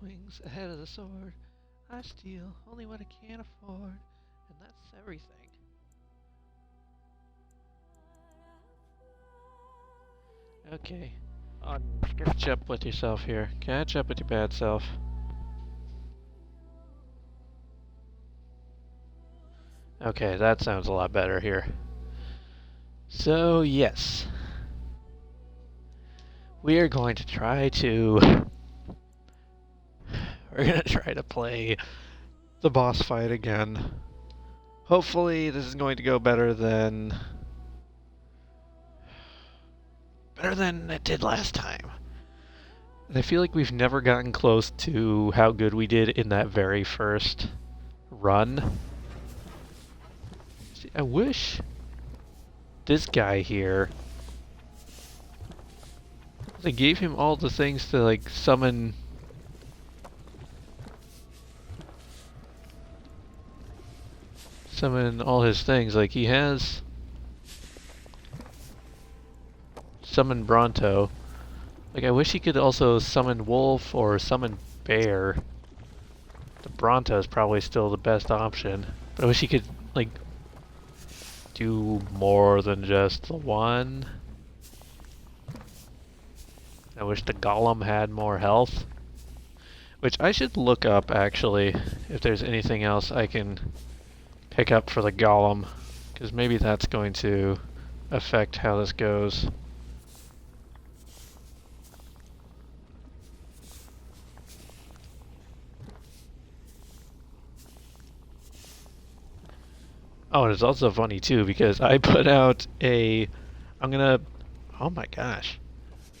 swings ahead of the sword. I steal only what I can't afford, and that's everything. Okay. Catch up with yourself here. Catch up with your bad self. Okay, that sounds a lot better here. So, yes. We are going to try to... We're going to try to play the boss fight again. Hopefully this is going to go better than it did last time. And I feel like we've never gotten close to how good we did in that very first run. See, I wish this guy here, they gave him all the things to like summon all his things. Like he has summon Bronto. Like I wish he could also summon Wolf or summon Bear. The Bronto is probably still the best option, but I wish he could like do more than just the one. I wish the Golem had more health, which I should look up actually if there's anything else I can pick up for the Golem, because maybe that's going to affect how this goes. Oh, and it's also funny too because I put out a, oh my gosh,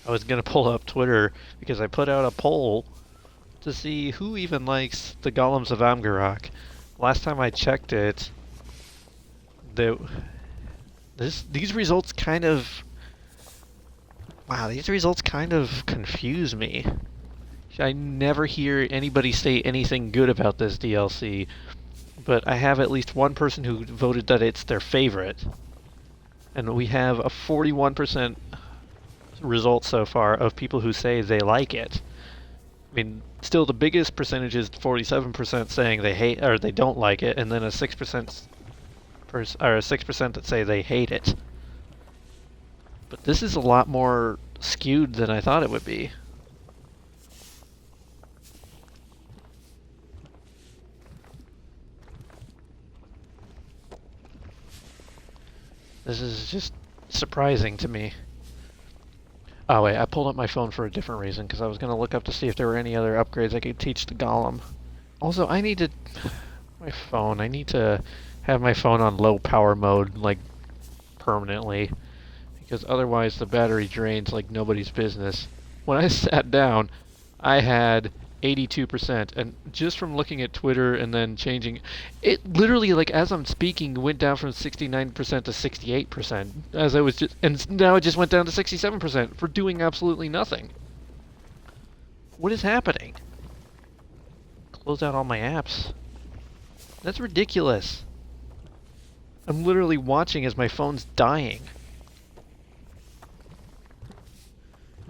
I was gonna pull up Twitter because I put out a poll to see who even likes the Golems of Amgarrak. Last time I checked it, these results kind of, wow, these results kind of confuse me. I never hear anybody say anything good about this DLC. But I have at least one person who voted that it's their favorite. And we have a 41% result so far of people who say they like it. I mean, still the biggest percentage is 47% saying they hate or they don't like it, and then a 6% or 6% that say they hate it. But this is a lot more skewed than I thought it would be. This is just surprising to me. Oh wait, I pulled up my phone for a different reason, because I was going to look up to see if there were any other upgrades I could teach the Golem. Also, I need to... I need to have my phone on low power mode, like, permanently. Because otherwise the battery drains like nobody's business. When I sat down, I had 82%, and just from looking at Twitter and then changing, it literally, like, as I'm speaking, went down from 69% to 68%, as I was just, and now it just went down to 67% for doing absolutely nothing. What is happening? Close out all my apps. That's ridiculous. I'm literally watching as my phone's dying.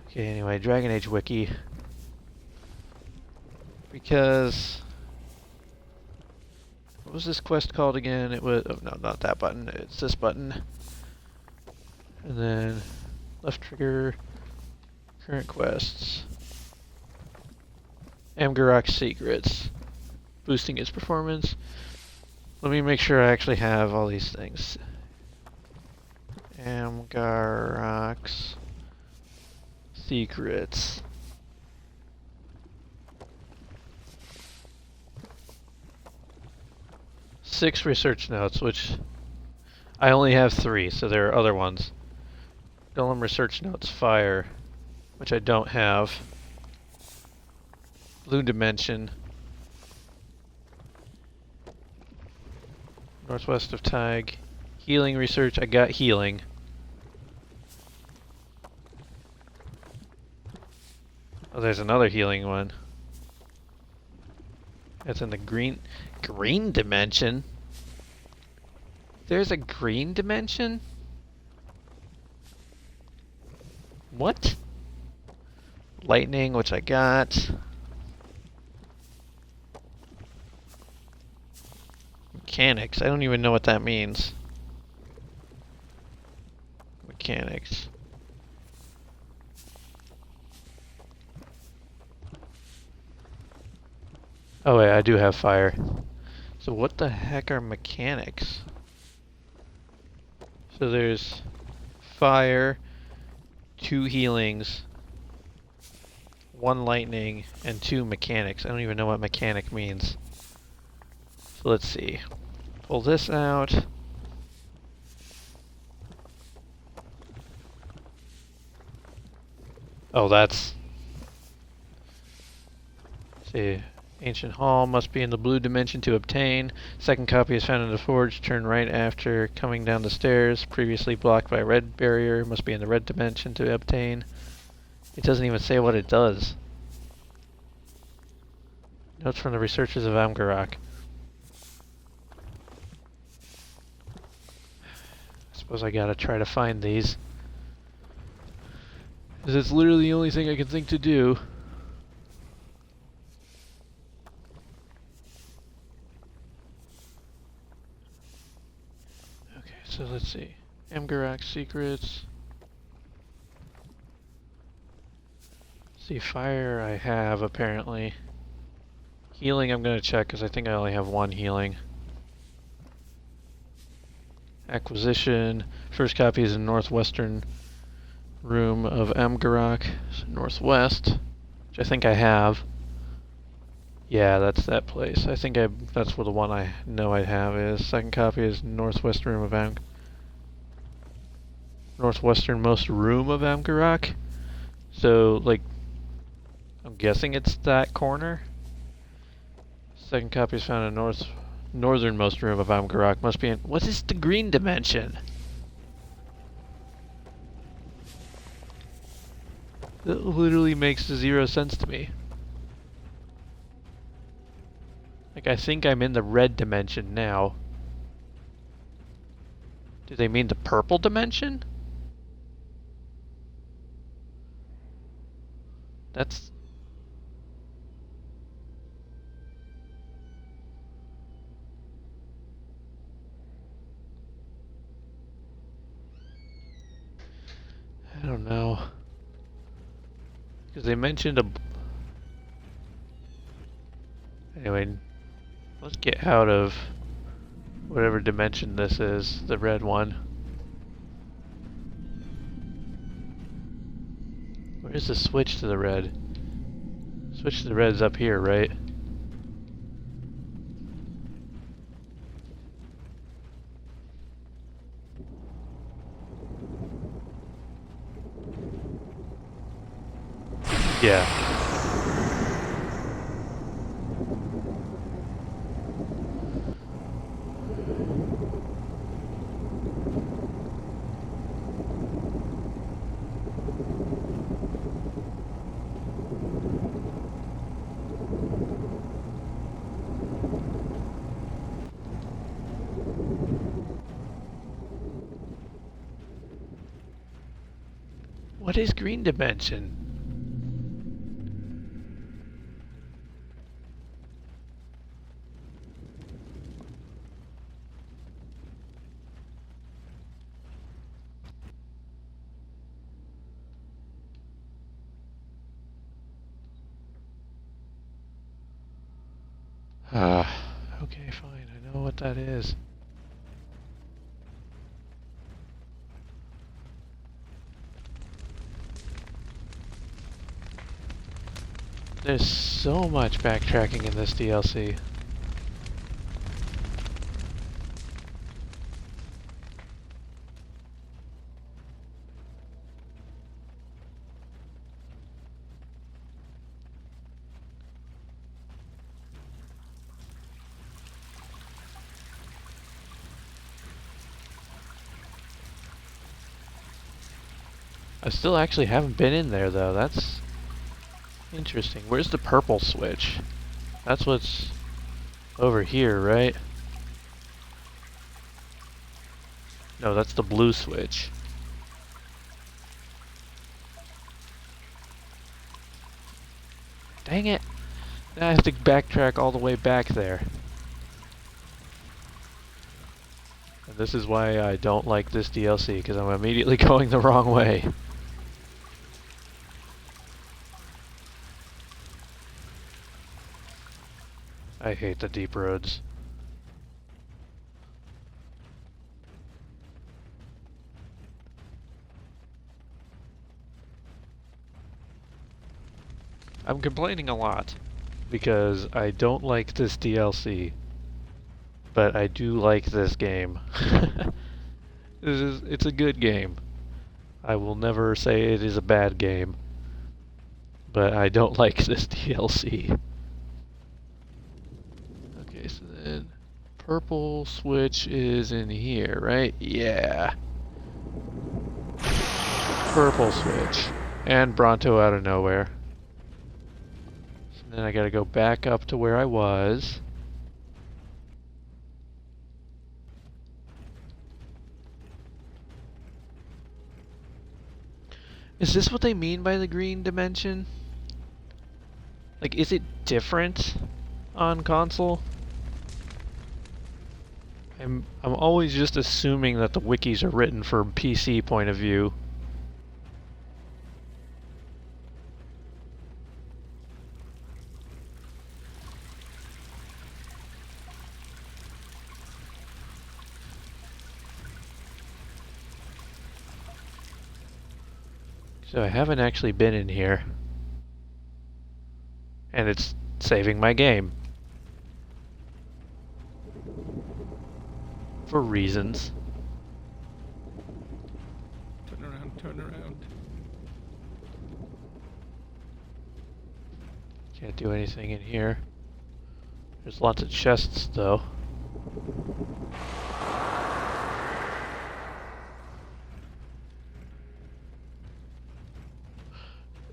Okay, anyway, Dragon Age Wiki. Because... what was this quest called again? It was... oh, no, not that button. It's this button. And then... left trigger... current quests... Amgarrak Secrets. Boosting its performance. Let me make sure I actually have all these things. Amgarrak's Secrets. Six research notes, which I only have 3, so there are other ones. Golem research notes, fire, which I don't have. Blue dimension. Northwest of Tig. Healing research, I got healing. Oh, there's another healing one. That's in the green dimension. There's a green dimension? What? Lightning, which I got. Mechanics. I don't even know what that means. Mechanics. Oh wait, I do have fire. So what the heck are mechanics? So there's fire, 2 healings, 1 lightning, and 2 mechanics. I don't even know what mechanic means. So let's see. Pull this out. Oh, that's... Let's see. Ancient Hall must be in the blue dimension to obtain. Second copy is found in the forge. Turn right after coming down the stairs. Previously blocked by a red barrier. Must be in the red dimension to obtain. It doesn't even say what it does. Notes from the researchers of Amgarrak. I suppose I gotta try to find these. Because it's literally the only thing I can think to do. Okay, so let's see. Amgarrak secrets. See, fire I have apparently. Healing I'm gonna check because I think I only have 1 healing. Acquisition. First copy is in northwestern room of Amgarrak. So northwest, which I think I have. Yeah, that's that place. I think that's where the one I know I have is. Second copy is northwest room of northwesternmost room of Amgarrak. So, like, I'm guessing it's that corner. Second copy is found in northernmost room of Amgarrak. Must be in... What is the green dimension? That literally makes 0 sense to me. Like, I think I'm in the red dimension now. Do they mean the purple dimension? That's... I don't know. Because they mentioned a... Anyway, let's get out of whatever dimension this is, the red one. Where's the switch to the red? Switch to the red is up here, right? Yeah. What is green dimension? Okay, fine. I know what that is. There's so much backtracking in this DLC. I still actually haven't been in there though. That's interesting. Where's the purple switch? That's what's over here, right? No, that's the blue switch. Dang it! Now I have to backtrack all the way back there. And this is why I don't like this DLC, because I'm immediately going the wrong way. I hate the deep roads. I'm complaining a lot because I don't like this DLC, but I do like this game. It's a good game. I will never say it is a bad game, but I don't like this DLC. Okay, so then purple switch is in here, right? Yeah. Purple switch. And Bronto out of nowhere. So then I gotta go back up to where I was. Is this what they mean by the green dimension? Like, is it different on console? I'm always just assuming that the wikis are written from PC point of view. So I haven't actually been in here. And it's saving my game. For reasons. Turn around, turn around. Can't do anything in here. There's lots of chests, though.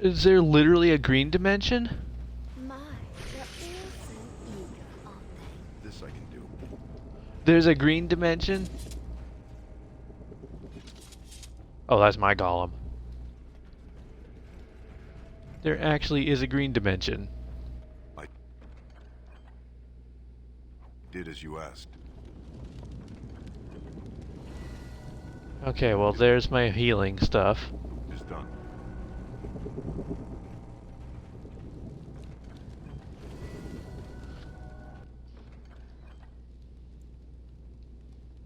Is there literally a green dimension? My, they're all so eager, aren't they? This I can do. There's a green dimension? Oh, that's my golem. There actually is a green dimension. I did as you asked. Okay, well, there's my healing stuff. It's done.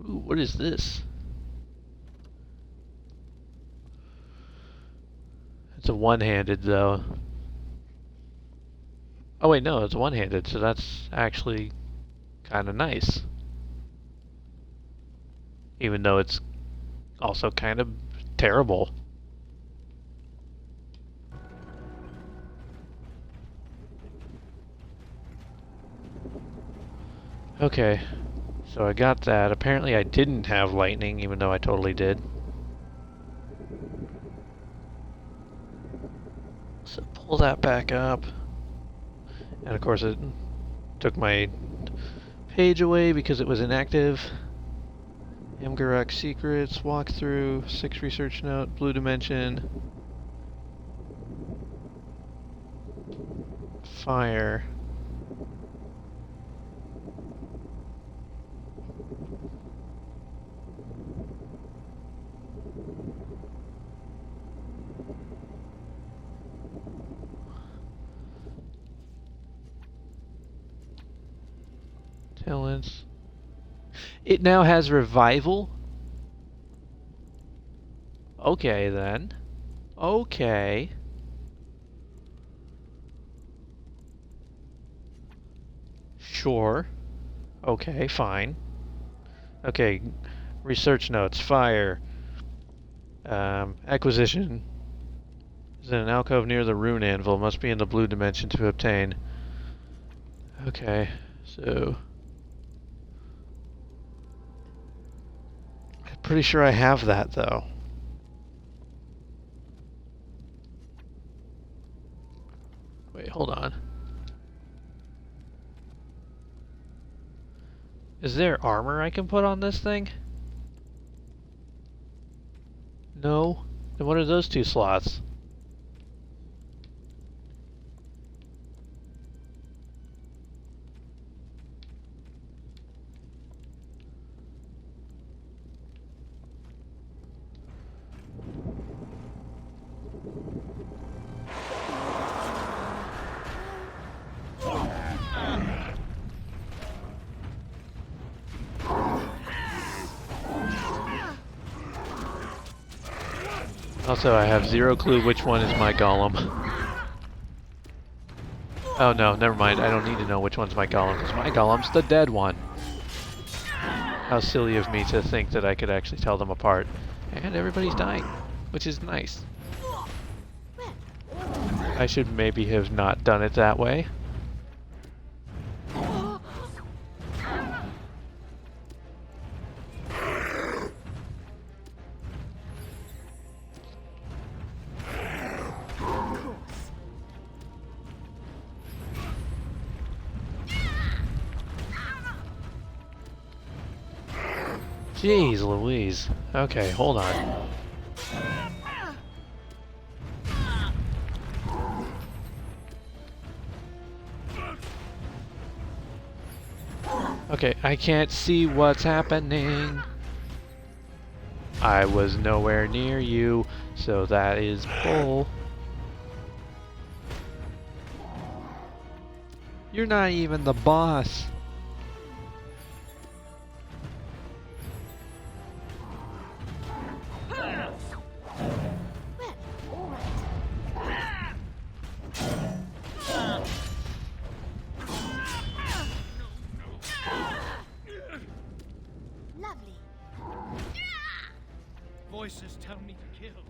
Ooh, what is this? It's a one-handed, though. Oh wait, no, it's one-handed, so that's actually kind of nice. Even though it's also kind of terrible. Okay, so I got that. Apparently I didn't have lightning, even though I totally did. So pull that back up. And of course it took my page away because it was inactive. Amgarrak secrets, walkthrough, 6 research note, blue dimension. Fire. Talents. It now has revival? Okay then. Okay. Sure. Okay, fine. Okay, research notes, fire. Acquisition. Is in an alcove near the rune anvil. Must be in the blue dimension to obtain. Okay, so... I'm pretty sure I have that, though. Wait, hold on. Is there armor I can put on this thing? No? Then what are those 2 slots? Also, I have zero clue which one is my golem. Oh no, never mind. I don't need to know which one's my golem, because my golem's the dead one. How silly of me to think that I could actually tell them apart. And everybody's dying, which is nice. I should maybe have not done it that way. Jeez Louise. Okay, hold on. Okay, I can't see what's happening. I was nowhere near you, so that is bull. You're not even the boss. Lovely. Voices tell me to kill.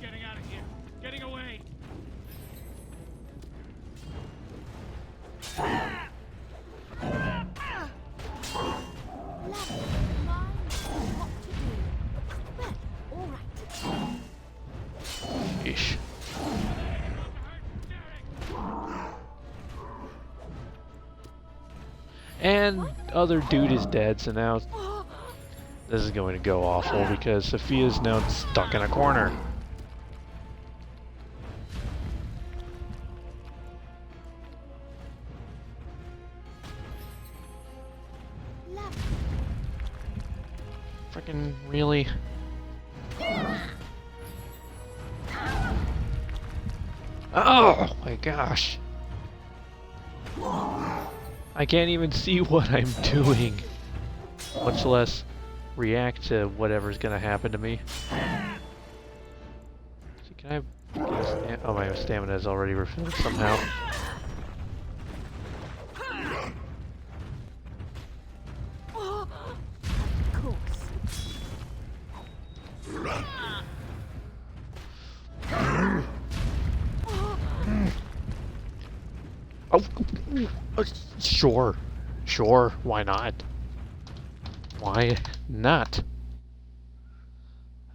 Getting out of here. Getting away. Yeesh. And other dude is dead, so now this is going to go awful because Sophia's now stuck in a corner. Freaking really? Oh my gosh. I can't even see what I'm doing, much less react to whatever's gonna happen to me. So can I get a oh, my stamina is already refilled somehow. Oh, sure. Sure, why not? Why not?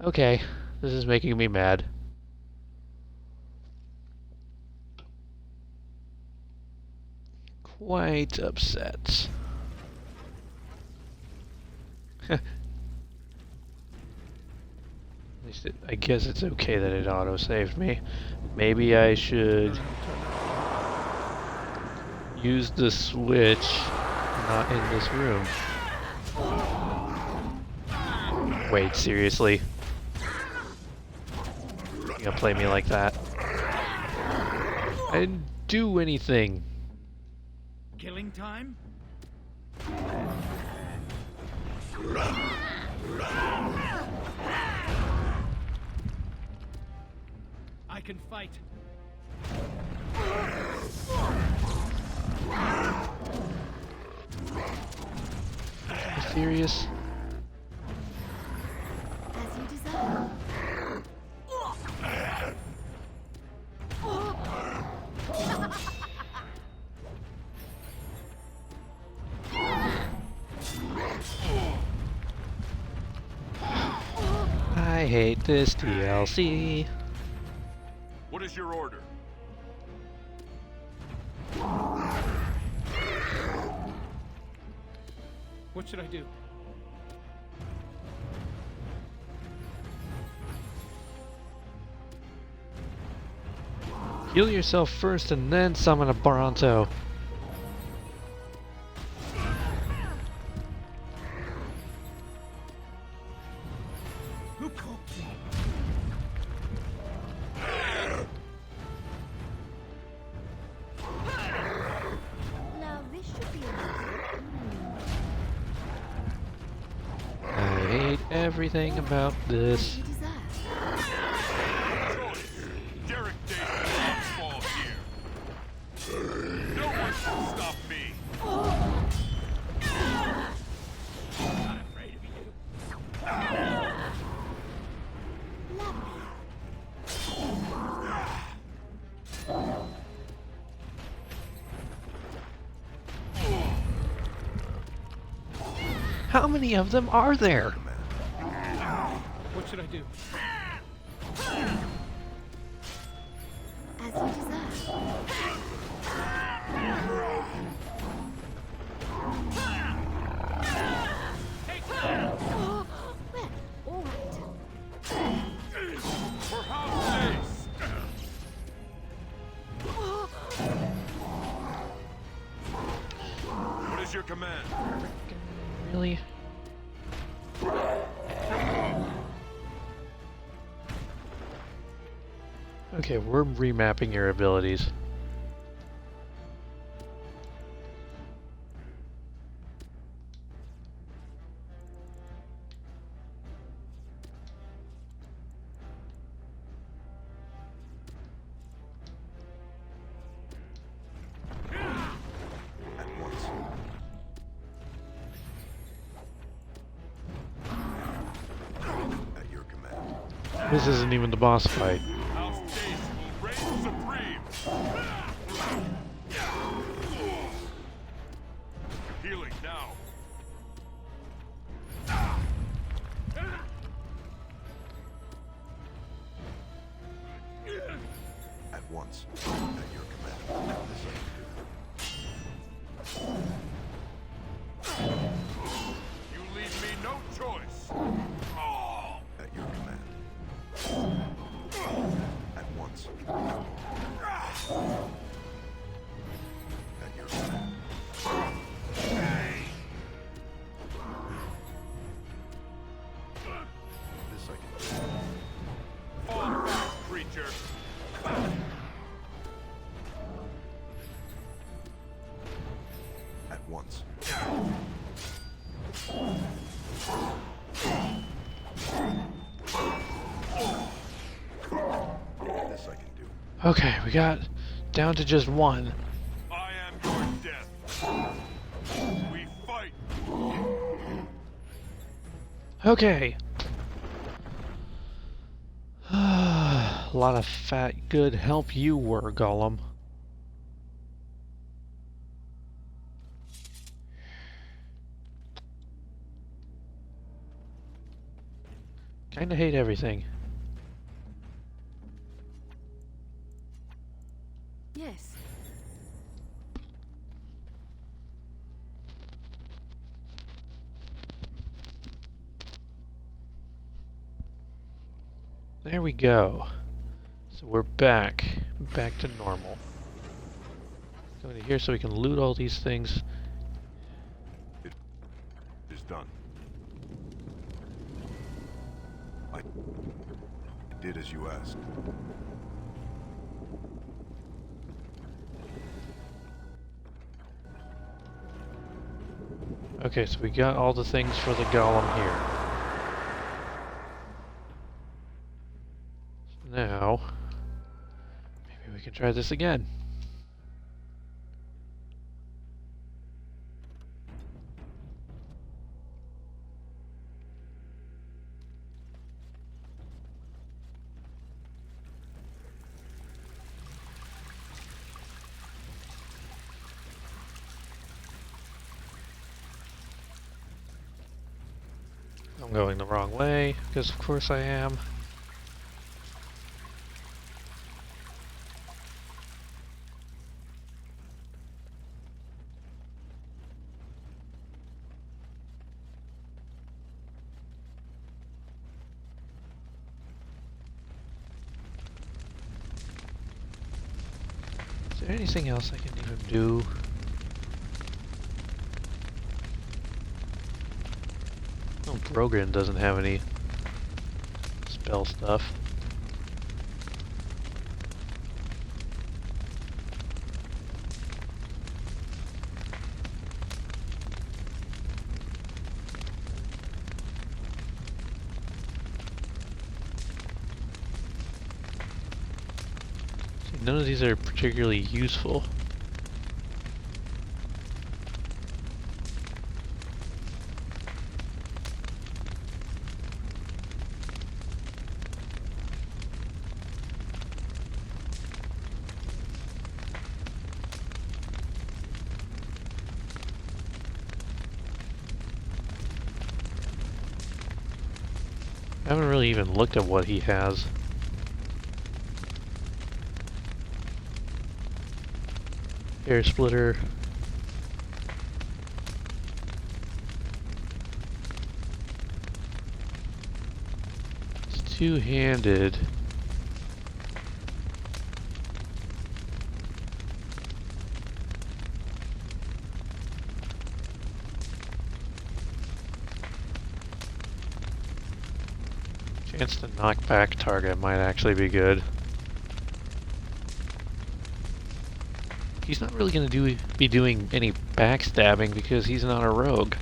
Okay, this is making me mad. Quite upset. At least I guess it's okay that it auto-saved me. Maybe I should use the switch not in this room. Wait, seriously? You gonna play me like that? I didn't do anything. Killing time? I can fight. Are you serious? As you desire. I hate this DLC. What is your order? What should I do? Heal yourself first and then summon a Baronto. Who called me? Now this should be I hate everything about this. You deserve. Choice. Derek Davis fall here. No one can stop me. Not afraid of you. How many of them are there? What should I do? As you deserve. Well, all right. For how's this? What is your command? Really? Okay, we're remapping your abilities. At once. At your command. This isn't even the boss fight. House Dace will reign supreme. Healing now. At once. At your command. This I can You leave me no choice. do. At your command. At once. At your command. This I can do. Fall back, creature. At once. This I can do. Okay, we got down to just one. I am your death. We fight. Okay. A lot of fat, good help you were, Golem. Kinda hate everything. Yes. There we go. So we're back to normal. Go to here so we can loot all these things. It is done. I did as you asked. Okay, so we got all the things for the golem here. So now, maybe we can try this again. I'm going the wrong way, because of course I am. Is there anything else I can even do? Oh, Brogan doesn't have any spell stuff. none of these are particularly useful. I haven't really even looked at what he has. Air splitter. It's two-handed. Chance to knock back target might actually be good. He's not really going to be doing any backstabbing because he's not a rogue.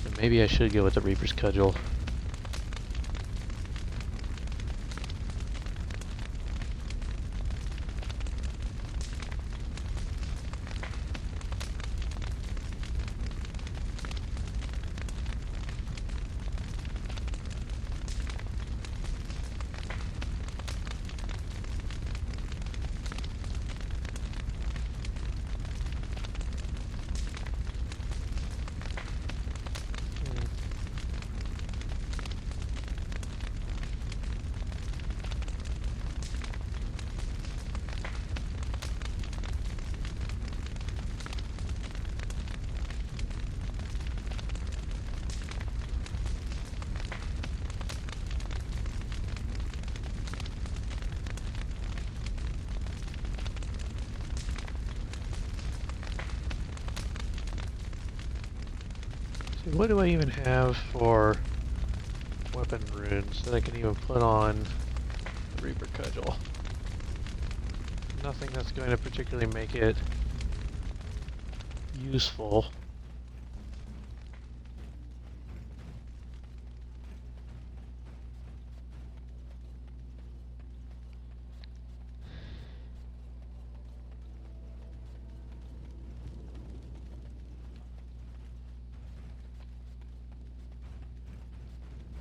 So maybe I should go with the Reaper's Cudgel. What do I even have for weapon runes that I can even put on the Reaper Cudgel? Nothing that's going to particularly make it useful.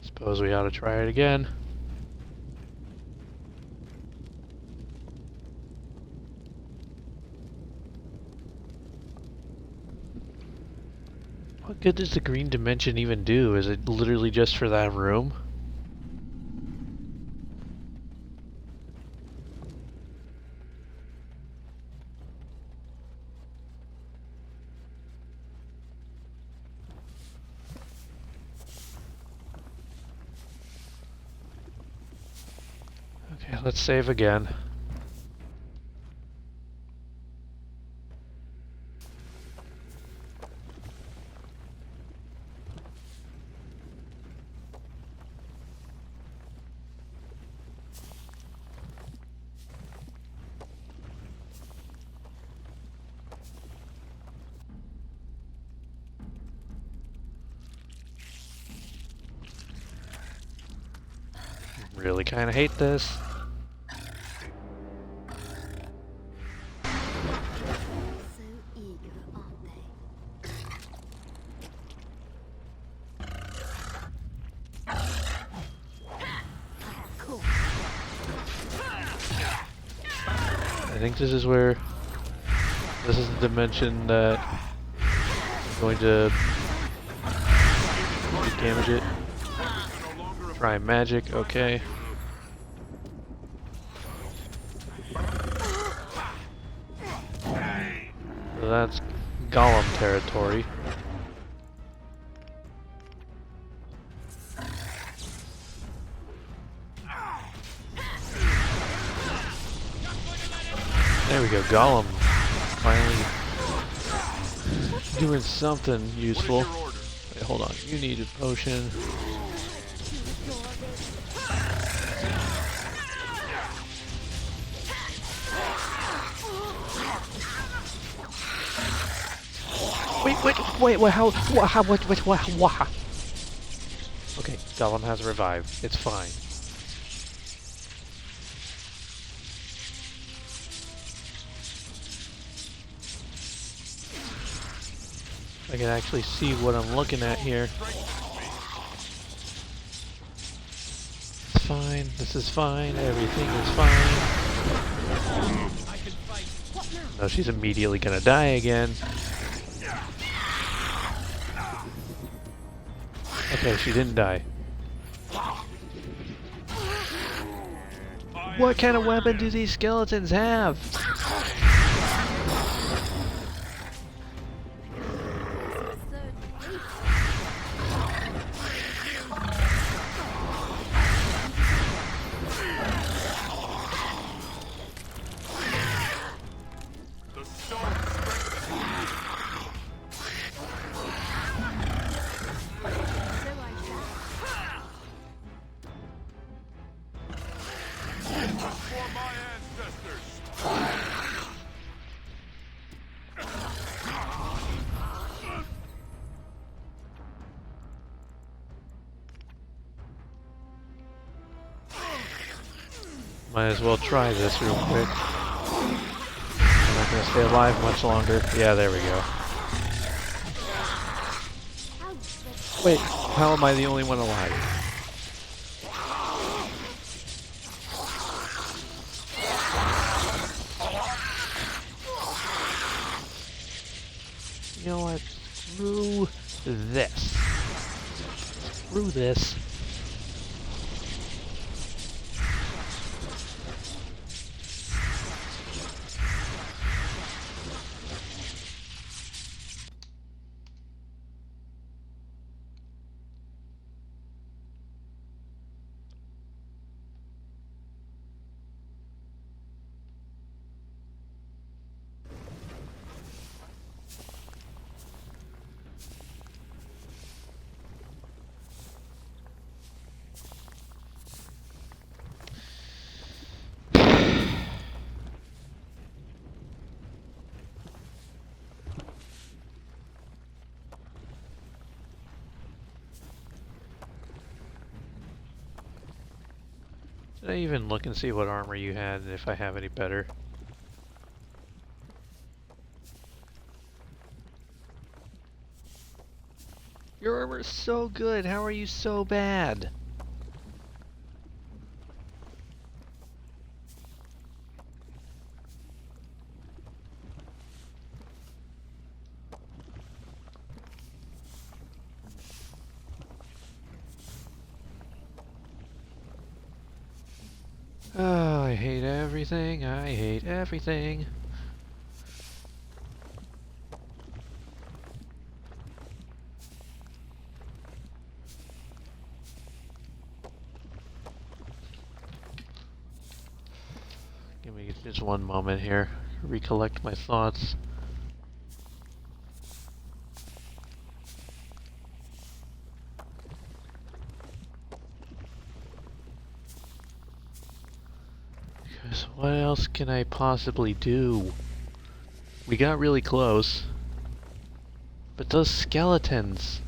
Suppose we ought to try it again. What good does the green dimension even do? Is it literally just for that room? Okay, let's save again. Really kind of hate this. So eager, aren't they? Cool. I think this is where... This is the dimension that I'm going to damage it. Try magic, okay. So that's Golem territory. There we go, Golem. Finally doing something useful. Wait, hold on. You need a potion. Wait, how, what? Okay, Gollum has revived. It's fine. I can actually see what I'm looking at here. It's fine. This is fine. Everything is fine. I can fight. What now? No, she's immediately gonna die again. Okay, she didn't die. What kind of weapon do these skeletons have? The stone strengthens. For my ancestors. Might as well try this real quick. I'm not gonna stay alive much longer. Yeah, there we go. Wait, how am I the only one alive? You know what? Screw this. Screw this. Did I even look and see what armor you had and if I have any better? Your armor is so good. How are you so bad? Oh, I hate everything. I hate everything. Give me just one moment here. Recollect my thoughts. Because what else can I possibly do? We got really close. But those skeletons...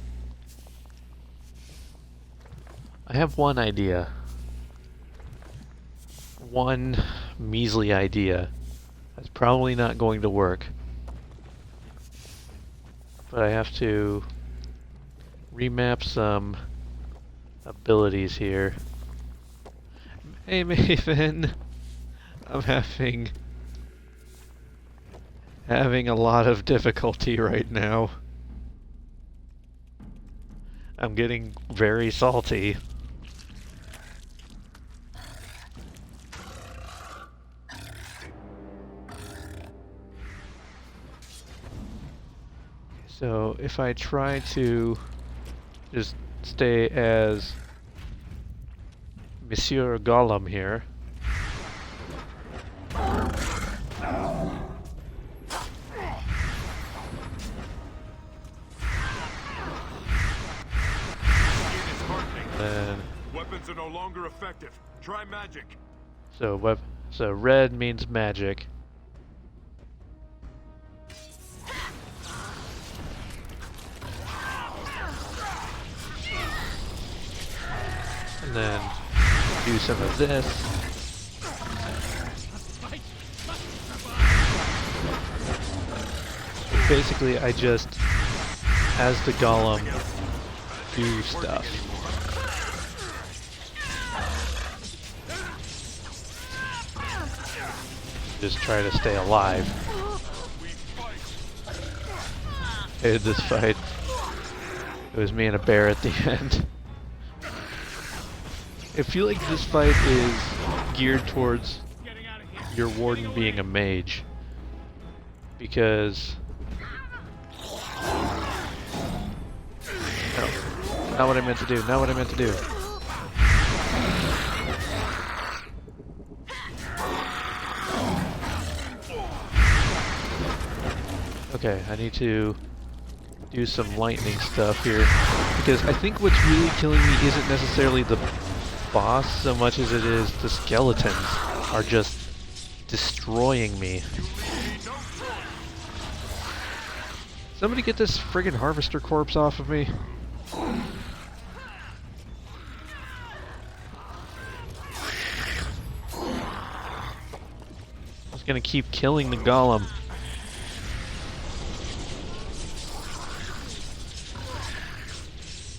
I have one idea. One measly idea. That's probably not going to work. But I have to remap some abilities here. Hey Maven! I'm having a lot of difficulty right now. I'm getting very salty. So if I try to just stay as Monsieur Golem here. Then Weapons are no longer effective. Try magic. so red means magic. And then do some of this. Basically, I just as the golem do stuff. Just try to stay alive. Hated this fight. It was me and a bear at the end. I feel like this fight is geared towards your warden being a mage. Because... No. Not what I meant to do. Not what I meant to do. Okay, I need to do some lightning stuff here. Because I think what's really killing me isn't necessarily the boss so much as it is the skeletons are just destroying me. Somebody get this friggin' harvester corpse off of me. I was gonna keep killing the golem.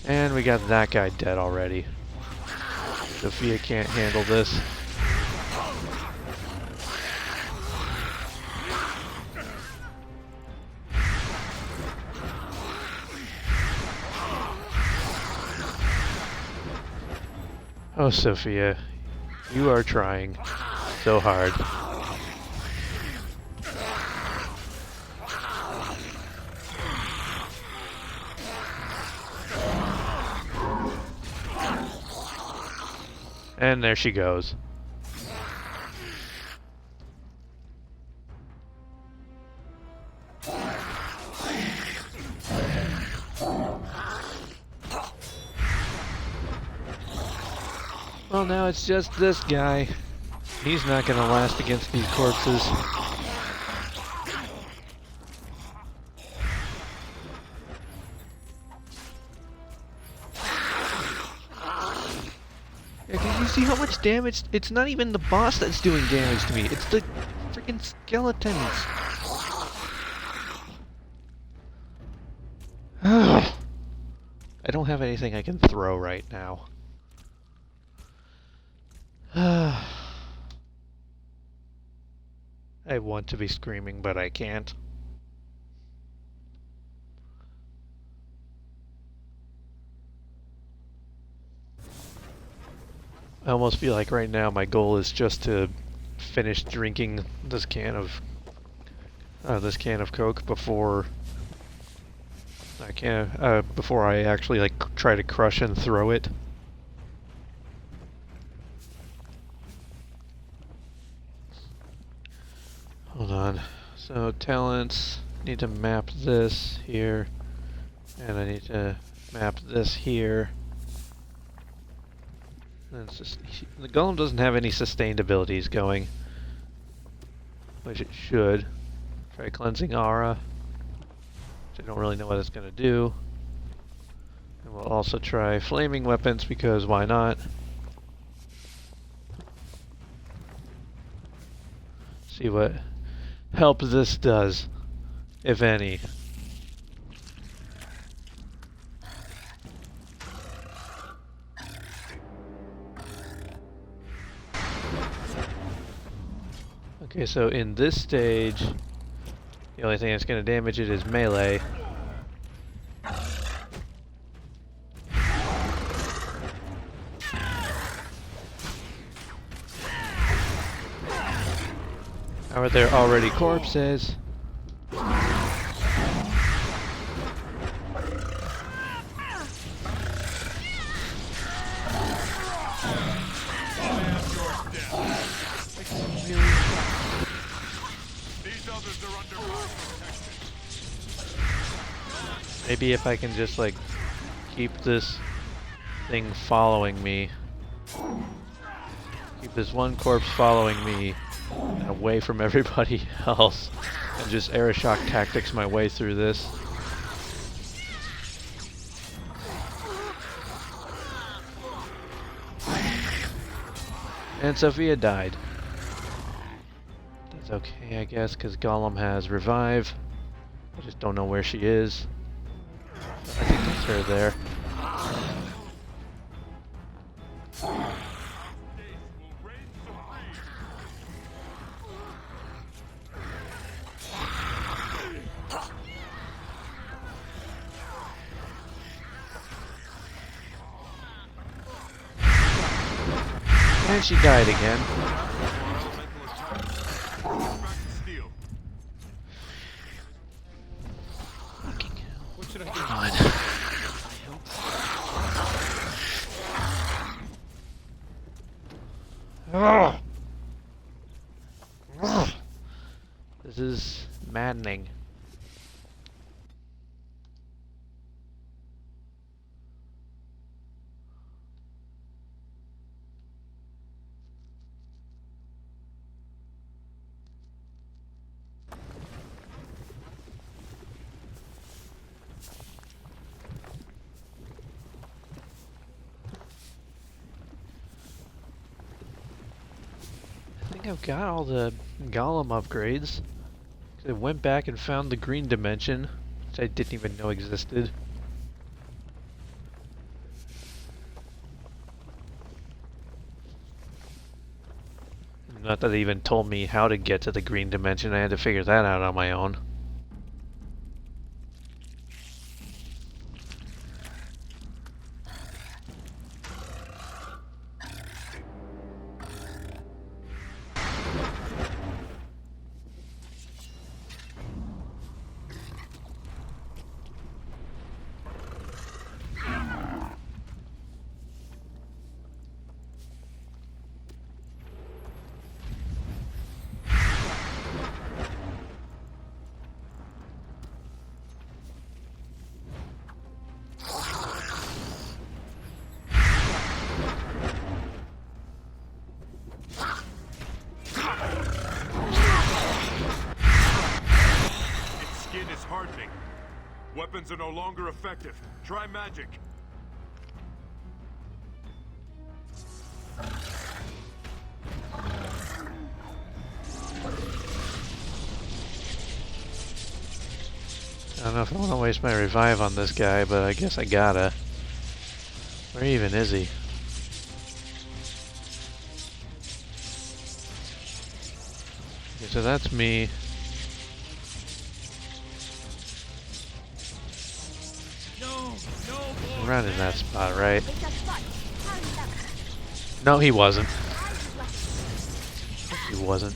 And we got that guy dead already. Sophia can't handle this. Oh, Sophia, you are trying so hard. And there she goes. Well, now it's just this guy. He's not gonna last against these corpses. Yeah, can you see how much damage? It's not even the boss that's doing damage to me. It's the freaking skeletons. I don't have anything I can throw right now. I want to be screaming, but I can't. I almost feel like right now my goal is just to finish drinking this can of Coke before before I actually like try to crush and throw it. Hold on. So talents, need to map this here, and I need to map this here. And it's just, the golem doesn't have any sustained abilities going, which it should. Try cleansing aura, which I don't really know what it's going to do. And we'll also try flaming weapons because why not? See what help this does, if any. Okay, so in this stage, the only thing that's going to damage it is melee. Are there already corpses? Maybe if I can just like keep this thing following me, keep this one corpse following me and away from everybody else, and just Aeroshock tactics my way through this. And Sophia died. That's okay, I guess, because Golem has revive. I just don't know where she is. I think the third there. And she died again. Fucking hell. What should I do? Come on. Ugh. Ugh. This is maddening. I think I've got all the Golem upgrades. I went back and found the green dimension, which I didn't even know existed. Not that they even told me how to get to the green dimension, I had to figure that out on my own. Hardening. Weapons are no longer effective. Try magic. I don't know if I want to waste my revive on this guy, but I guess I gotta. Where even is he? Okay, so that's me. Around in that spot, right? It's a spot. Hurry up. No, he wasn't. I was He wasn't.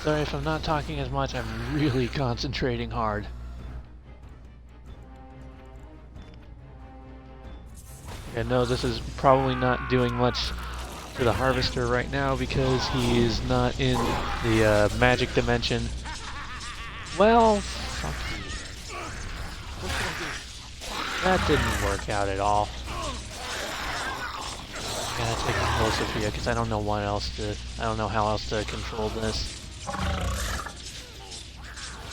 Sorry if I'm not talking as much, I'm really concentrating hard. I know this is probably not doing much to the Harvester right now because he is not in the magic dimension. Well, fuck you. That didn't work out at all. I gotta take control Sophia because I don't know what else to. I don't know how else to control this.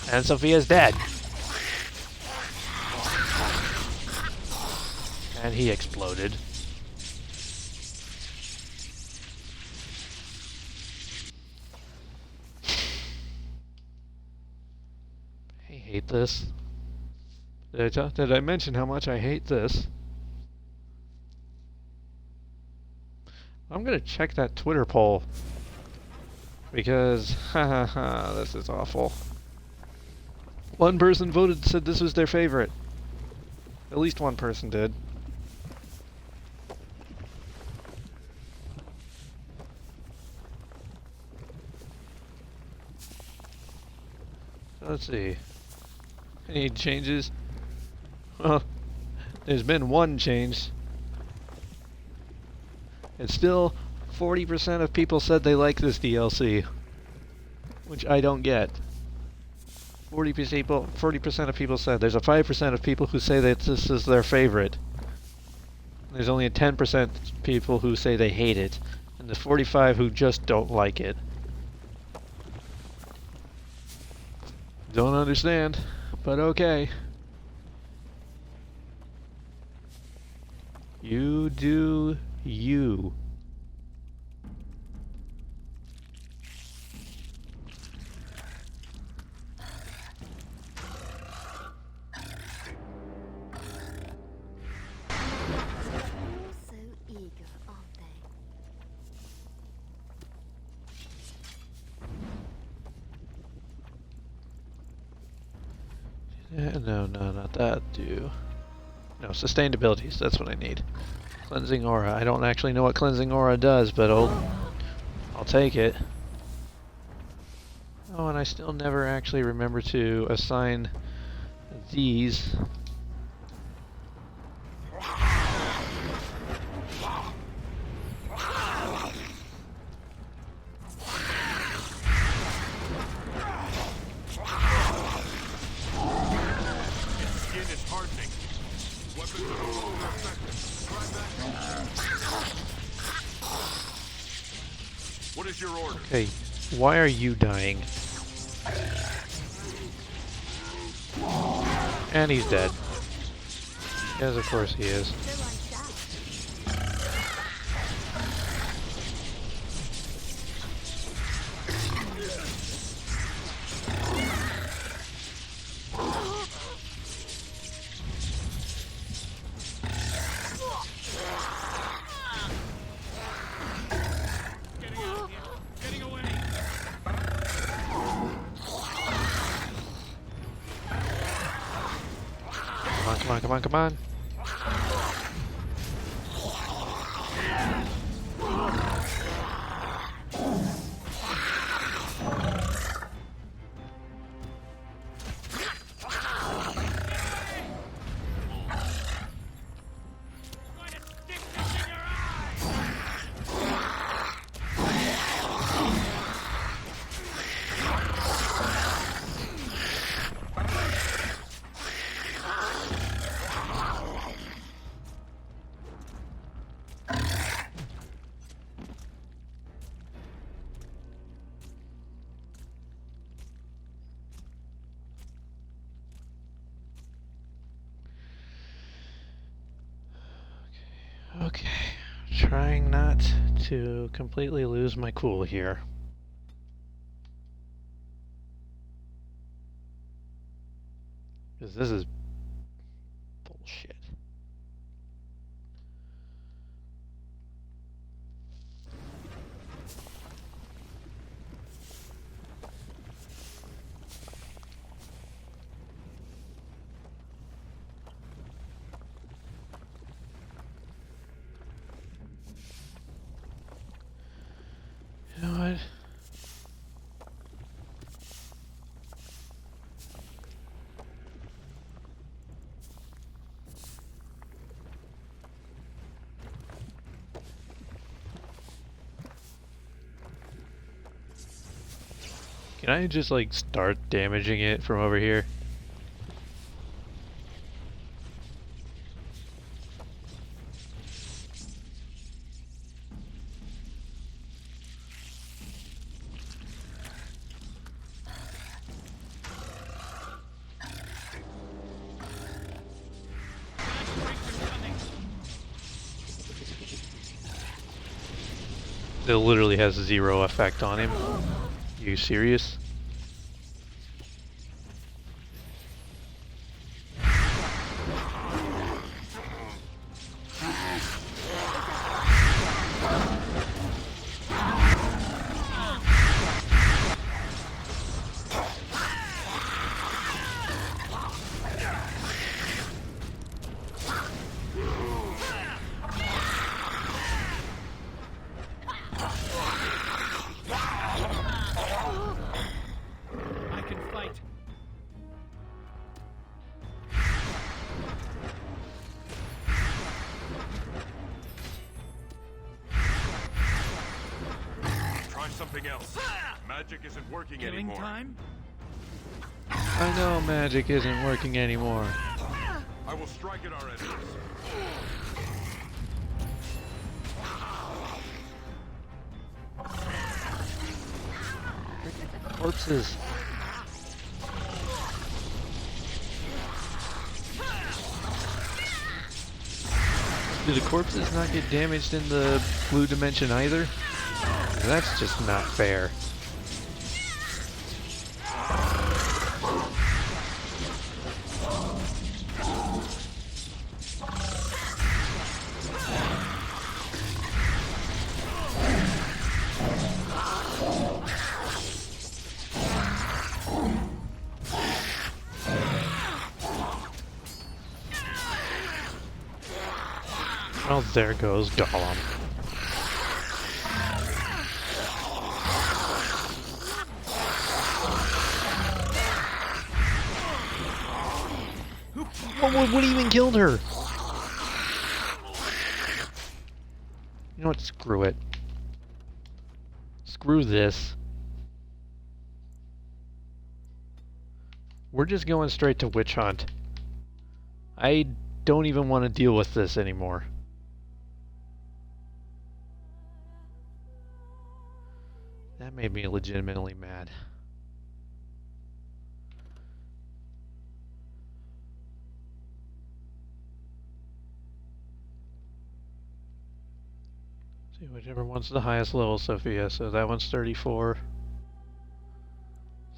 And Sophia's dead. And he exploded. I hate this. Did I mention how much I hate this? I'm gonna check that Twitter poll. Because, haha, this is awful. One person voted, said this was their favorite. At least one person did. Let's see. Any changes? Well, there's been one change. It's still 40% of people said they like this DLC, which I don't get. 40% of people said. There's a 5% of people who say that this is their favorite. There's only a 10% people who say they hate it, and the 45 who just don't like it. Don't understand, but okay. You do you. All so eager, aren't they? No, not that. No, sustained abilities. That's what I need. Cleansing aura. I don't actually know what cleansing aura does, but I'll take it. Oh, and I still never actually remember to assign these. Skin is hardening. Weapons are no longer effective. Try that. What is your order? Okay, why are you dying? And he's dead. Yes, of course he is. So like that. Getting out of here. Getting away. Come on. I'm going to stick this in your eye. Okay. Trying not to completely lose my cool here. Because this is bullshit. You know what? Can I just like start damaging it from over here? It literally has zero effect on him. You serious? something else. Magic isn't working Killing anymore. time? I know magic isn't working anymore. I will strike at our enemies. Corpses. Do the corpses not get damaged in the blue dimension either? That's just not fair. Well, there goes Golem. What even killed her? You know what? Screw it. Screw this. We're just going straight to Witch Hunt. I don't even want to deal with this anymore. That made me legitimately mad. See, whichever one's the highest level, Sophia. So that one's 34,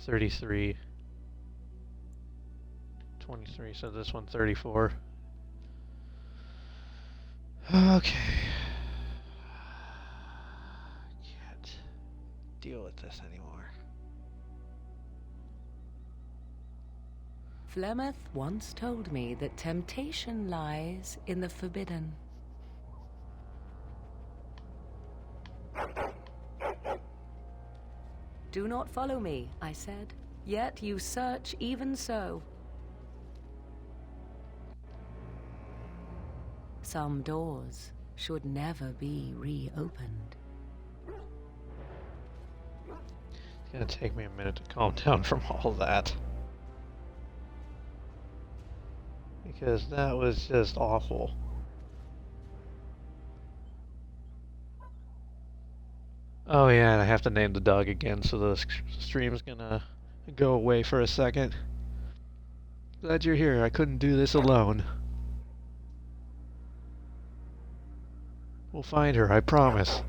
33, 23. So this one 34. Okay. Can't deal with this anymore. Flemeth once told me that temptation lies in the forbidden. Do not follow me, I said, yet you search even so. Some doors should never be reopened. It's gonna take me a minute to calm down from all that. Because that was just awful. Oh yeah, and I have to name the dog again, so the stream's gonna go away for a second. Glad you're here. I couldn't do this alone. We'll find her, I promise.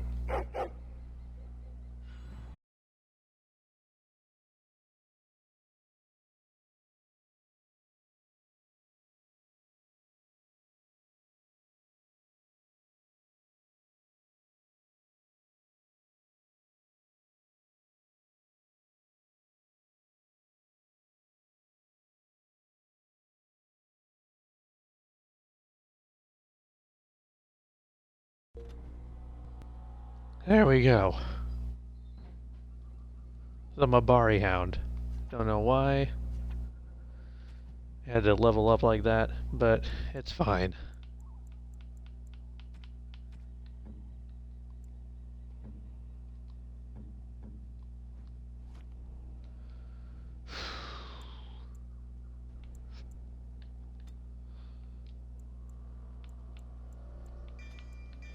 There we go. The Mabari Hound. Don't know why. Had to level up like that, but it's fine.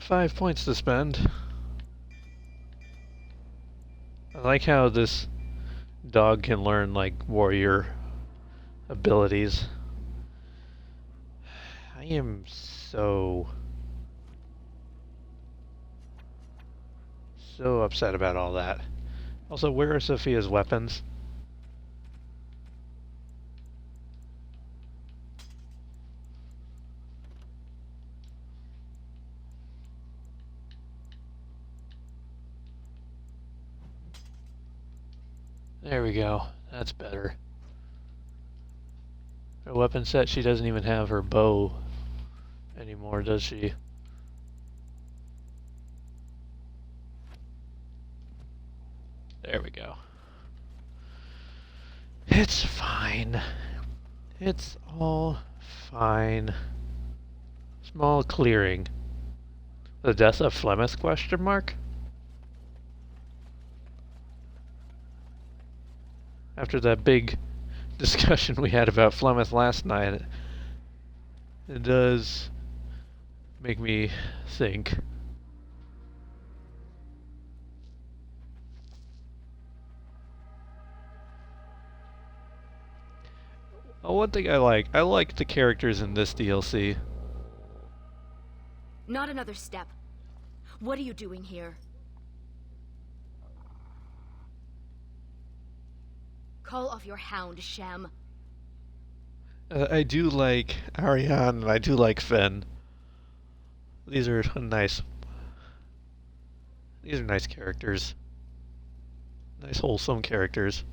£5 to spend. I like how this dog can learn like warrior abilities. I am so upset about all that. Also, where are Sophia's weapons? There we go. That's better. Her weapon set, she doesn't even have her bow anymore, does she? There we go. It's fine. It's all fine. Small clearing. The death of Flemeth, question mark? After that big discussion we had about Flemeth last night, it does make me think. Oh, one thing I like the characters in this DLC. Not another step. What are you doing here? Call off your hound, Shem. I do like Ariane and I do like Fen. These are nice. These are nice characters. Nice wholesome characters.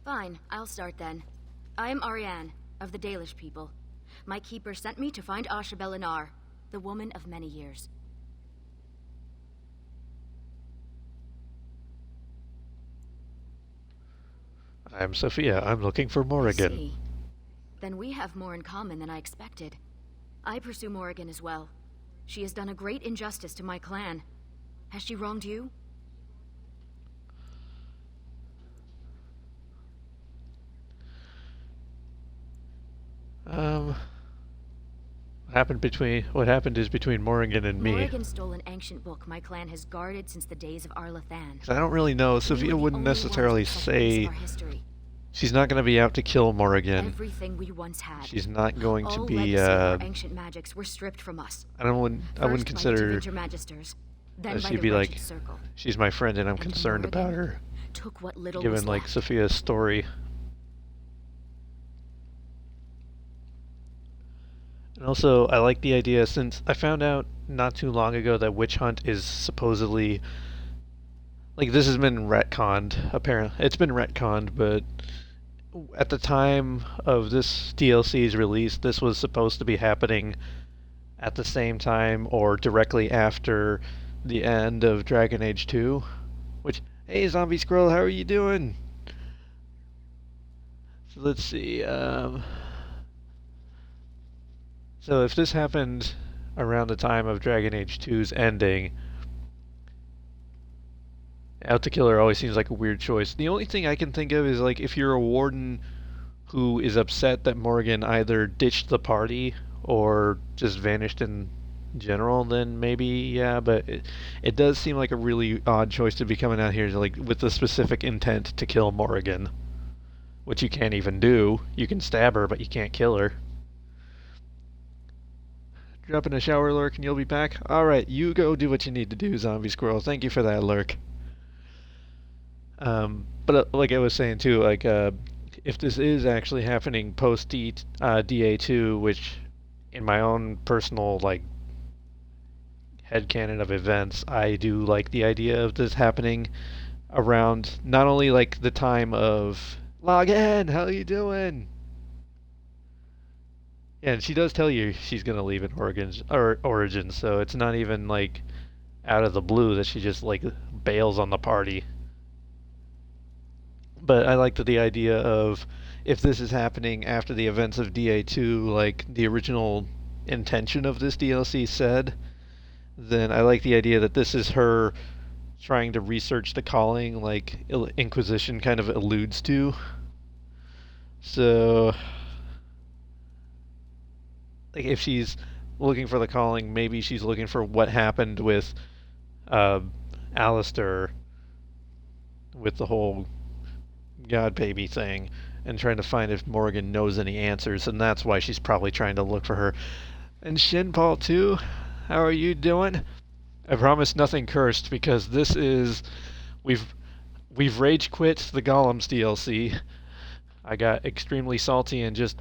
Fine, I'll start then. I am Ariane, of the Dalish people. My keeper sent me to find Asha Belinar, the woman of many years. I'm Sophia. I'm looking for I Morrigan. see. Then we have more in common than I expected. I pursue Morrigan as well. She has done a great injustice to my clan. Has she wronged you? What happened is between Morrigan and me. Morrigan stole an ancient book my clan has guarded since the days of Arlathan. 'Cause I don't really know. Sophia wouldn't necessarily say she's not going to be out to kill Morrigan. Everything we once had. She's not going to All be. legacy of our ancient magics were stripped from us. I wouldn't consider then that by she'd the be Wretched like, Circle. she's my friend and I'm And concerned Morrigan about her. Took what little Given was like left. Sophia's story. And also, I like the idea since I found out not too long ago that Witch Hunt is supposedly like this has been retconned. Apparently, it's been retconned, but at the time of this DLC's release, this was supposed to be happening at the same time or directly after the end of Dragon Age 2. Which, hey, Zombie Squirrel, how are you doing? So let's see. So if this happened around the time of Dragon Age 2's ending, Out to Kill Her always seems like a weird choice. The only thing I can think of is like if you're a warden who is upset that Morgan either ditched the party or just vanished in general, then maybe, yeah, but it does seem like a really odd choice to be coming out here like with the specific intent to kill Morrigan, which you can't even do. You can stab her, but you can't kill her. Drop in a shower, lurk, and you'll be back. Alright, you go do what you need to do, Zombie Squirrel. Thank you for that, lurk. But like I was saying too, like if this is actually happening post DA2, which in my own personal like headcanon of events, I do like the idea of this happening around not only like the time of log in, how you doing? Yeah, and she does tell you she's gonna leave in Origins, so it's not even like out of the blue that she just like bails on the party. But I like the idea of if this is happening after the events of DA2, like the original intention of this DLC said, then I like the idea that this is her trying to research the calling, like Inquisition kind of alludes to. So, like if she's looking for the calling, maybe she's looking for what happened with Alistair with the whole God baby thing and trying to find if Morgan knows any answers, and that's why she's probably trying to look for her. And Shinpaul too, how are you doing? I promise nothing cursed because this is we've rage quit the Golems DLC. I got extremely salty and just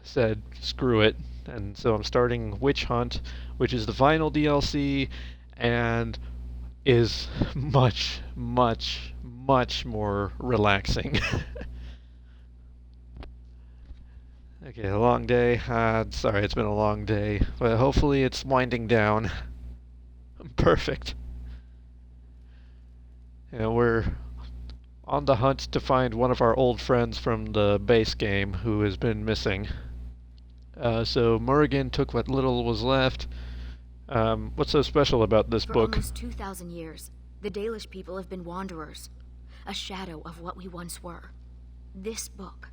said screw it, and so I'm starting Witch Hunt, which is the final DLC and is much more relaxing. Okay, a long day. Sorry, it's been a long day, but hopefully it's winding down. Perfect. And we're on the hunt to find one of our old friends from the base game who has been missing. So Morrigan took what little was left. What's so special about this For book? almost 2,000 years, the Dalish people have been wanderers. a shadow of what we once were. This book,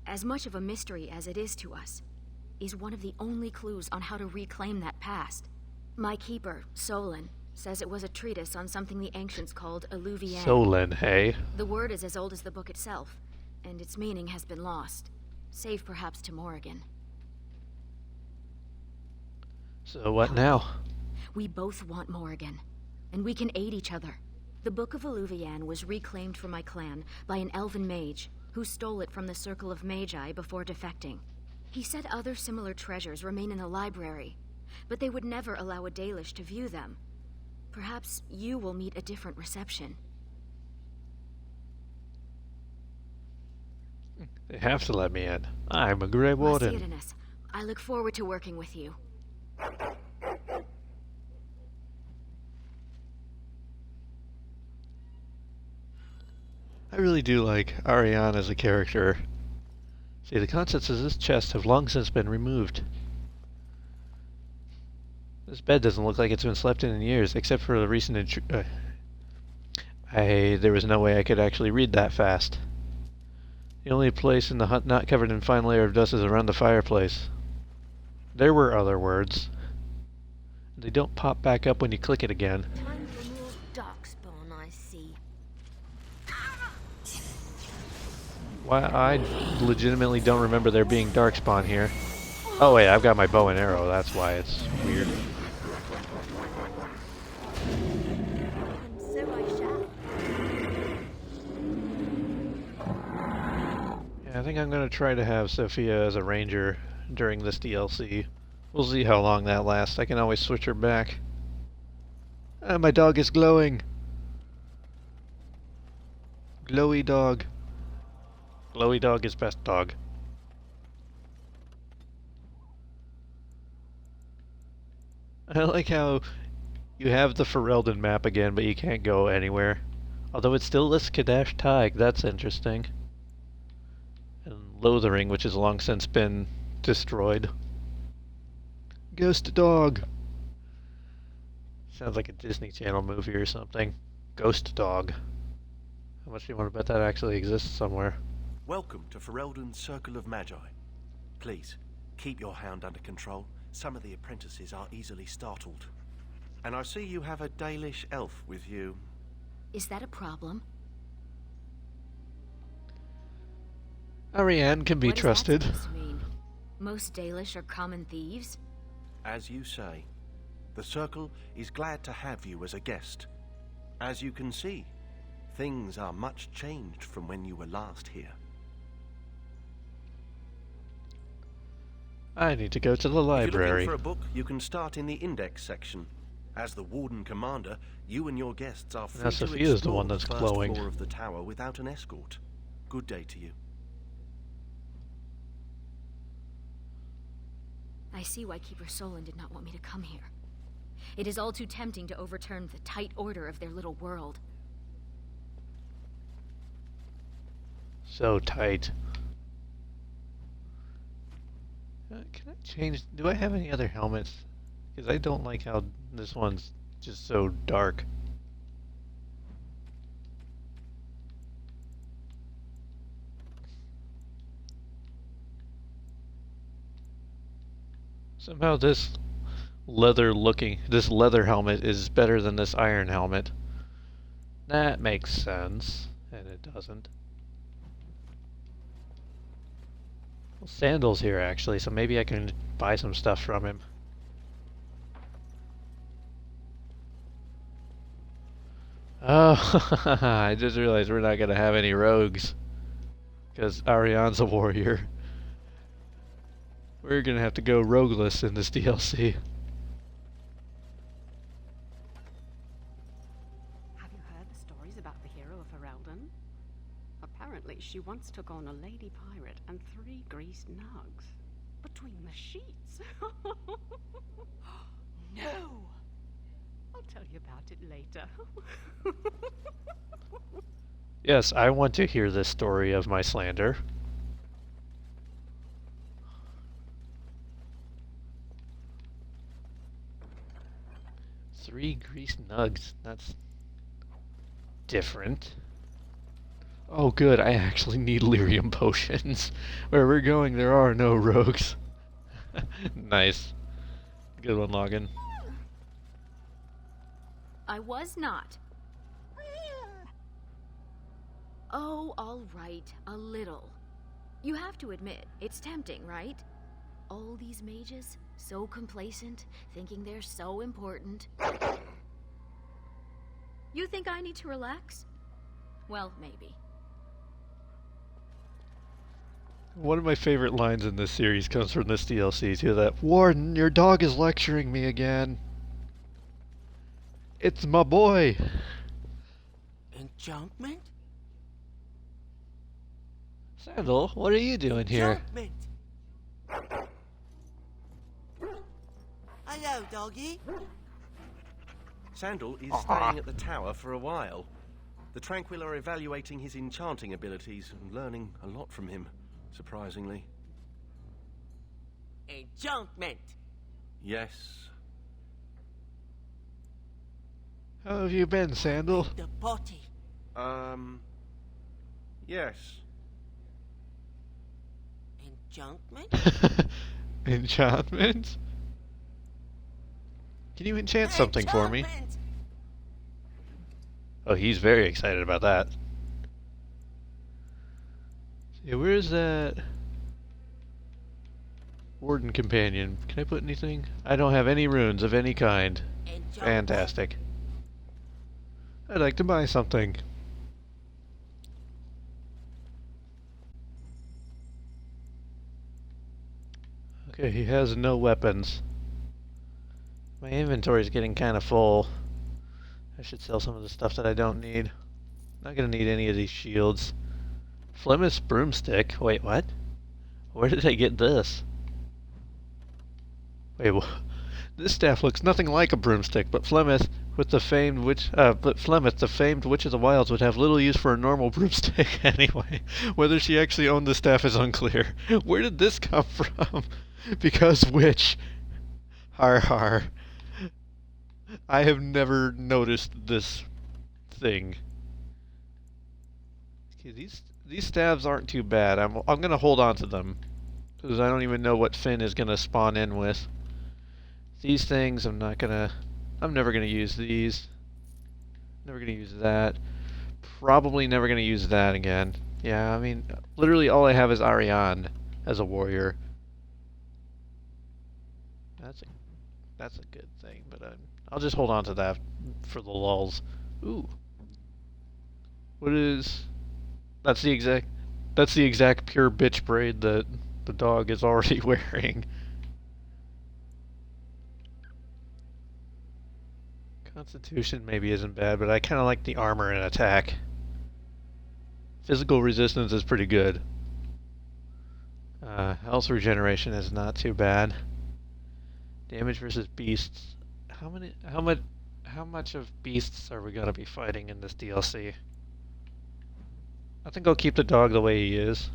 as much of a mystery as it is to us, is one of the only clues on how to reclaim that past. My keeper, Solon, says it was a treatise on something the ancients called Alluvian. Solon, hey? The word is as old as the book itself, and its meaning has been lost, save perhaps to Morrigan. So what now? We both want Morrigan, and we can aid each other. The Book of Alluvian was reclaimed for my clan by an elven mage who stole it from the Circle of Magi before defecting. He said other similar treasures remain in the library, but they would never allow a Dalish to view them. Perhaps you will meet a different reception. They have to let me in. I'm a Grey Warden. Marcianus, I look forward to working with you. I really do like Ariane as a character. See, the contents of this chest have long since been removed. This bed doesn't look like it's been slept in years, except for the recent there was no way I could actually read that fast. The only place in the hut not covered in fine layer of dust is around the fireplace. There were other words. They don't pop back up when you click it again. Time for more darkspawn, I see. Why, I legitimately don't remember there being darkspawn here. Oh wait, I've got my bow and arrow, that's why it's weird. And so I shall. Yeah, I think I'm gonna try to have Sophia as a ranger during this DLC. We'll see how long that lasts. I can always switch her back. My dog is glowing. Glowy dog. Glowy dog is best dog. I like how you have the Ferelden map again, but you can't go anywhere. Although it still lists Kadash Tig, that's interesting. And Lothering, which has long since been destroyed. Ghost dog. Sounds like a Disney Channel movie or something. Ghost dog. How much do you want to bet that actually exists somewhere? Welcome to Ferelden's Circle of Magi. Please, keep your hound under control. Some of the apprentices are easily startled. And I see you have a Dalish elf with you. Is that a problem? Ariane can be What is that trusted. supposed to mean? Most Dalish are common thieves? As you say, the Circle is glad to have you as a guest. As you can see, things are much changed from when you were last here. I need to go to the If you're library. looking for a book, you can start in the index section. As the Warden Commander, you and your guests are free Now to Sophia's the explore one that's the first glowing. floor of the tower without an escort. Good day to you. I see why Keeper Solon did not want me to come here. It is all too tempting to overturn the tight order of their little world. So tight. Can I change? Do I have any other helmets? Because I don't like how this one's just so dark. Somehow this leather helmet is better than this iron helmet. That makes sense, and it doesn't. Well, Sandal's here actually, so maybe I can buy some stuff from him. Oh, I just realized we're not gonna have any rogues. Because Ariane's a warrior. We're gonna have to go rogueless in this DLC. Have you heard the stories about the hero of Ferelden? Apparently, she once took on a lady pirate and 3 greased nugs. Between the sheets. No! I'll tell you about it later. Yes, I want to hear this story of my slander. Three greased nugs. That's different. Oh, good. I actually need lyrium potions. Where we're going, there are no rogues. Nice. Good one, Logan. I was not. Oh, all right, a little. You have to admit, it's tempting, right? All these mages, so complacent, thinking they're so important. You think I need to relax? Well, maybe. One of my favorite lines in this series comes from this DLC too, that, Warden, your dog is lecturing me again. It's my boy. Enchantment? Sandal, what are you doing here? Enchantment! Hello, doggy. Sandal is staying at the tower for a while. The Tranquil are evaluating his enchanting abilities and learning a lot from him, surprisingly. Enchantment! Yes. How have you been, Sandal? The potty. Yes. Enchantment? Enchantment? Can you enchant something for me? Enchantment! Oh, he's very excited about that. Yeah, where's that Warden companion? Can I put anything? I don't have any runes of any kind. Enchantment. Fantastic. I'd like to buy something. Okay, he has no weapons. My inventory is getting kind of full. I should sell some of the stuff that I don't need. Not gonna need any of these shields. Flemeth's broomstick. Wait, what? Where did I get this? Wait, this staff looks nothing like a broomstick, but Flemeth, the famed witch of the wilds, would have little use for a normal broomstick anyway. Whether she actually owned the staff is unclear. Where did this come from? Because witch. Har har. I have never noticed this thing. Okay, these staves aren't too bad. I'm gonna hold on to them because I don't even know what Finn is gonna spawn in with. These things I'm never gonna use these. Never gonna use that. Probably never gonna use that again. Yeah, I mean, literally all I have is Ariane as a warrior. That's a good thing, but I'll just hold on to that for the lulz. Ooh. What is... That's the exact pure bitch braid that the dog is already wearing. Constitution maybe isn't bad, but I kind of like the armor and attack. Physical resistance is pretty good. Health regeneration is not too bad. Damage versus beasts. How much of beasts are we gonna be fighting in this DLC? I think I'll keep the dog the way he is.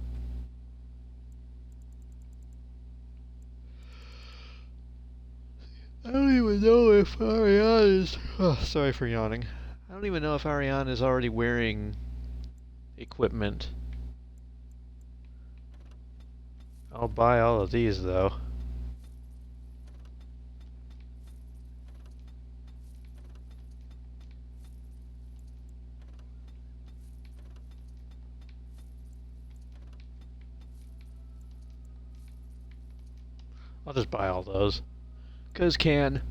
I don't even know if Ariane is... Oh, sorry for yawning. I don't even know if Ariane is already wearing equipment. I'll buy all of these, though. I'll just buy all those. 'Cause can.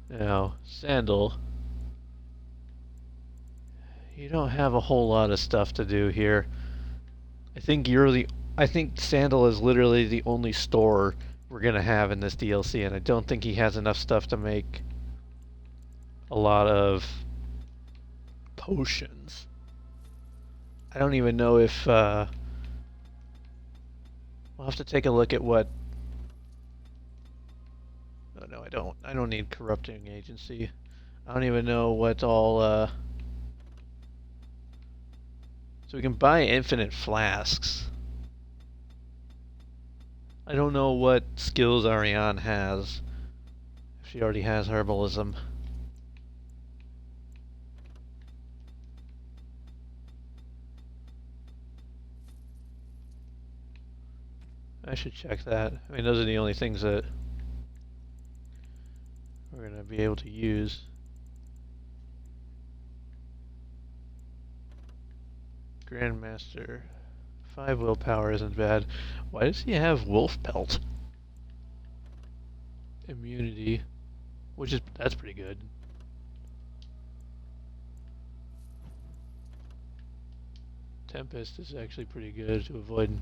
Now, Sandal. You don't have a whole lot of stuff to do here. I think Sandal is literally the only store we're gonna have in this DLC, and I don't think he has enough stuff to make a lot of potions. I don't even know if we'll have to take a look at what... Oh no, I don't. I don't need corrupting agency. I don't even know what all so we can buy infinite flasks. I don't know what skills Ariane has. If she already has herbalism. I should check that. I mean, those are the only things that we're going to be able to use. Grandmaster. 5 willpower isn't bad. Why does he have wolf pelt? Immunity. That's pretty good. Tempest is actually pretty good to avoid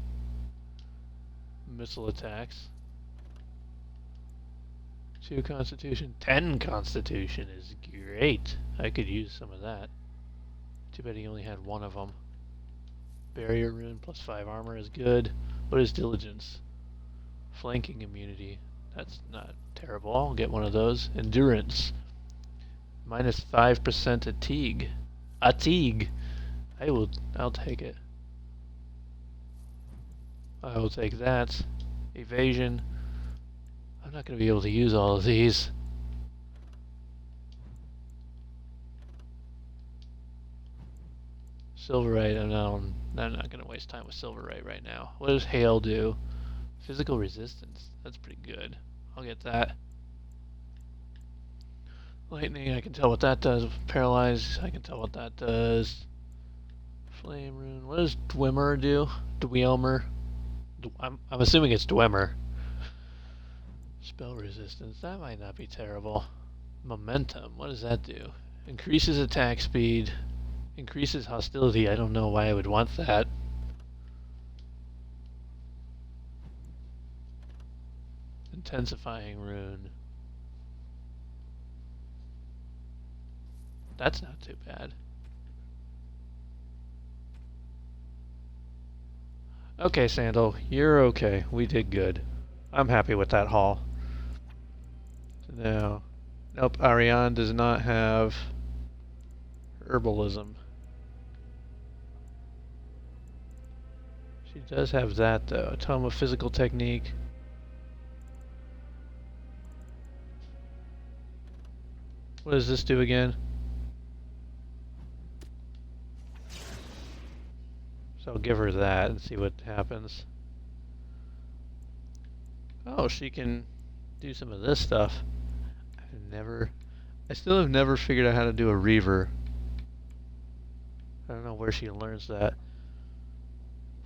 missile attacks. 2 Constitution. 10 Constitution is great. I could use some of that. Too bad he only had one of them. Barrier rune plus 5 armor is good. What is diligence? Flanking immunity. That's not terrible. I'll get one of those. Endurance. Minus 5% fatigue. Fatigue. I'll take it. I will take that. Evasion. I'm not going to be able to use all of these. Silverite, I'm not going to waste time with Silverite right now. What does Hail do? Physical resistance. That's pretty good. I'll get that. Lightning, I can tell what that does. Paralyze, I can tell what that does. Flame rune. What does Dwemer do? Dwemer. I'm assuming it's Dwemer. Spell resistance. That might not be terrible. Momentum. What does that do? Increases attack speed. Increases hostility. I don't know why I would want that. Intensifying rune. That's not too bad. Okay, Sandal, you're okay. We did good. I'm happy with that haul. So now, nope, Ariane does not have herbalism. She does have that though. Tome of Physical Technique. What does this do again? So I'll give her that and see what happens. Oh, she can do some of this stuff. I still have never figured out how to do a Reaver. I don't know where she learns that.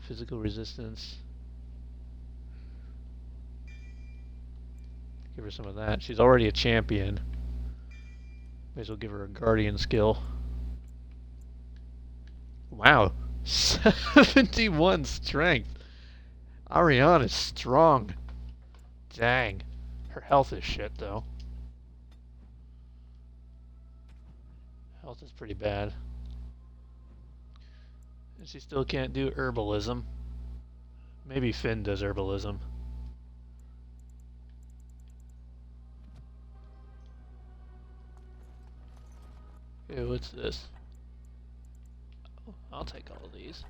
Physical resistance. Give her some of that. She's already a champion. May as well give her a guardian skill. Wow. 71 strength. Ariane is strong. Dang. Her health is shit, though. Health is pretty bad. And she still can't do herbalism. Maybe Finn does herbalism. Okay, what's this? Oh, I'll take all of these.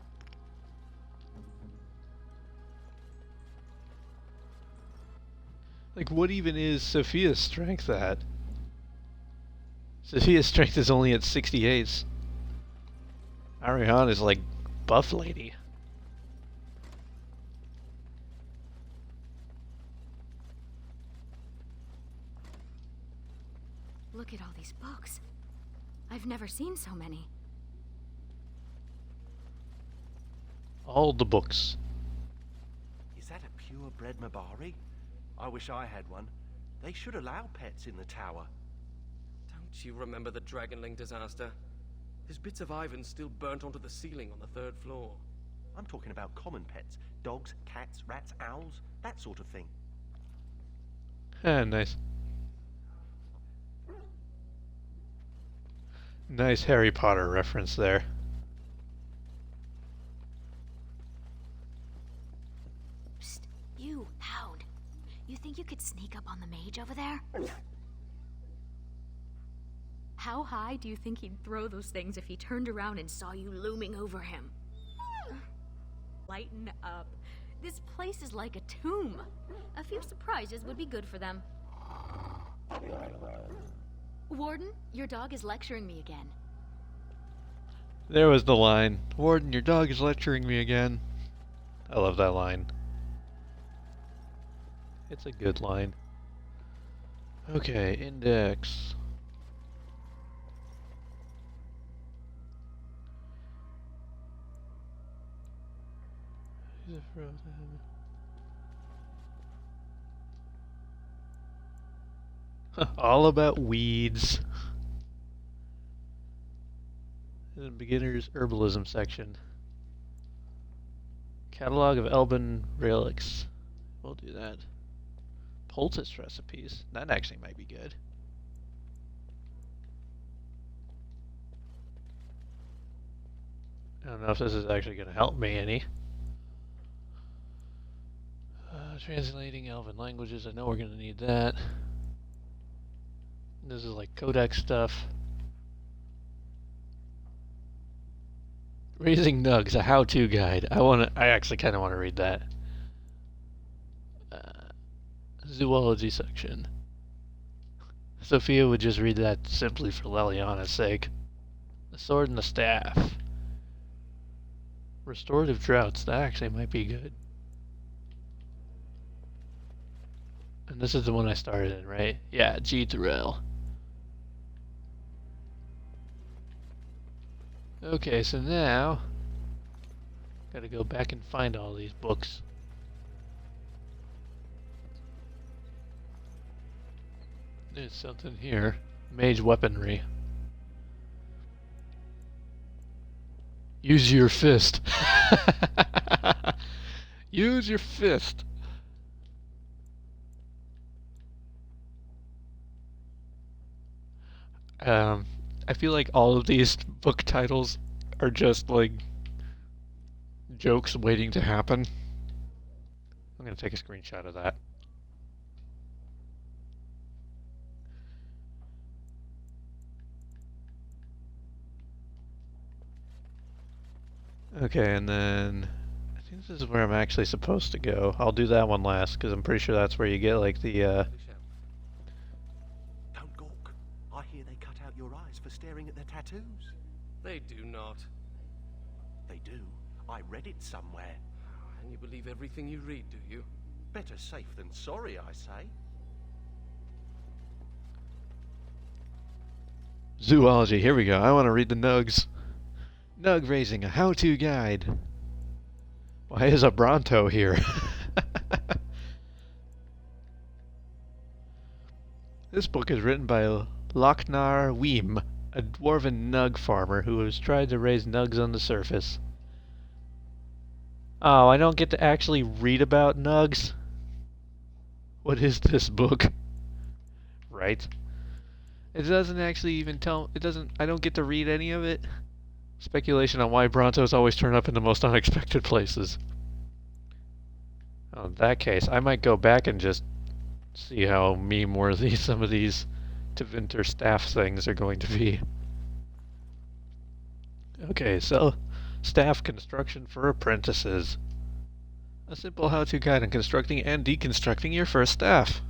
Like, what even is Sophia's strength at? Sophia's strength is only at 68. Ariane is like buff lady. Look at all these books. I've never seen so many. All the books. Is that a purebred Mabari? I wish I had one. They should allow pets in the tower. Don't you remember the Dragonling disaster? There's bits of Ivan still burnt onto the ceiling on the 3rd floor. I'm talking about common pets. Dogs, cats, rats, owls, that sort of thing. Ah, nice. Nice Harry Potter reference there. Psst, you, Hound. You think you could sneak up on the mage over there? How high do you think he'd throw those things if he turned around and saw you looming over him? Lighten up. This place is like a tomb. A few surprises would be good for them. Warden, your dog is lecturing me again. There was the line. Warden, your dog is lecturing me again. I love that line. It's a good line. Okay, index. All about weeds. In the beginner's herbalism section. Catalog of Elven relics. We'll do that. Poultice recipes. That actually might be good. I don't know if this is actually going to help me any. Translating Elven languages. I know we're going to need that. This is like codex stuff. Raising Nugs, a how-to guide. I actually kind of want to read that. Zoology section. Sophia would just read that simply for Leliana's sake. The sword and the staff. Restorative droughts, that actually might be good. And this is the one I started in, right? Yeah, G Thrill. Okay, so now gotta go back and find all these books. There's something here. Mage weaponry. Use your fist. Use your fist. I feel like all of these book titles are just like jokes waiting to happen. I'm gonna take a screenshot of that. Okay, and then I think this is where I'm actually supposed to go. I'll do that one last because I'm pretty sure that's where you get like the Don't gawk. I hear they cut out your eyes for staring at their tattoos. They do not. They do. I read it somewhere. And you believe everything you read, do you? Better safe than sorry, I say. zoology. Here we go. I want to read the nugs. Nug raising, a how-to guide. Why is a Bronto here? This book is written by Lochnar Weem, a dwarven nug farmer who has tried to raise nugs on the surface. Oh, I don't get to actually read about nugs? What is this book? Right. It doesn't actually even tell... I don't get to read any of it. Speculation on why Brontos always turn up in the most unexpected places. Oh, in that case, I might go back and just see how meme-worthy some of these Tevinter staff things are going to be. Okay, so staff construction for apprentices. A simple how-to guide on constructing and deconstructing your first staff.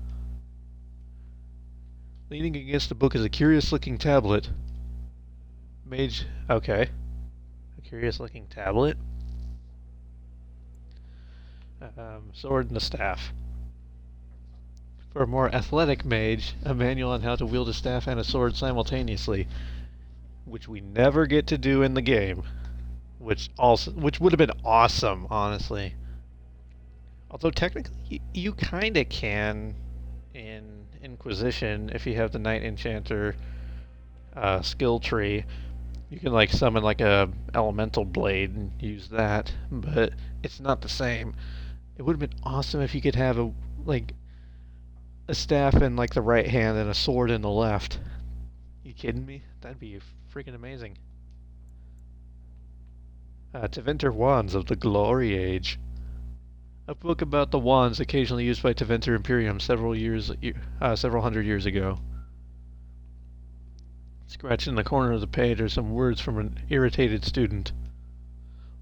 Leaning against the book is a curious-looking tablet. Mage... okay. A curious-looking tablet. Sword and a staff. For a more athletic mage, a manual on how to wield a staff and a sword simultaneously, which we never get to do in the game, which would have been awesome, honestly. Although technically you kind of can in Inquisition if you have the Knight Enchanter skill tree. You can like summon like a elemental blade and use that, but it's not the same. It would have been awesome if you could have a staff in like the right hand and a sword in the left. You kidding me? That'd be freaking amazing. Tevinter Wands of the Glory Age. A book about the wands occasionally used by Tevinter Imperium several hundred years ago. Scratched in the corner of the page are some words from an irritated student.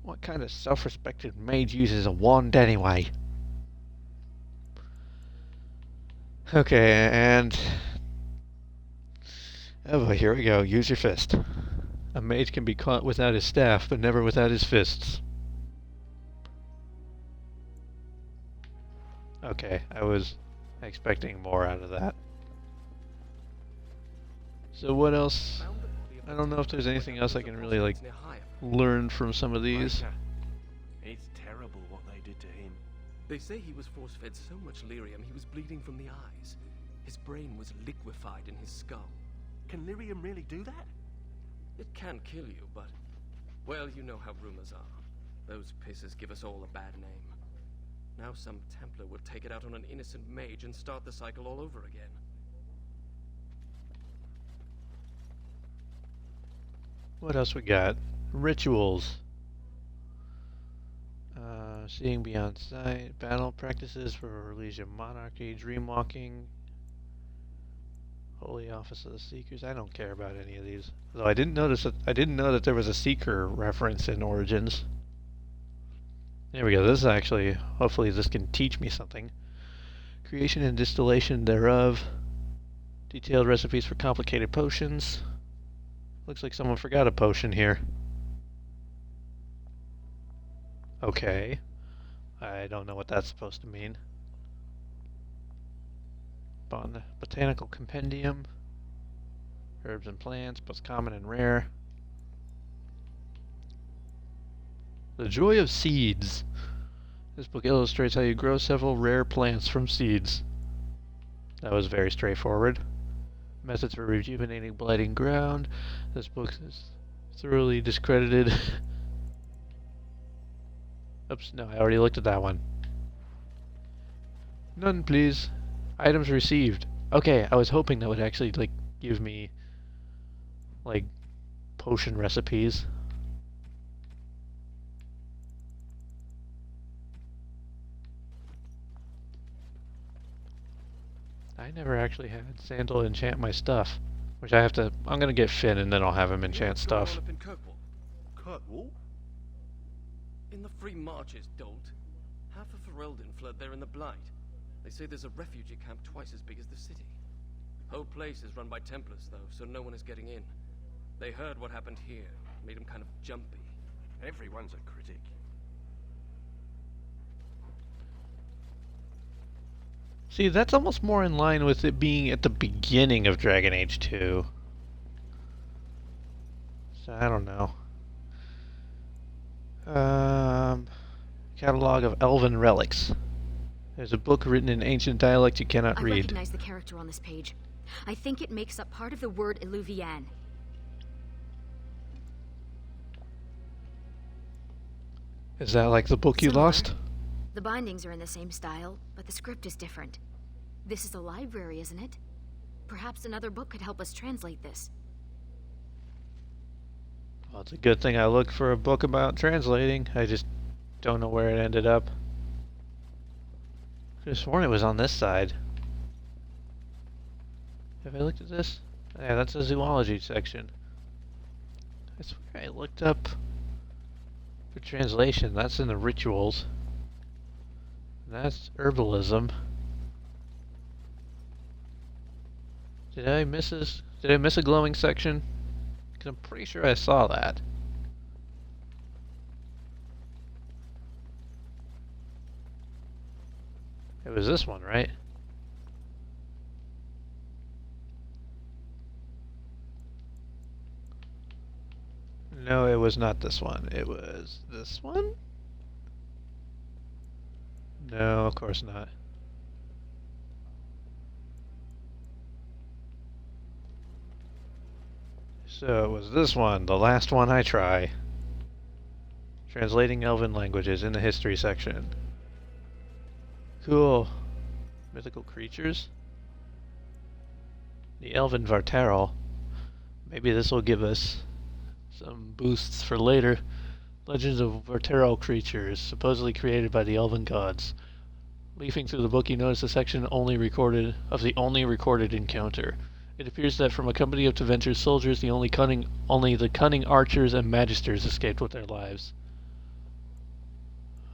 What kind of self-respected mage uses a wand anyway? Okay, and... oh boy, here we go. Use your fist. A mage can be caught without his staff, but never without his fists. Okay, I was Expecting more out of that. So what else? I don't know if there's anything else I can really like learn from some of these. It's terrible what they did to him. They say he was force-fed so much lyrium he was bleeding from the eyes. His brain was liquefied in his skull. Can lyrium really do that? It can kill you, but... well, you know how rumors are. Those pisses give us all a bad name. Now some Templar would take it out on an innocent mage and start the cycle all over again. What else we got? Rituals. Seeing beyond sight. Battle practices for Elysian monarchy. Dreamwalking. Holy Office of the Seekers. I don't care about any of these. Though I didn't know that there was a Seeker reference in Origins. There we go. This is actually, hopefully this can teach me something. Creation and distillation thereof. Detailed recipes for complicated potions. Looks like someone forgot a potion here. Okay. I don't know what that's supposed to mean. Botanical compendium. Herbs and plants, both common and rare. The Joy of Seeds. This book illustrates how you grow several rare plants from seeds. That was very straightforward. Methods for rejuvenating blighting ground. This book is thoroughly discredited. Oops, no, I already looked at that one. None, please. Items received. Okay, I was hoping that would actually, like, give me, like, potion recipes. I never actually had Sandal enchant my stuff, which I have to. I'm gonna get Finn, and then I'll have him enchant stuff. Up in Kirkwall. Kirkwall? In the Free Marches, dolt. Half of Ferelden fled there in the Blight. They say there's a refugee camp twice as big as the city. Whole place is run by Templars, though, so no one is getting in. They heard what happened here, made them kind of jumpy. Everyone's a critic. See, that's almost more in line with it being at the beginning of Dragon Age 2. So I don't know. Catalog of Elven Relics. There's a book written in ancient dialect you cannot read. I recognize the character on this page. I think it makes up part of the word Illuvian. Is that like the book you Similar. lost? The bindings are in the same style, but the script is different. This is a library, isn't it? Perhaps another book could help us translate this. Well, it's a good thing I looked for a book about translating. I just don't know where it ended up. Could have sworn it was on this side. Have I looked at this? Yeah, that's the zoology section. I swear I looked up for translation. That's in the rituals. That's herbalism. Did I miss this? Did I miss a glowing section? Because I'm pretty sure I saw that. It was this one, right? No, it was not this one. It was this one? No, of course not. So it was this one, the last one I try. Translating Elven languages in the history section. Cool. Mythical creatures? The Elven Vartaral. Maybe this will give us some boosts for later. Legends of Vartaral creatures, supposedly created by the Elven gods. Leafing through the book, you notice a section of the only recorded encounter. It appears that from a company of Tevinter's soldiers, only the cunning archers and magisters escaped with their lives.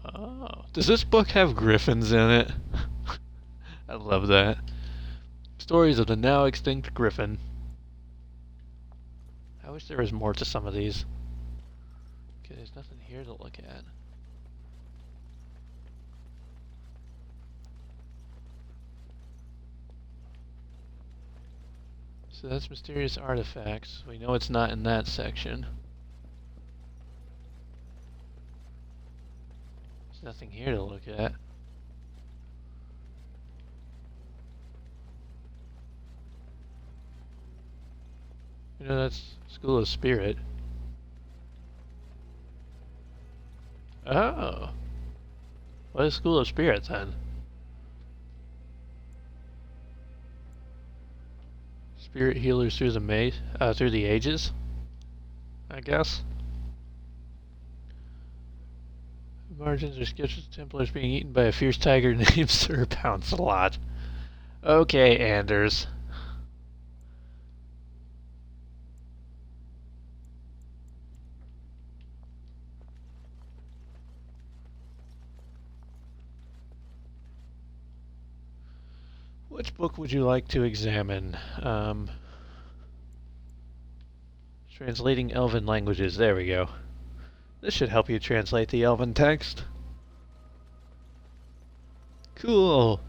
Oh, does this book have griffins in it? I love that. Stories of the now extinct griffin. I wish there was more to some of these. Okay, there's nothing here to look at. So that's mysterious artifacts. We know it's not in that section. There's nothing here to look at. You know, that's School of Spirit. Oh. What is School of Spirit then? Spirit healers through through the ages, I guess. Margins are sketches of Templars being eaten by a fierce tiger named Sir Pouncelot. Okay, Anders. Which book would you like to examine? Translating Elven languages. There we go. This should help you translate the Elven text. Cool.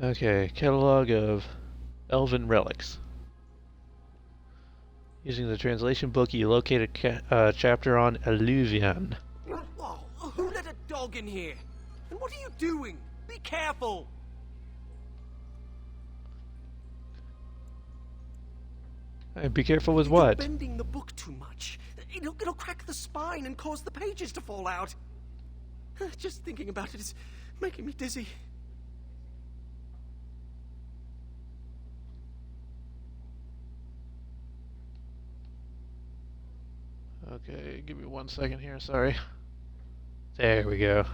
Okay, catalog of Elven relics. Using the translation book, you locate a chapter on Alluvian. Whoa, who let a dog in here? And what are you doing? Be careful! Hey, be careful with what? You're bending the book too much. It'll crack the spine and cause the pages to fall out. Just thinking about it is making me dizzy. Okay, give me 1 second here, sorry. There we go.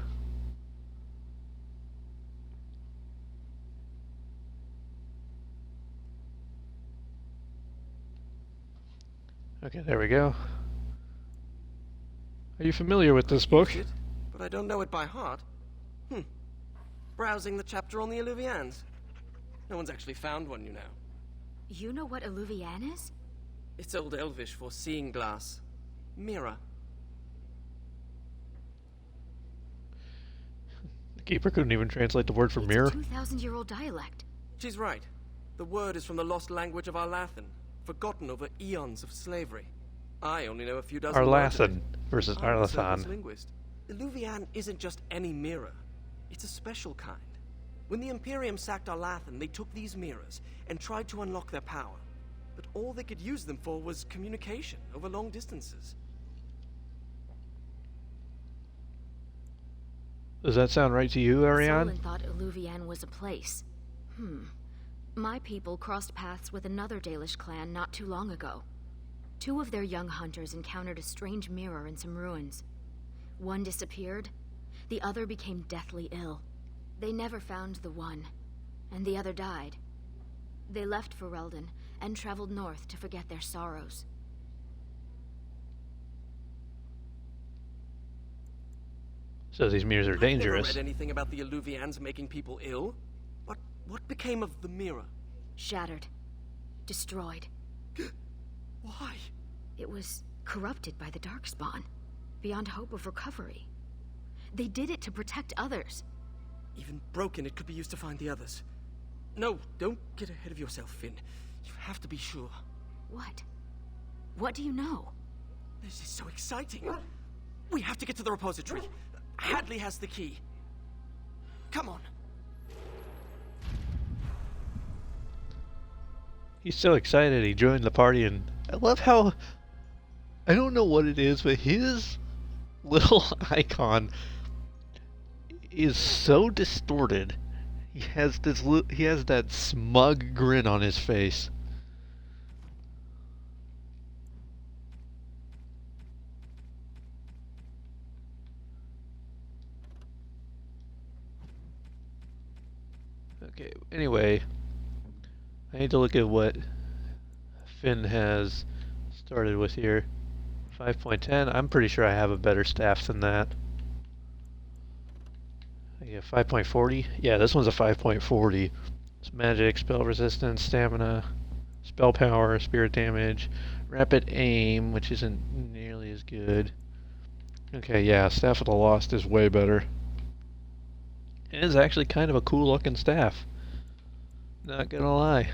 Okay, there we go. Are you familiar with this book? It, but I don't know it by heart. Browsing the chapter on the Alluvians. No one's actually found one, you know. You know what Alluvian is? It's Old Elvish for seeing glass. Mirror. The keeper couldn't even translate the word for mirror. It's a 2,000-year-old dialect. She's right. The word is from the lost language of Arlathan, forgotten over eons of slavery. I only know a few dozen words of it. Arlathan versus I'm a surface Arlathan. linguist. Alluvian isn't just any mirror. It's a special kind. When the Imperium sacked Arlathan, they took these mirrors and tried to unlock their power. But all they could use them for was communication over long distances. Does that sound right to you, Ariane? Solon thought Alluvian was a place. My people crossed paths with another Dalish clan not too long ago. 2 of their young hunters encountered a strange mirror in some ruins. One disappeared, the other became deathly ill. They never found the one, and the other died. They left Ferelden and traveled north to forget their sorrows. So these mirrors are I've never dangerous. read anything about the Alluvians making people ill. What became of the mirror? Shattered. Destroyed. Why? It was corrupted by the Darkspawn, beyond hope of recovery. They did it to protect others. Even broken, it could be used to find the others. No, don't get ahead of yourself, Finn. You have to be sure. What? What do you know? This is so exciting. We have to get to the repository. Hadley has the key. Come on. He's so excited he joined the party, and I love how, I don't know what it is, but his little icon is so distorted. He has that smug grin on his face. Okay, anyway, I need to look at what Finn has started with here. 5.10, I'm pretty sure I have a better staff than that. Yeah, 5.40. Yeah, this one's a 5.40. It's magic, spell resistance, stamina, spell power, spirit damage, rapid aim, which isn't nearly as good. Okay, yeah, Staff of the Lost is way better. It is actually kind of a cool looking staff. Not gonna lie.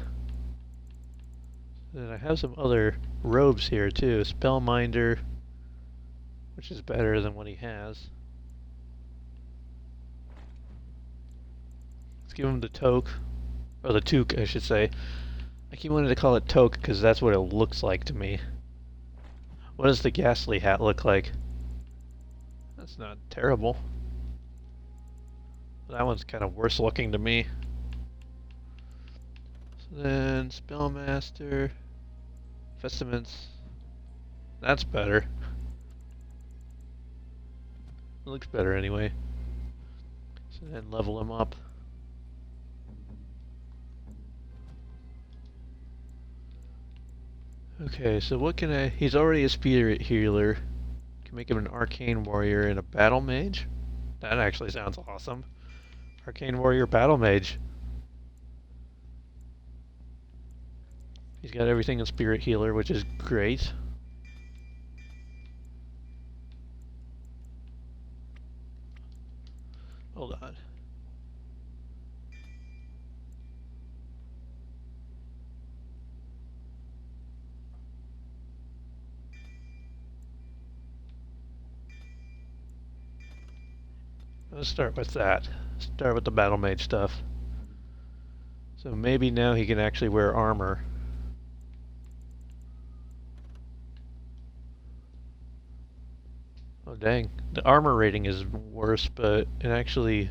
And I have some other robes here too. Spellminder, which is better than what he has. Let's give him the toque. Or the toque, I should say. I keep wanting to call it toque because that's what it looks like to me. What does the ghastly hat look like? That's not terrible. That one's kind of worse looking to me. So then, Spellmaster, Vestments. That's better. It looks better anyway. So then level him up. Okay, so what can I... He's already a spirit healer. Can make him an arcane warrior and a battle mage. That actually sounds awesome. Arcane warrior, battle mage. He's got everything in spirit healer, which is great. Hold on. Let's start with that. Start with the battle mage stuff. So maybe now he can actually wear armor. Oh dang. The armor rating is worse, but it actually...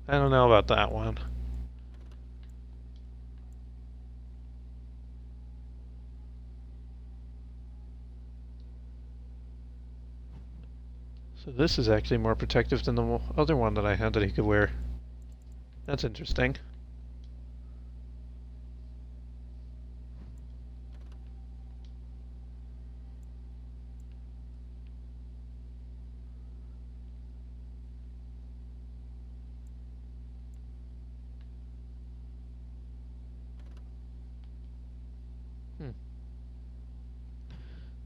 I don't know about that one. So this is actually more protective than the other one that I had that he could wear. That's interesting.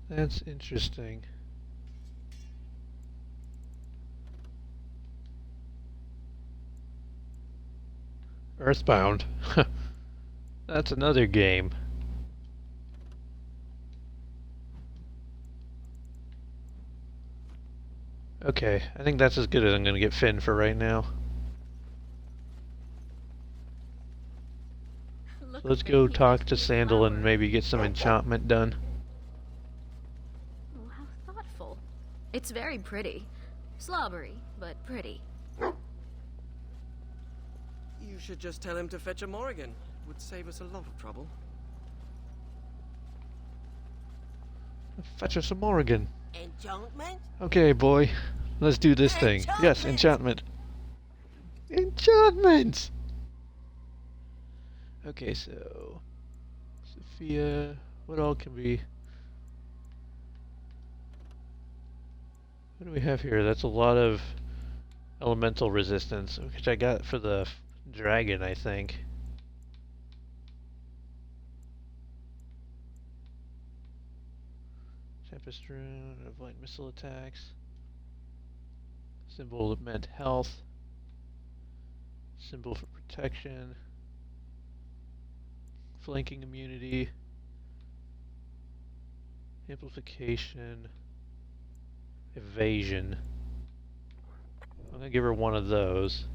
That's interesting. Earthbound. That's another game. Okay, I think that's as good as I'm gonna get Finn for right now. So let's go talk to Sandal and maybe get some enchantment done. Oh, how thoughtful. It's very pretty. Slobbery, but pretty. You should just tell him to fetch a Morrigan. Would save us a lot of trouble. Fetch us a Morrigan. Enchantment? Okay, boy. Let's do this thing. Yes, enchantment. Enchantment! Okay, so... Sophia... What all can we... What do we have here? That's a lot of elemental resistance, which I got for the dragon, I think. Tempest rune, avoid missile attacks. Symbol that meant health. Symbol for protection. Flanking immunity. Amplification. Evasion. I'm gonna give her one of those.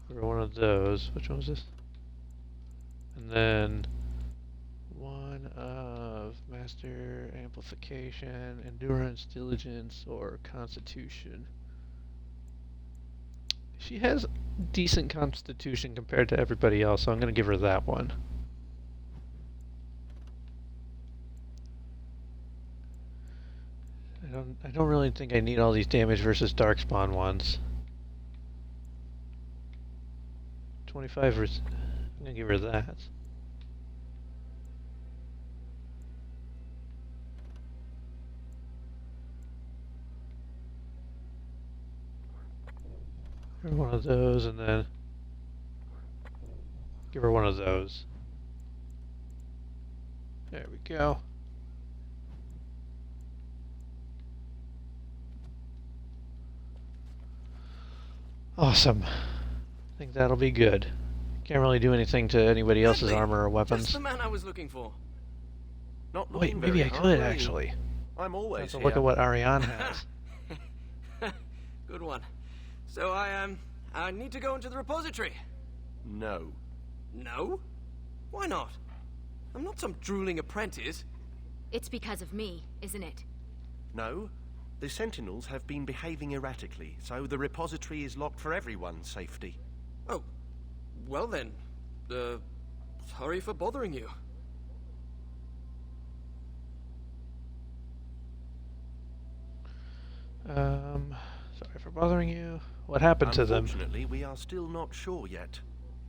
Give her one of those. Which one was this? And then one of Master Amplification, Endurance, Diligence, or Constitution. She has decent constitution compared to everybody else, so I'm going to give her that one. I don't really think I need all these damage versus darkspawn ones. 25 versus... I'm gonna give her that. Give her one of those, and then give her one of those. There we go. Awesome. I think that'll be good. Can't really do anything to anybody else's Bentley, armor or weapons. Just the man I was looking for. Not Wait, looking maybe I very hard, could are you? actually. I'm always Have to here. look at what Ariane has. Good one. So I need to go into the repository. No. No? Why not? I'm not some drooling apprentice. It's because of me, isn't it? No. The Sentinels have been behaving erratically, so the repository is locked for everyone's safety. Oh, well then, sorry for bothering you. Sorry for bothering you. What happened to them? Unfortunately, we are still not sure yet.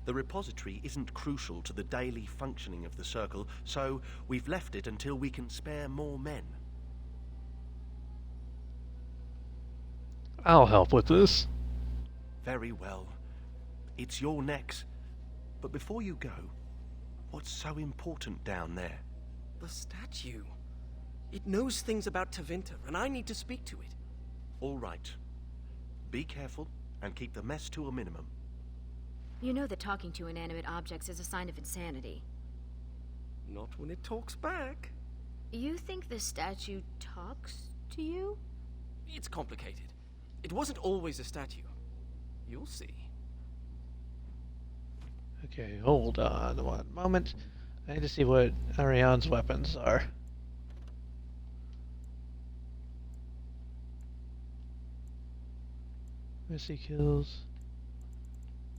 The repository isn't crucial to the daily functioning of the Circle, so we've left it until we can spare more men. I'll help with this. Very well. It's your necks. But before you go, what's so important down there? The statue. It knows things about Tevinter, and I need to speak to it. All right. Be careful and keep the mess to a minimum. You know that talking to inanimate objects is a sign of insanity. Not when it talks back. You think the statue talks to you? It's complicated. It wasn't always a statue. You'll see. Okay, hold on one moment. I need to see what Ariane's weapons are. Missy kills.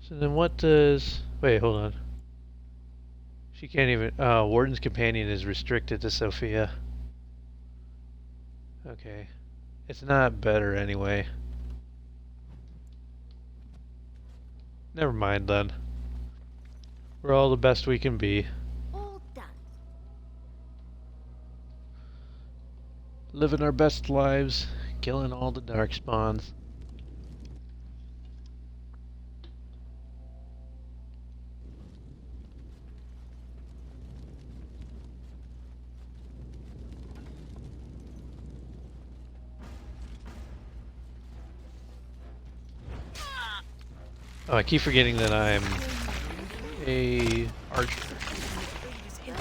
So then what does... Wait, hold on. She can't even... Warden's Companion is restricted to Sophia. Okay. It's not better anyway. Never mind then. We're all the best we can be. All done. Living our best lives, killing all the darkspawns. Oh, I keep forgetting that I'm a archer. See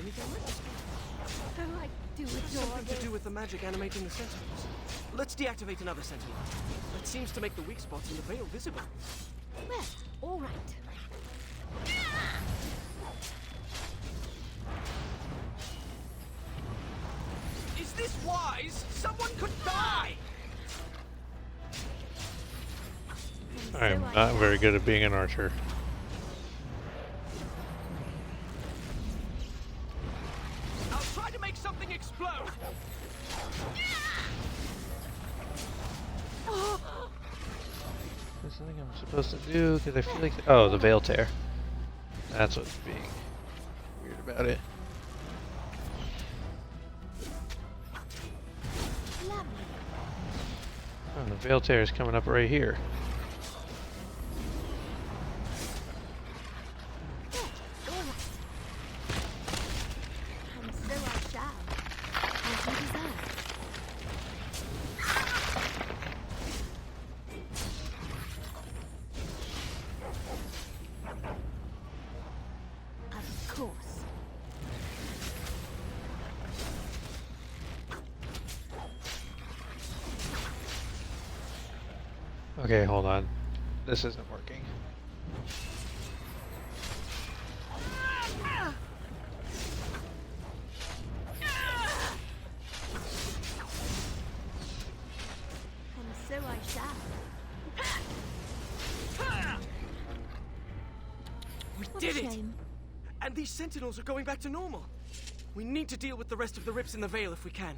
anything? I do Something to do with the magic animating the sentinels. Let's deactivate another sentinel. That seems to make the weak spots in the veil visible. Well, all right. Is this wise? Someone could die! I am not very good at being an archer. I'll try to make something explode! There's something I'm supposed to do, because I feel like... Oh, the veil tear. That's what's being weird about it. Oh, the veil tear is coming up right here. And so I shall. As you desire. Of course. Okay, hold on. This isn't working. And so I shall. We What did a it! shame. And these sentinels are going back to normal. We need to deal with the rest of the rips in the veil if we can.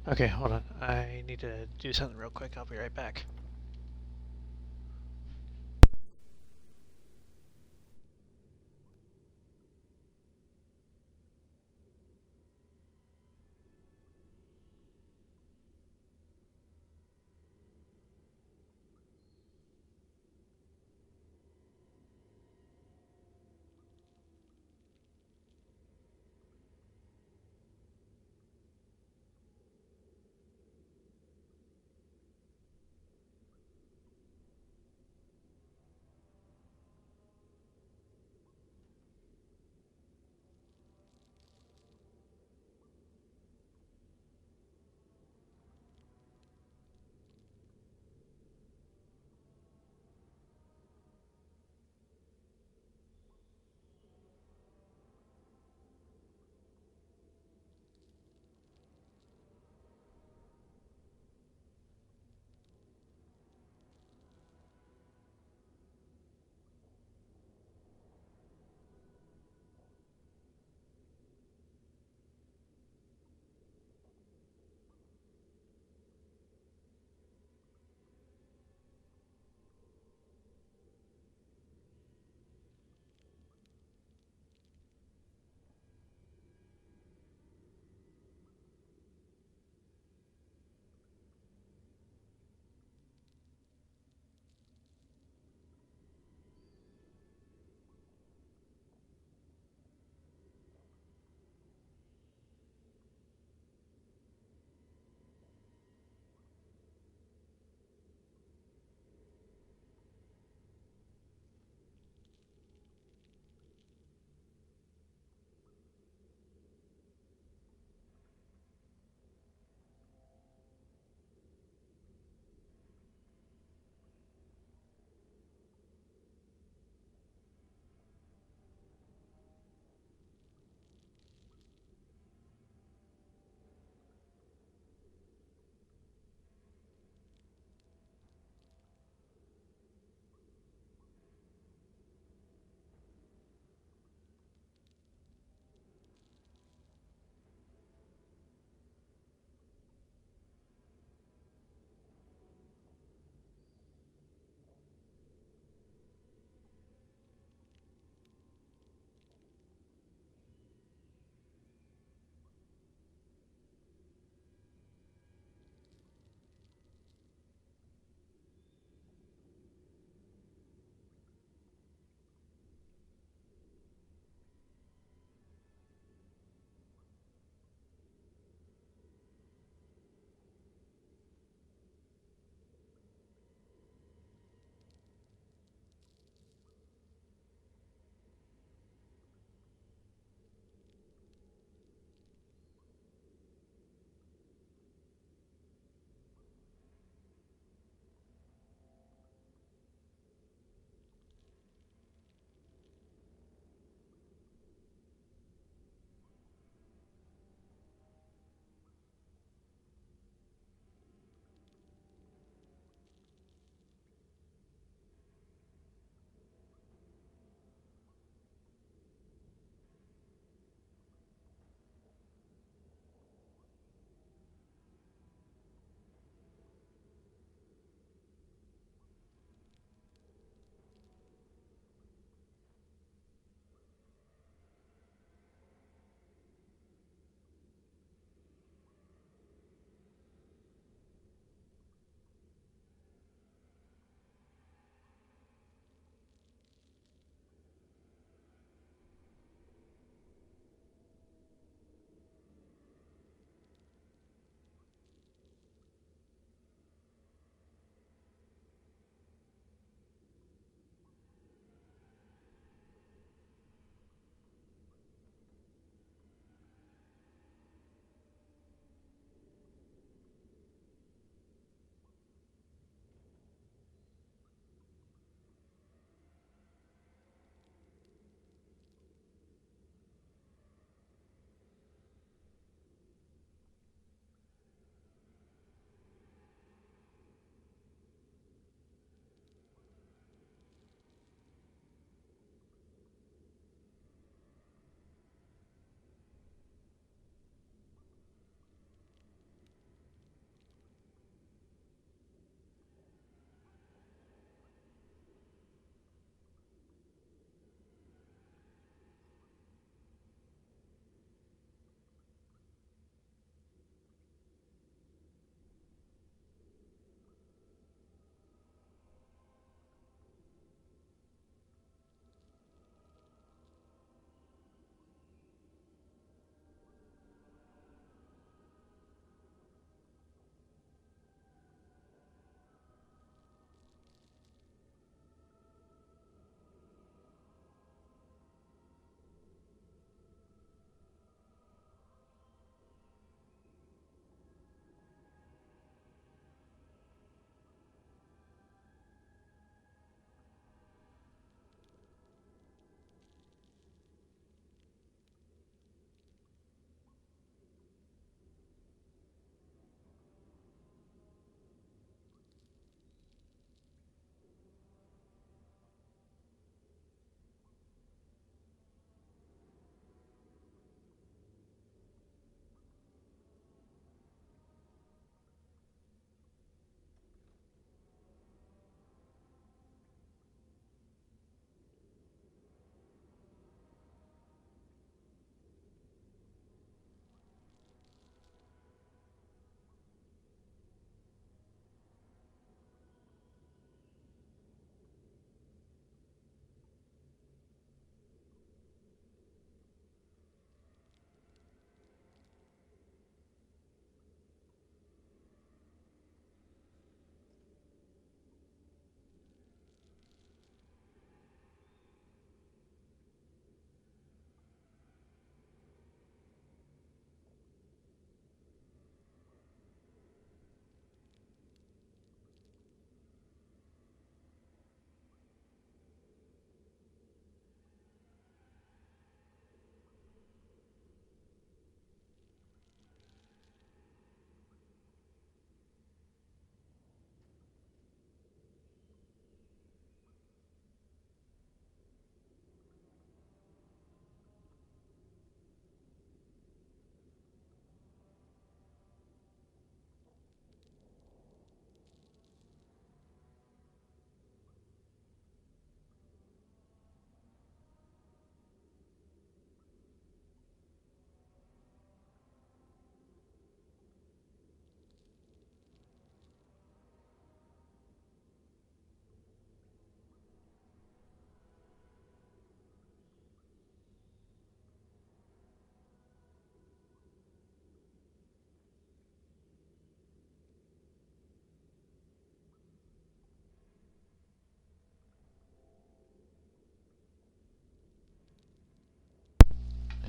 Okay, hold on. I need to do something real quick. I'll be right back.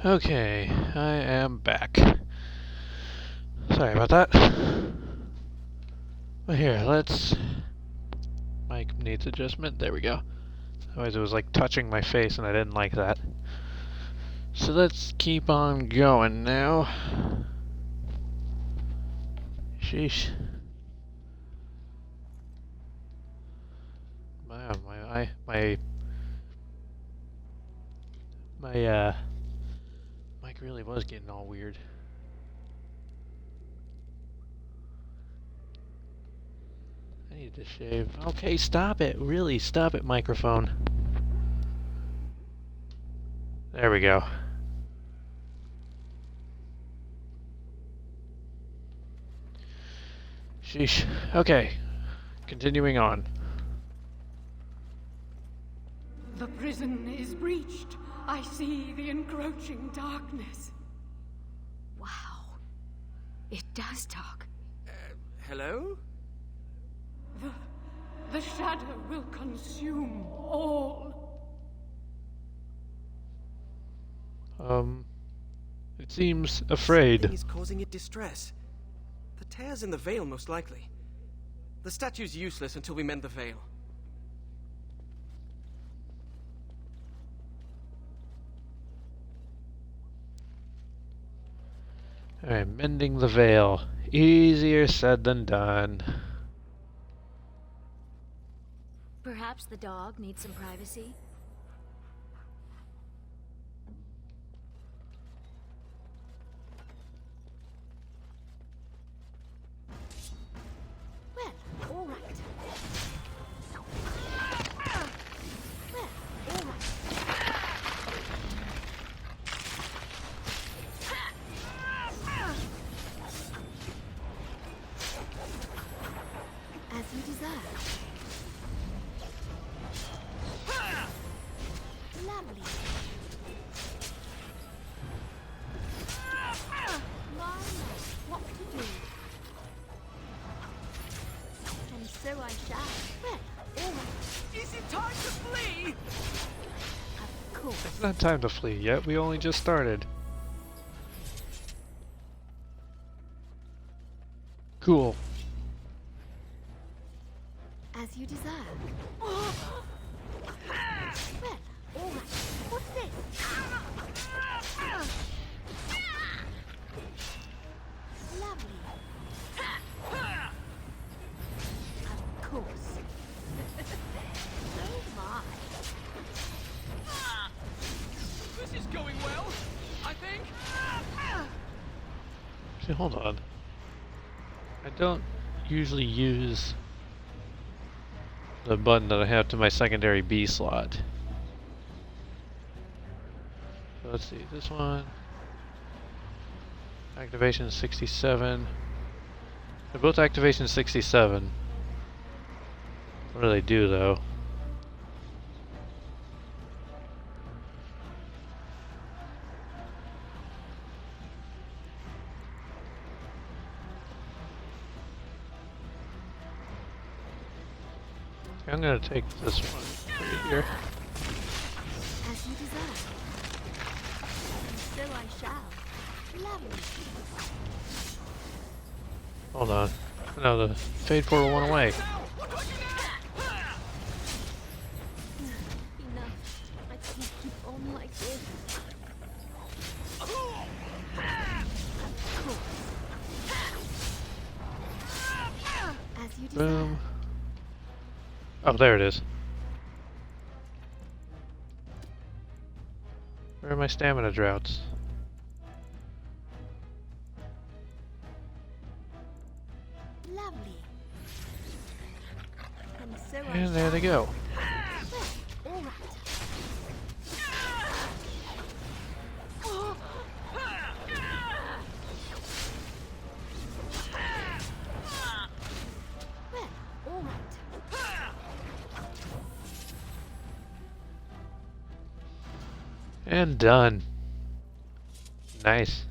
Okay, I am back. Sorry about that. Well, here, let's... Mic needs adjustment. There we go. Otherwise it was like touching my face and I didn't like that. So let's keep on going now. Sheesh. My mic really was getting all weird. I need to shave. Okay, stop it. Really, stop it, microphone. There we go. Sheesh. Okay. Continuing on. The prison is breached. I see the encroaching darkness. Wow. It does talk. Hello? The shadow will consume all. It seems afraid. Something is causing it distress. The tears in the veil, most likely. The statue's useless until we mend the veil. Alright, mending the veil. Easier said than done. Perhaps the dog needs some privacy? Well, all right. Well, all right. As you desire. Lovely. My, what to do? And so I shall. Well, all right. Is it time to flee? Of course. It's not time to flee yet. We only just started. Cool. As you desire. Well, all right. What's this? Lovely. Of course. Oh my. This is going well, I think. Actually, hold on. I don't usually use the button that I have to my secondary B slot. So let's see, this one. Activation 67. They're both activation 67. What do they do though? I'm gonna take this one right here. As you desire. And so I shall. Lovely. Hold on. No, the fade portal went away. Enough. I can't keep on like this. Of course. As you desire. Boom. Oh, there it is. Where are my stamina droughts? Lovely. And so I And there they shall. go. Well, all right. Well, all right. And done. Nice.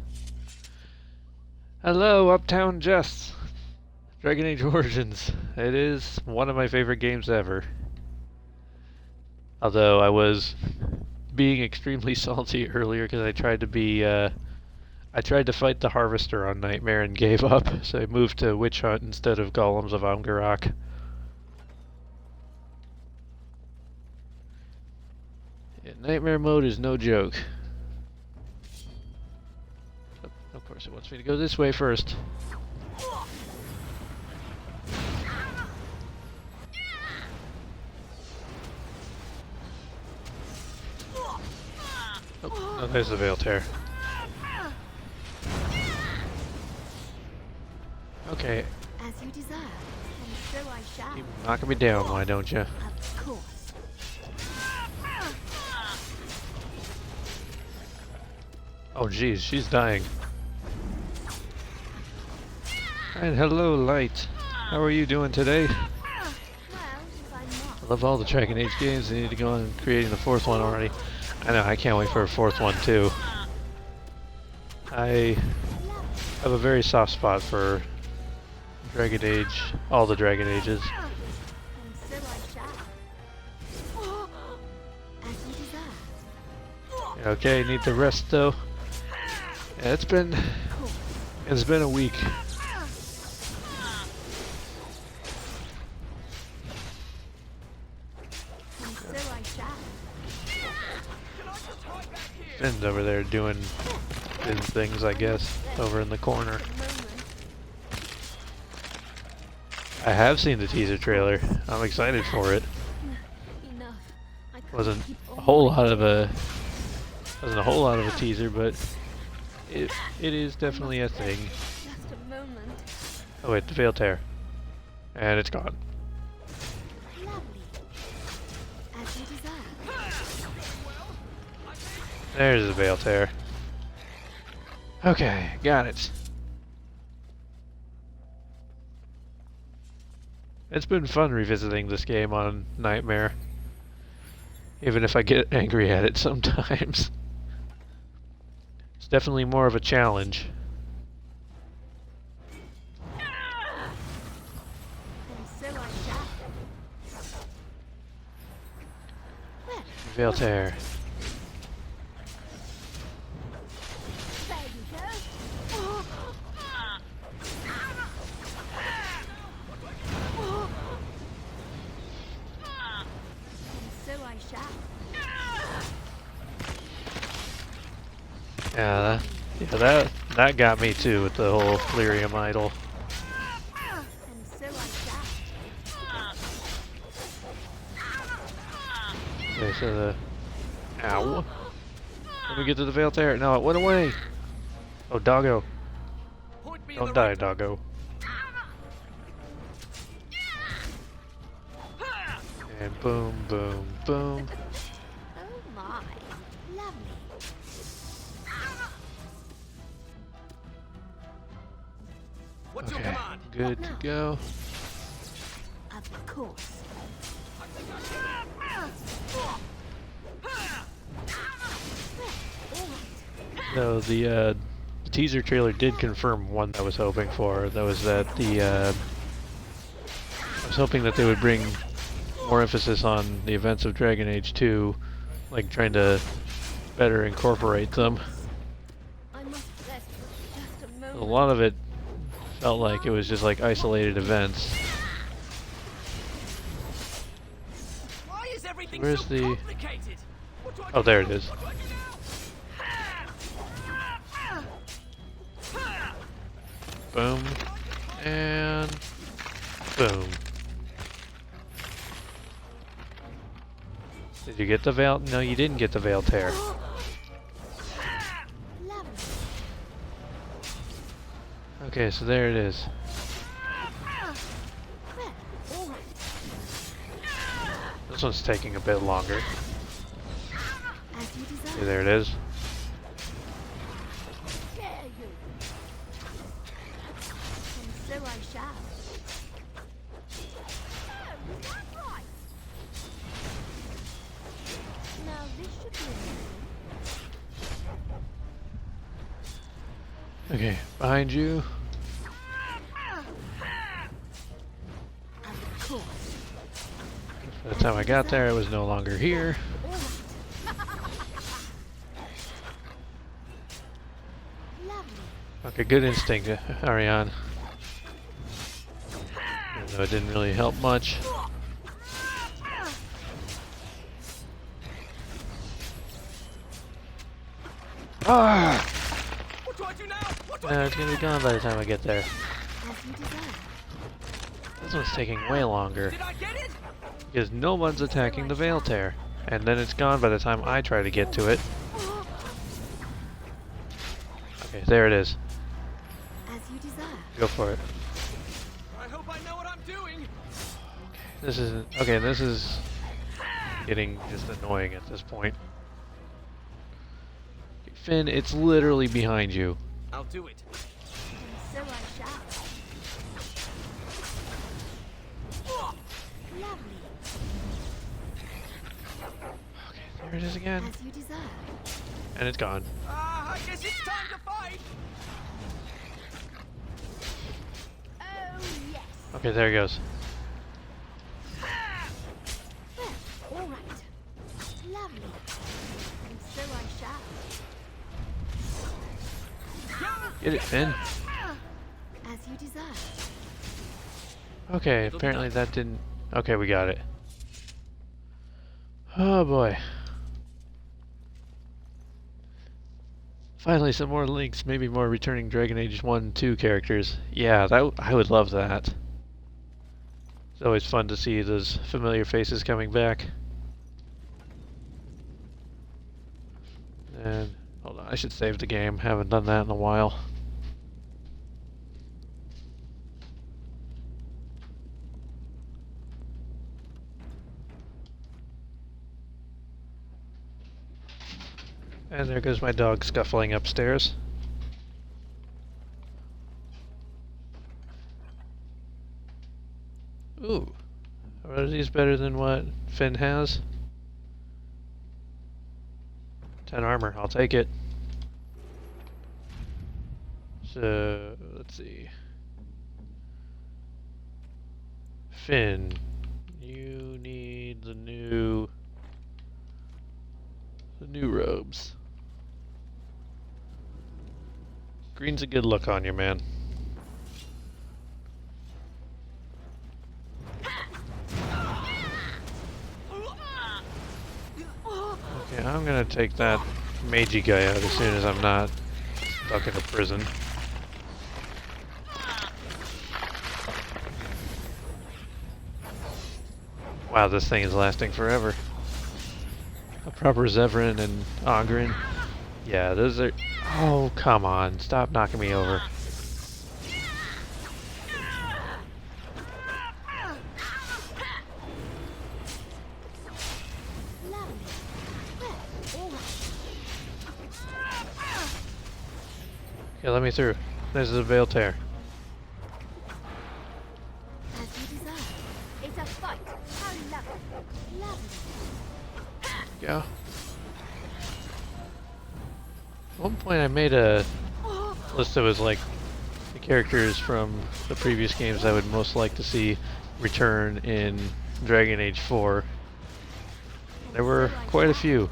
Hello, Uptown Jess. Dragon Age Origins. It is one of my favorite games ever. Although I was being extremely salty earlier because I tried to be, I tried to fight the Harvester on Nightmare and gave up, so I moved to Witch Hunt instead of Golems of Amgarrak. Yeah, Nightmare mode is no joke. Oh, of course it wants me to go this way first. Oh, there's the Veil Tear. Okay. As you desire, and so I shall. Keep knocking me down, why don't you? Of course. Oh jeez, she's dying. And hello, Light. How are you doing today? Well, if I'm not. I love all the Dragon Age games. They need to go on creating the fourth one already. I know, I can't wait for a fourth one too. I have a very soft spot for Dragon Age, all the Dragon Ages. And so I shall. As you desire. Okay, need to rest though. Yeah, it's been a week. And so I shall. Finn's over there doing his things, I guess, over in the corner. I have seen the teaser trailer. I'm excited for it. Enough. I can't Wasn't keep a on whole like lot of a teaser, but it is definitely a thing. Just a moment. Oh wait, the Veil Tear. And it's gone. Lovely. As you desire. There's the Veil Tear. Okay, got it. It's been fun revisiting this game on Nightmare. Even if I get angry at it sometimes. It's definitely more of a challenge. And so I shall. Well, Veil Tear. there you go. And so I shall. That got me too with the whole Lyrium idol. And so I shall. Okay, so the ow. Let me get to the Veil Tear. No, it went away. Oh, doggo. Point me in Don't the die, right doggo. And boom, boom, boom. Oh my. Lovely. What's your Okay, command? good to go. Of course. No, the teaser trailer did confirm one I was hoping for. That was that I was hoping that they would bring more emphasis on the events of Dragon Age 2, like trying to better incorporate them. I must rest for just a A moment. lot of it felt like it was just like isolated events. Why is everything Where's so the- complicated? What do I Oh, do there now? it is. What do I do now? Boom. And boom. Did you get the Veil? No, you didn't get the Veil Tear. Lovely. Okay, so there it is. Well, all right. This one's taking a bit longer. As you Okay, desire. there it is. Dare you. And so I shall. Oh, is that right? Now this should be amazing. Okay, behind you. Of course. By the time I got there, it was no longer here. All right. Okay, good instinct, Ariane. Even though it didn't really help much. Ah! What do I do now? What do I No, do it's gonna be now? gone by the time I get there. As you desire. This one's taking way longer. Did I get it? Because no one's attacking the Veil Tear. And then it's gone by the time I try to get to it. Okay, there it is. As you desire. Go for it. I hope I know what I'm doing. This is okay. This is getting just annoying at this point. Finn, it's literally behind you. I'll do it. And so I shall. Lovely. Okay, there it is again, As you desire. and it's gone. Ah, I guess it's time to fight. Oh, yes. Okay, there it goes. Well, all right. Lovely. And so I shall. Get it, Finn. As you desire. Okay, apparently that didn't. Okay, we got it. Oh boy. Finally, some more links, maybe more returning Dragon Age 1 and 2 characters. Yeah, I would love that. It's always fun to see those familiar faces coming back. And, hold on, I should save the game. Haven't done that in a while. And there goes my dog scuffling upstairs. Ooh. Are these better than what Finn has? 10 armor, I'll take it. So, let's see. Finn, you need the new robes. Green's a good look on you, man. Okay, I'm gonna take that Meiji guy out as soon as I'm not stuck in a prison. Wow, this thing is lasting forever. A proper Zevran and Ogren. Yeah, those are... Oh, come on. Stop knocking me over. Lovely. Well, all right. Okay, let me through. This is a Veil Tear. As you desire. It's a fight. How lovely. Lovely. Go. At one point I made a list that was like the characters from the previous games I would most like to see return in Dragon Age 4. There were quite a few.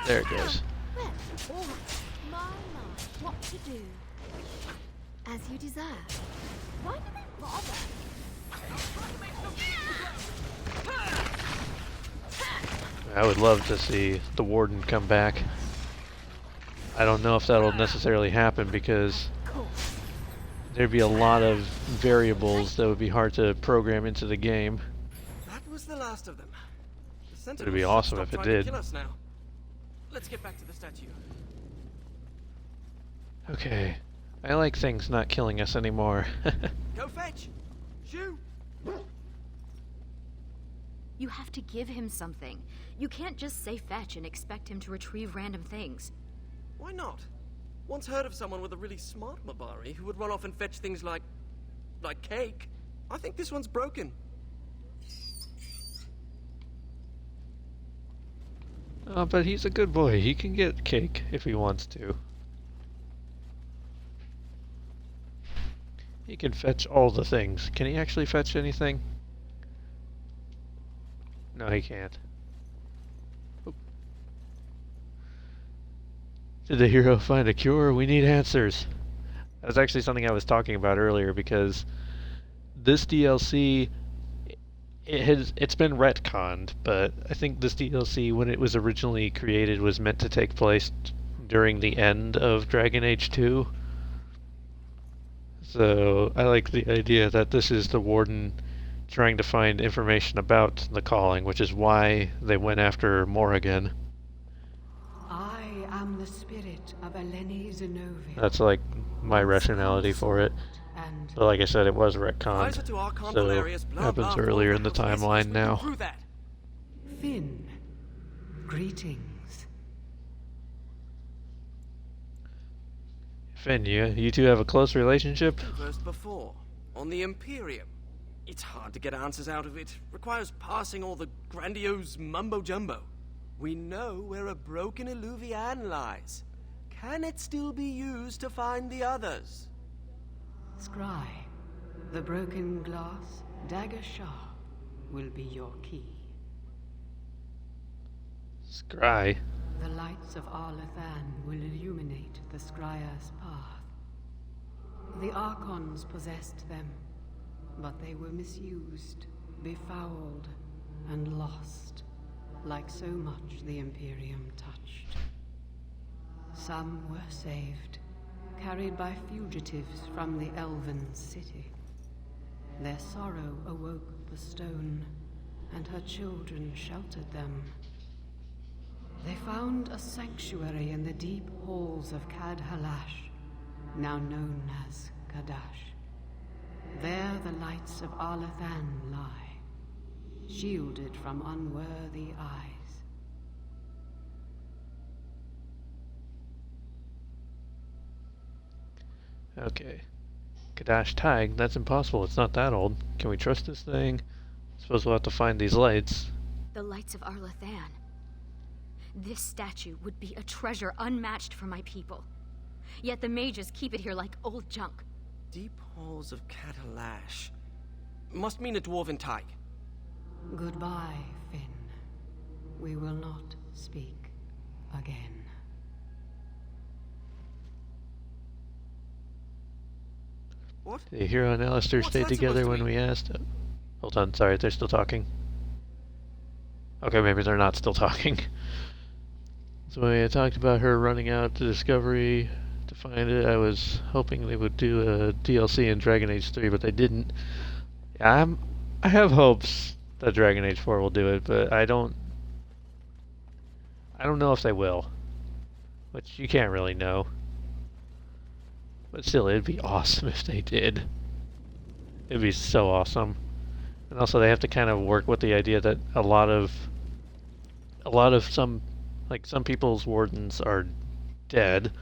There it goes. Well, all right. My, what to do? As you desire. Why do they bother? I would love to see the Warden come back. I don't know if that'll necessarily happen because there'd be a lot of variables that would be hard to program into the game. That was the last of them. The Sentinels It'd be should awesome stop if it trying to did. kill us now. Let's get back to the statue. Okay. I like things not killing us anymore. Go fetch! Shoot! You have to give him something. You can't just say fetch and expect him to retrieve random things. Why not? Once heard of someone with a really smart Mabari who would run off and fetch things like cake. I think this one's broken. Oh, but he's a good boy. He can get cake if he wants to. He can fetch all the things. Can he actually fetch anything? No, he can't. Oop. Did the hero find a cure? We need answers. That's actually something I was talking about earlier because this DLC it's been retconned, but I think this DLC when it was originally created was meant to take place during the end of Dragon Age 2. So I like the idea that this is the Warden trying to find information about the calling, which is why they went after Morrigan. I am the spirit of Eleni Zenobia. That's like my rationality for it. And But like I said, it was Advisor retconned, to Archon so Valerius, it blah, happens blah, earlier blah, in the blah. Yes, timeline we now. can prove that. Finn, greetings. Finn, you two have a close relationship? Conversed before, on the Imperium. It's hard to get answers out of it. Requires parsing all the grandiose mumbo-jumbo. We know where a broken Illuvian lies. Can it still be used to find the others? Scry, the broken glass dagger sharp will be your key. Scry. The lights of Arlathan will illuminate the Scryer's path. The Archons possessed them, but they were misused, befouled, and lost, like so much the Imperium touched. Some were saved, carried by fugitives from the Elven city. Their sorrow awoke the stone, and her children sheltered them. They found a sanctuary in the deep halls of Cadhalash, now known as Kadash. There the lights of Arlathan lie, shielded from unworthy eyes. Okay. Kadash Tag, that's impossible. It's not that old. Can we trust this thing? I suppose we'll have to find these lights. The lights of Arlathan. This statue would be a treasure unmatched for my people. Yet the mages keep it here like old junk. Deep halls of Catalash. Must mean a dwarven tyke. Goodbye, Finn. We will not speak again. What? Did Hero and Alistair What's stay that supposed together to when mean? we asked? Hold on, sorry, they're still talking. Okay, maybe they're not still talking. So when I talked about her running out to Discovery to find it, I was hoping they would do a DLC in Dragon Age 3, but they didn't. Yeah, I have hopes that Dragon Age 4 will do it, but I don't know if they will. Which you can't really know. But still, it'd be awesome if they did. It'd be so awesome. And also they have to kind of work with the idea that a lot of some people's wardens are dead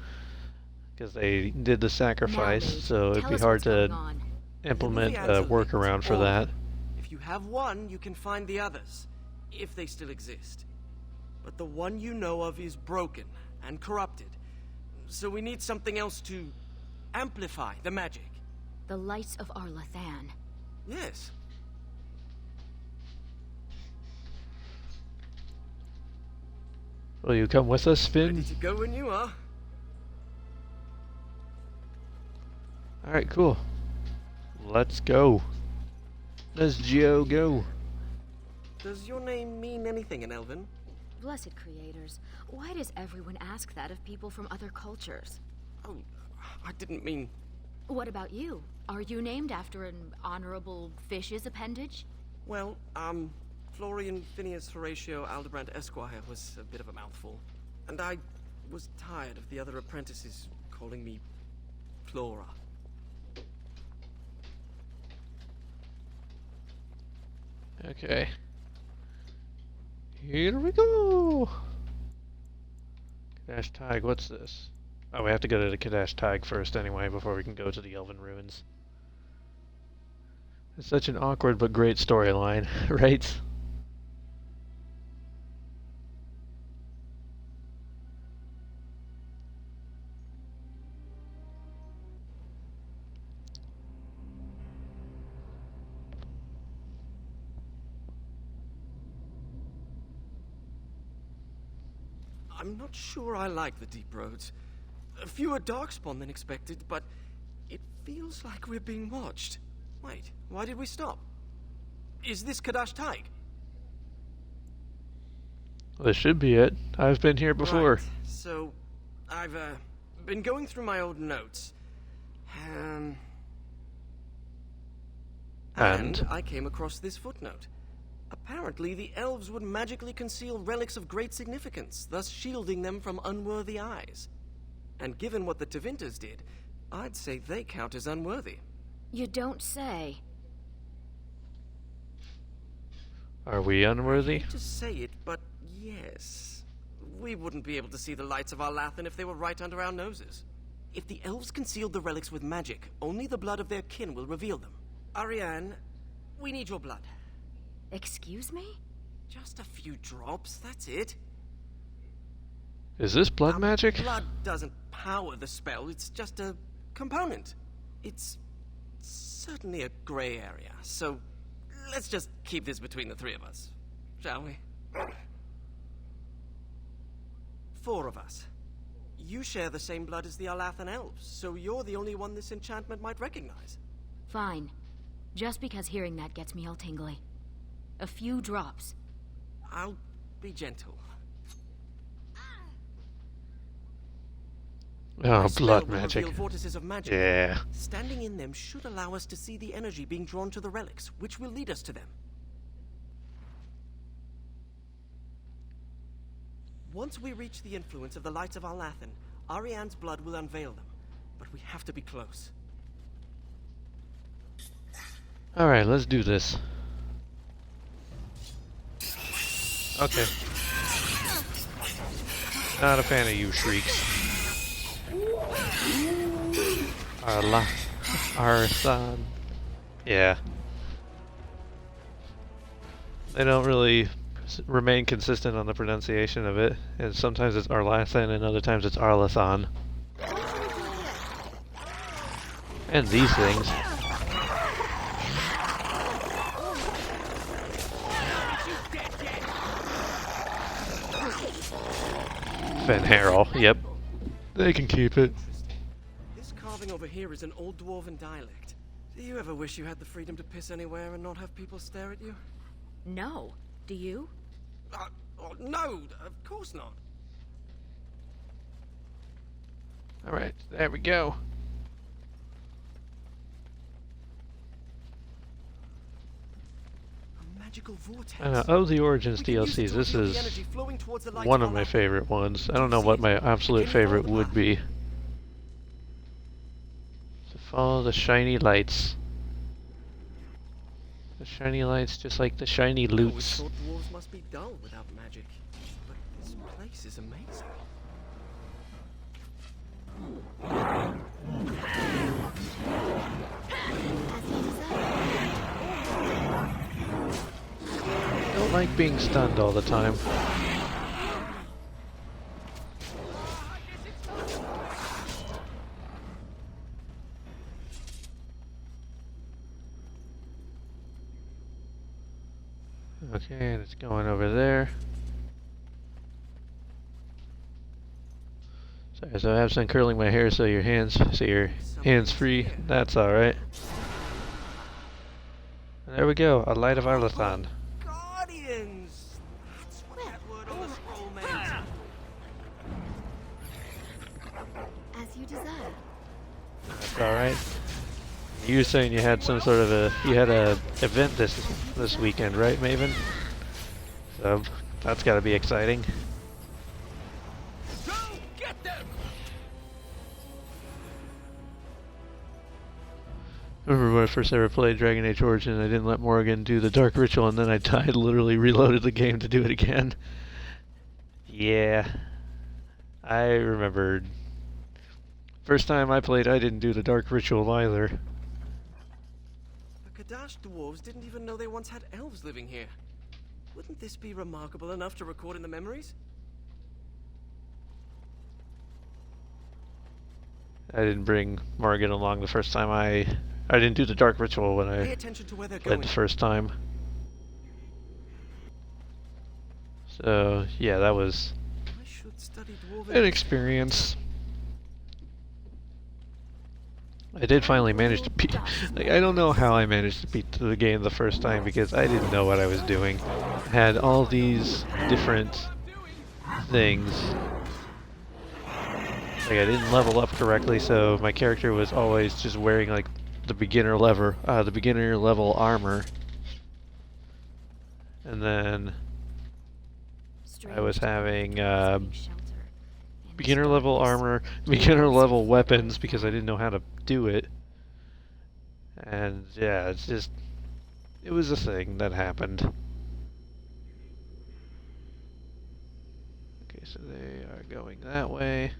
because they did the sacrifice, Now, Mage, so it'd tell be us hard what's going to on. implement Illuvians a are linked, workaround for all that. of them. If you have one, you can find the others, if they still exist. But the one you know of is broken and corrupted, so we need something else to amplify the magic. The lights of Arlathan. Yes. Will you come with us, Ready Finn? to go when you are. Alright, cool. Let's go. Let's go. Does your name mean anything in Elven? Blessed creators, why does everyone ask that of people from other cultures? Oh, I didn't mean... What about you? Are you named after an honorable fish's appendage? Well, Florian Phineas Horatio Aldebrand Esquire was a bit of a mouthful. And I was tired of the other apprentices calling me Flora. Okay. Here we go! Kadash Tag, what's this? Oh, we have to go to the Kadash Tag first anyway, before we can go to the Elven Ruins. It's such an awkward but great storyline, right? I'm not sure I like the deep roads. Fewer darkspawn than expected, but Feels like we're being watched. Wait, why did we stop? Is this Kadash Taig? This should be it. I've been here before. Right. So, I've been going through my old notes. And I came across this footnote. Apparently, the elves would magically conceal relics of great significance, thus shielding them from unworthy eyes. And given what the Tevinters did, I'd say they count as unworthy. You don't say. Are we unworthy? I hate to say it, but yes. We wouldn't be able to see the lights of Arlathan if they were right under our noses. If the elves concealed the relics with magic, only the blood of their kin will reveal them. Ariane, we need your blood. Excuse me? Just a few drops, that's it. Is this blood magic? Blood doesn't power the spell, it's just a component. It's certainly a gray area, so let's just keep this between the three of us, shall we? 4 of us. You share the same blood as the Arlathan elves, so you're the only one this enchantment might recognize. Fine. Just because hearing that gets me all tingly. A few drops. I'll be gentle. Oh, My spell blood will magic. reveal vortices of magic. Yeah. Standing in them should allow us to see the energy being drawn to the relics, which will lead us to them. Once we reach the influence of the lights of Arlathan, Ariane's blood will unveil them. But we have to be close. Alright, let's do this. Okay. Not a fan of you shrieks. Arlathan. Yeah. They don't really remain consistent on the pronunciation of it, and sometimes it's Arlathan and other times it's Arlathan. And these things. Harrell, yep. They can keep it. This carving over here is an old dwarven dialect. Do you ever wish you had the freedom to piss anywhere and not have people stare at you? No. Do you? No, of course not. Alright, there we go. A magical vortex. The Origins DLCs, this is one of my favorite ones. I don't know what my absolute favorite would be. So follow the shiny lights. The shiny lights, just like the shiny loots. I thought dwarves must be dull without magic, but this place is amazing. I don't like being stunned all the time. Okay, and it's going over there. Sorry, so I have some curling my hair so your hands free. That's alright. There we go, a light of Arlathan. Guardians! That's what that word on the scroll meant. As you desire. That's alright. You were saying you had some sort of a event this weekend, right, Maven? So that's got to be exciting. Go get them! Remember when I first ever played Dragon Age Origin, I didn't let Morrigan do the Dark Ritual, and then I died, literally reloaded the game to do it again. Yeah, I remembered. First time I played, I didn't do the Dark Ritual either. The Kadash dwarves didn't even know they once had elves living here. Wouldn't this be remarkable enough to record in the memories? I didn't bring Morrigan along the first time I didn't do the Dark Ritual when Pay I attention to where they're played going. the first time. So, yeah, that was I should study dwarven. an experience. I did finally manage to beat. Like, I don't know how I managed to beat the game the first time because I didn't know what I was doing. I had all these different things. Like I didn't level up correctly, so my character was always just wearing like the beginner level armor, and then I was having beginner level armor, beginner level weapons because I didn't know how to do it. And yeah, it was a thing that happened. Okay, so they are going that way.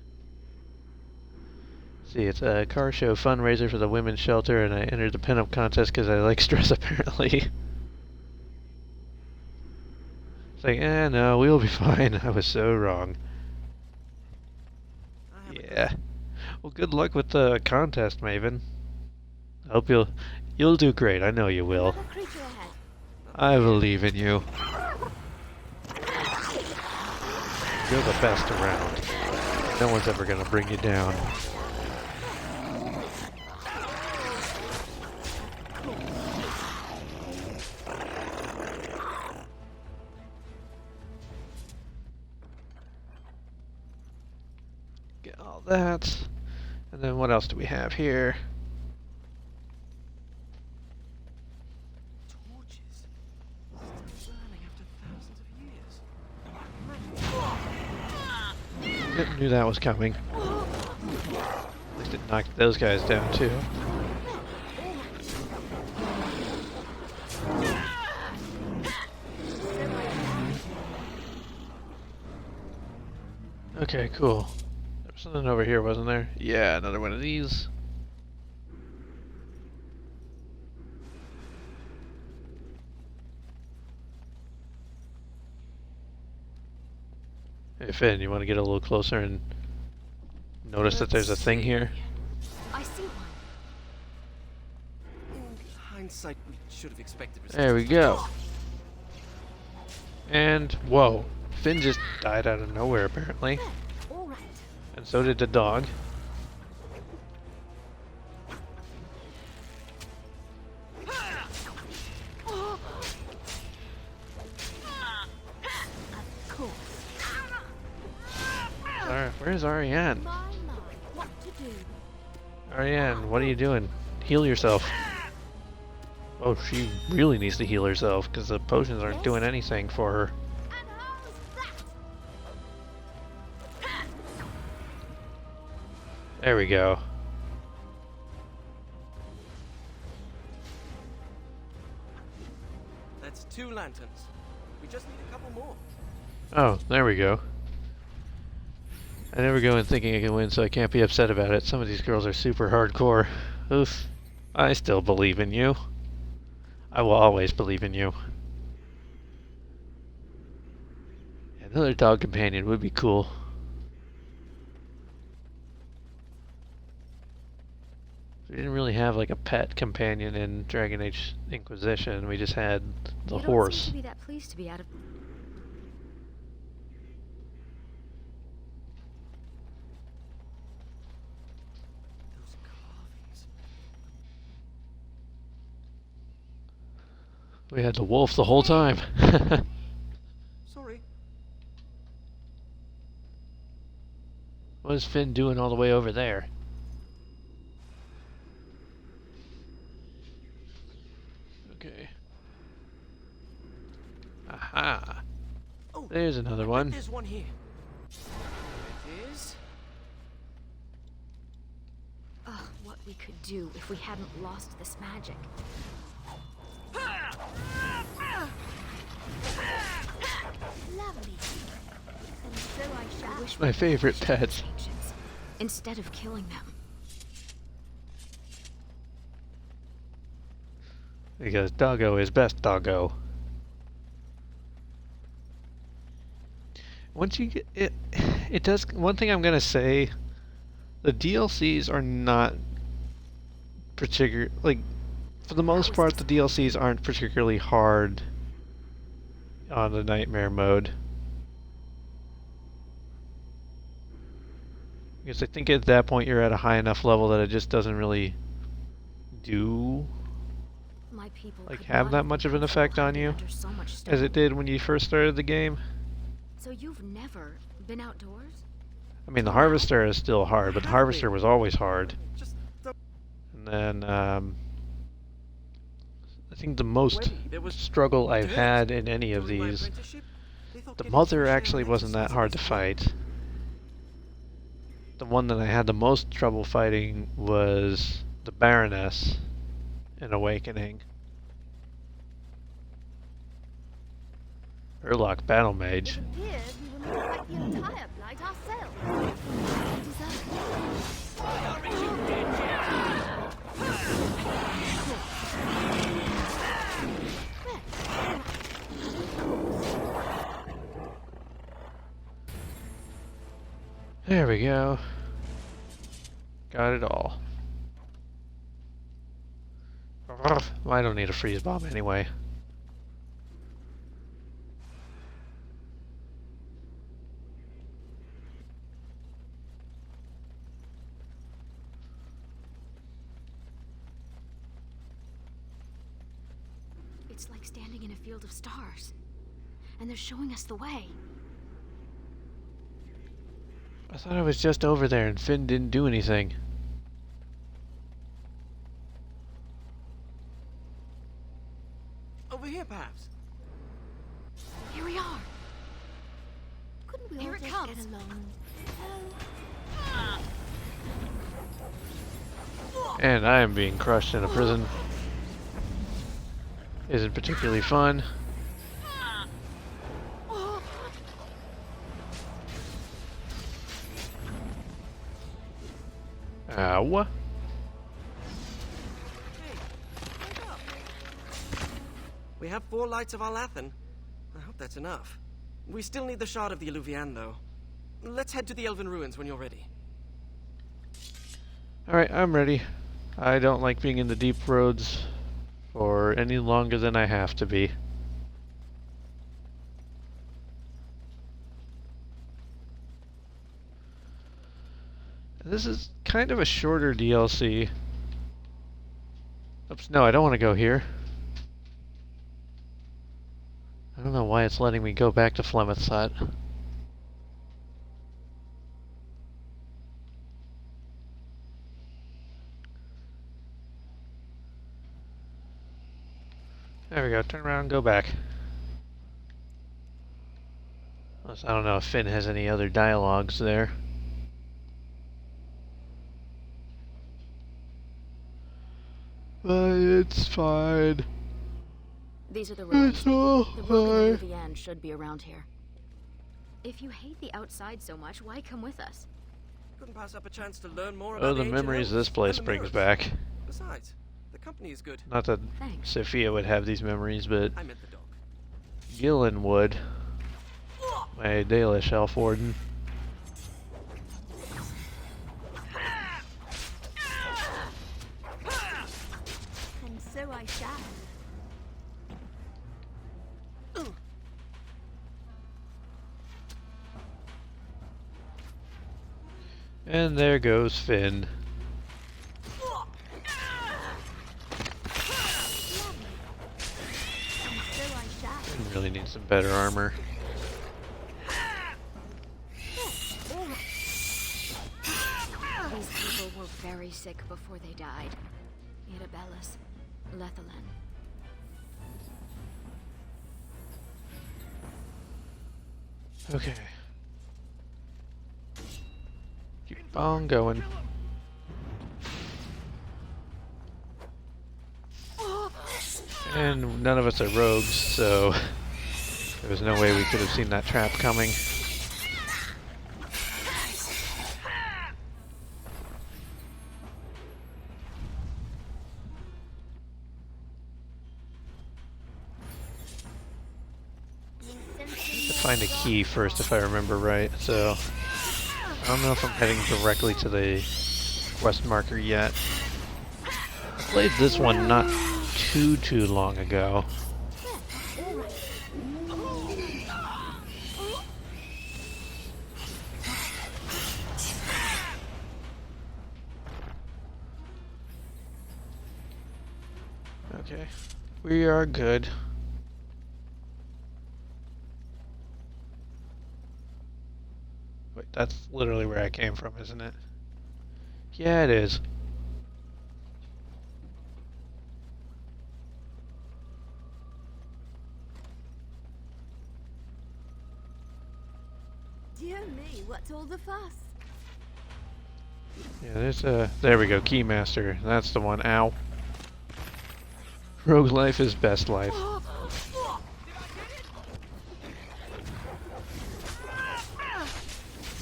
See, it's a car show fundraiser for the women's shelter, and I entered the pinup contest because I like stress, apparently. It's like, no, we'll be fine. I was so wrong. Yeah. Well, good luck with the contest, Maven. I hope you'll do great. I know you will. I believe in you. You're the best around. No one's ever gonna bring you down. Get all that. And then what else do we have here? Torches. Still burning after thousands of years. Knew that was coming. At least it knocked those guys down too. Okay, cool. There was something over here, wasn't there? Yeah, another one of these. Hey Finn, you want to get a little closer and notice that there's a thing here? I see one. In hindsight, we should have expected There we go. And, whoa. Finn just died out of nowhere, apparently. All right. And so did the dog. Of course. Where's Ariane? My, what to do? Ariane, what are you doing? Heal yourself. Oh, she really needs to heal herself because the potions aren't doing anything for her. And how's that? There we go. That's 2 lanterns. We just need a couple more. Oh, there we go. I never go in thinking I can win, so I can't be upset about it. Some of these girls are super hardcore. Oof. I still believe in you. I will always believe in you. Another dog companion would be cool. We didn't really have like a pet companion in Dragon Age Inquisition. We just had the You don't horse. seem to be that pleased to be out of. Those carvings. We had the wolf the whole time. Sorry. What is Finn doing all the way over there? Okay. Aha. Oh, There's another one. there's one here. There it is. Ugh, what we could do if we hadn't lost this magic. Lovely. And so I shall. I wish My we favorite punished pet. these ancients instead of killing them. Because doggo is best doggo. Once you get it, it does. One thing I'm gonna say, the DLCs are not particular. Like, for the most part, the DLCs aren't particularly hard on the nightmare mode. Because I think at that point you're at a high enough level that it just doesn't really do My people like could have not that have much of become an so effect on hardened you under so much as it stone. did when you first started the game. So you've never been outdoors? I mean, the Harvester is still hard, but the Harvester was always hard. Just don't. And then, I think the most When there was struggle I've dirt had in any of during my these, apprenticeship, they thought the getting Mother fresh air actually and wasn't that exercise hard to was fun. fight. The one that I had the most trouble fighting was the Baroness in Awakening. Urlock Battle Mage. It appears we will need to fight the entire blight ourselves. There we go. Got it all. Ugh, I don't need a freeze bomb anyway. It's like standing in a field of stars. And they're showing us the way. I thought I was just over there and Finn didn't do anything. Over here, perhaps. Here we are. Couldn't we Here all it just comes. get along? And I am being crushed in a prison. Isn't particularly fun. Ow. Hey, wake up. We have 4 lights of Alathan. I hope that's enough. We still need the shard of the Eluvian, though. Let's head to the Elven Ruins when you're ready. Alright, I'm ready. I don't like being in the deep roads for any longer than I have to be. This is kind of a shorter DLC. Oops, no, I don't want to go here. I don't know why it's letting me go back to Flemeth's hut. There we go, turn around and go back. Unless, I don't know if Finn has any other dialogues there. It's fine. These are the ruins. It's all The Book fine. of Eluvian should be around here. If you hate the outside so much, why come with us? Couldn't pass up a chance to learn more about Oh, the ancient memories elves this place and the brings mirrors. back. Besides, the company is good. Not that Thanks. Sophia would have these memories, but I meant the dog. Gillen would. My Dalish elf warden. And so I shall. And there goes Finn. And so I shall. Finn really needs some better armor. These people were very sick before they died. Irabellis, Lethalan. Okay. Keep on going. And none of us are rogues, so there was no way we could have seen that trap coming. To find a key first, if I remember right, so I don't know if I'm heading directly to the quest marker yet. I played this one not too long ago. Okay. We are good. Wait, that's literally where I came from, isn't it? Yeah, it is. Dear me, what's all the fuss? Yeah, there's a... There we go, Keymaster. That's the one. Ow. Rogue life is best life.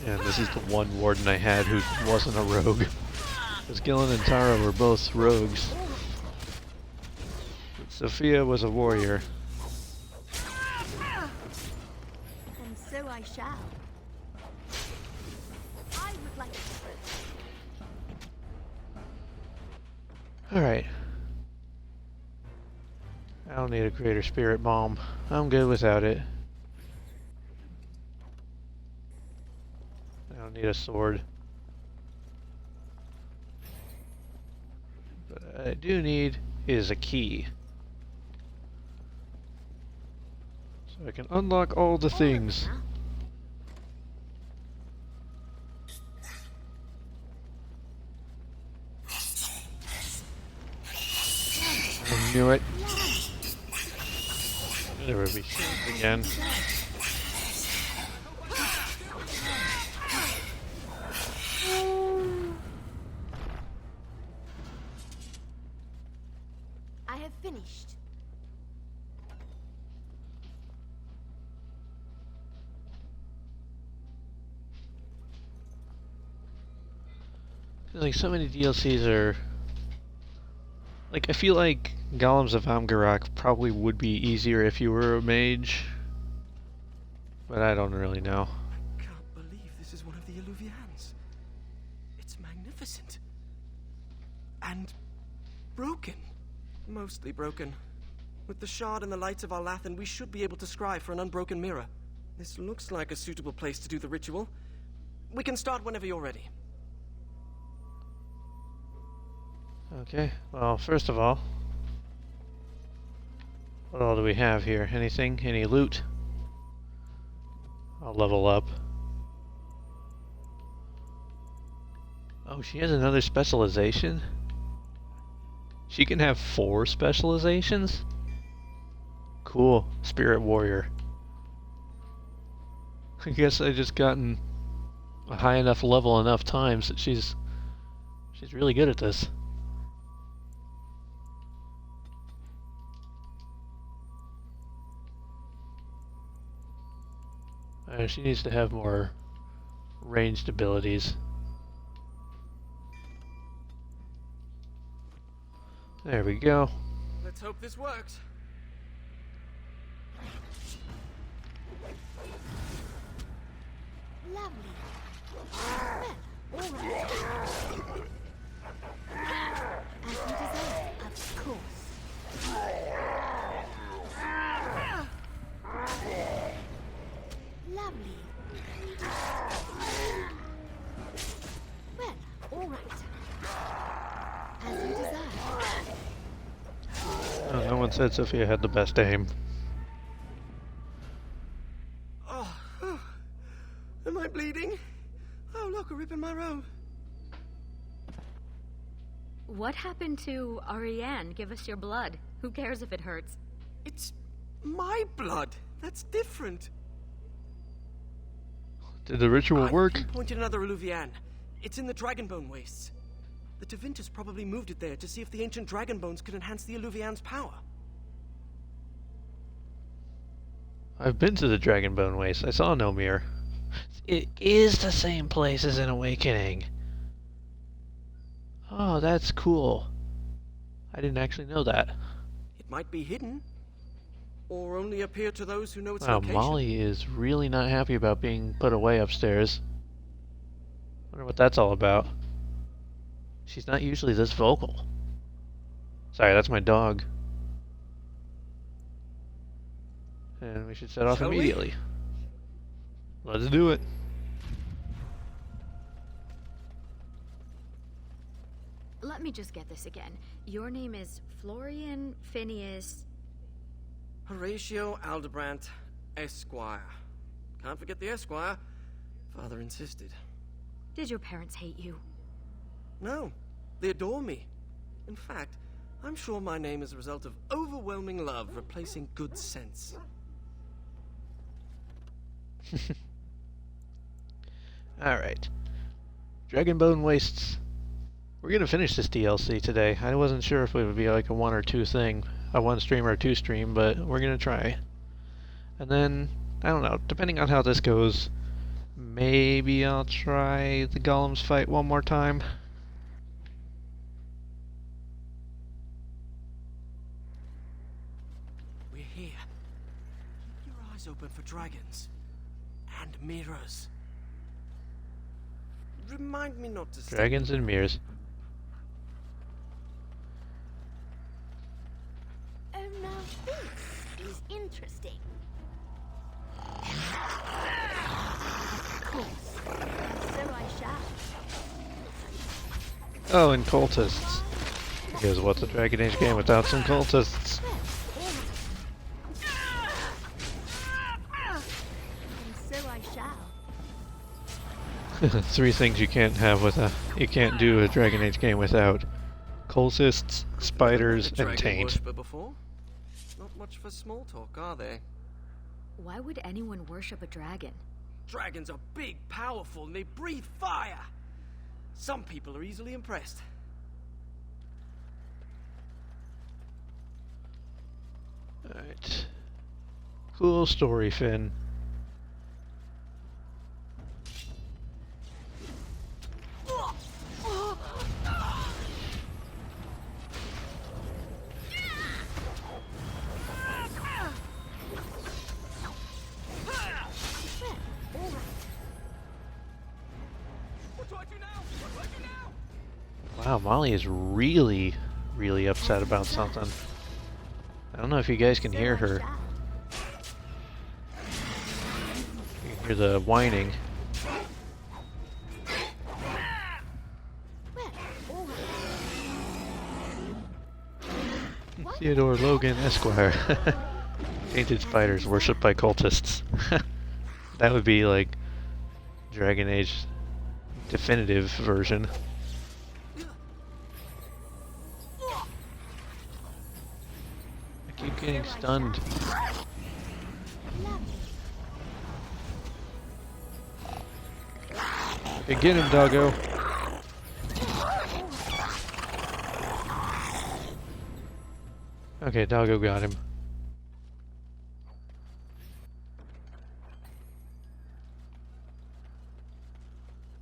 And this is the one warden I had who wasn't a rogue. Because Gillen and Tara were both rogues. But Sophia was a warrior. And so I shall. I would like to. Alright. I don't need a greater spirit bomb. I'm good without it. I don't need a sword. What I do need is a key. So I can unlock all the things. I knew it. There would be shit again. I have finished. Like, so many DLCs are... Like, I feel like Golems of Amgarrak probably would be easier if you were a mage. But I don't really know. I can't believe this is one of the Illuvians. It's magnificent. And broken. Mostly broken. With the shard and the lights of Arlathan, we should be able to scry for an unbroken mirror. This looks like a suitable place to do the ritual. We can start whenever you're ready. Okay, well, first of all, what all do we have here? Anything? Any loot? I'll level up. Oh, she has another specialization? She can have 4 specializations? Cool. Spirit Warrior. I guess I just gotten a high enough level enough times that she's really good at this. She needs to have more ranged abilities. There we go. Let's hope this works. Lovely. Well, all right. As you desire, of course. Lovely. Well, all right. As you desire. Oh, no one said Sophia had the best aim. Oh, am I bleeding? Oh, look, a rip in my robe. What happened to Ariane? Give us your blood. Who cares if it hurts? It's my blood. That's different. Did the ritual work? I pointed another Illuvian. It's in the Dragonbone wastes. The Tevintus probably moved it there to see if the ancient dragon bones could enhance the Illuvian's power. I've been to the Dragonbone Waste. I saw no mirror. It is the same place as in Awakening. Oh, that's cool. I didn't actually know that. It might be hidden, or only appear to those who know its Wow, location. Molly is really not happy about being put away upstairs. Wonder what that's all about. She's not usually this vocal. Sorry, that's my dog. And we should set off Shall we? immediately. Let's do it. Let me just get this again. Your name is Florian Phineas... Horatio Aldebrandt, Esquire. Can't forget the Esquire. Father insisted. Did your parents hate you? No, they adore me. In fact, I'm sure my name is a result of overwhelming love replacing good sense. Alright. Dragonbone Wastes. We're gonna finish this DLC today. I wasn't sure if it would be like a one or two thing. A one stream or a two stream, but we're gonna try. And then, I don't know, depending on how this goes, maybe I'll try the Golems fight one more time. We're here. Keep your eyes open for dragons. And mirrors. Remind me not to step Dragons and mirrors. Oh, now this is interesting. Of course. So I shall. Oh, and cultists. Because what's a Dragon Age game without some cultists? And so I shall. Three things you can't have with you can't do a Dragon Age game without: cultists, spiders, Never and met a dragon taint. worshipper before. Not much for small talk, are they? Why would anyone worship a dragon? Dragons are big, powerful, and they breathe fire. Some people are easily impressed. Alright. Cool story, Finn. Wow, Molly is really, really upset about something. I don't know if you guys can hear her. You can hear the whining. Theodore Logan, Esquire. Tainted spiders worshipped by cultists. That would be like Dragon Age definitive version. I keep getting stunned. Okay, get him, doggo. Okay, doggo got him.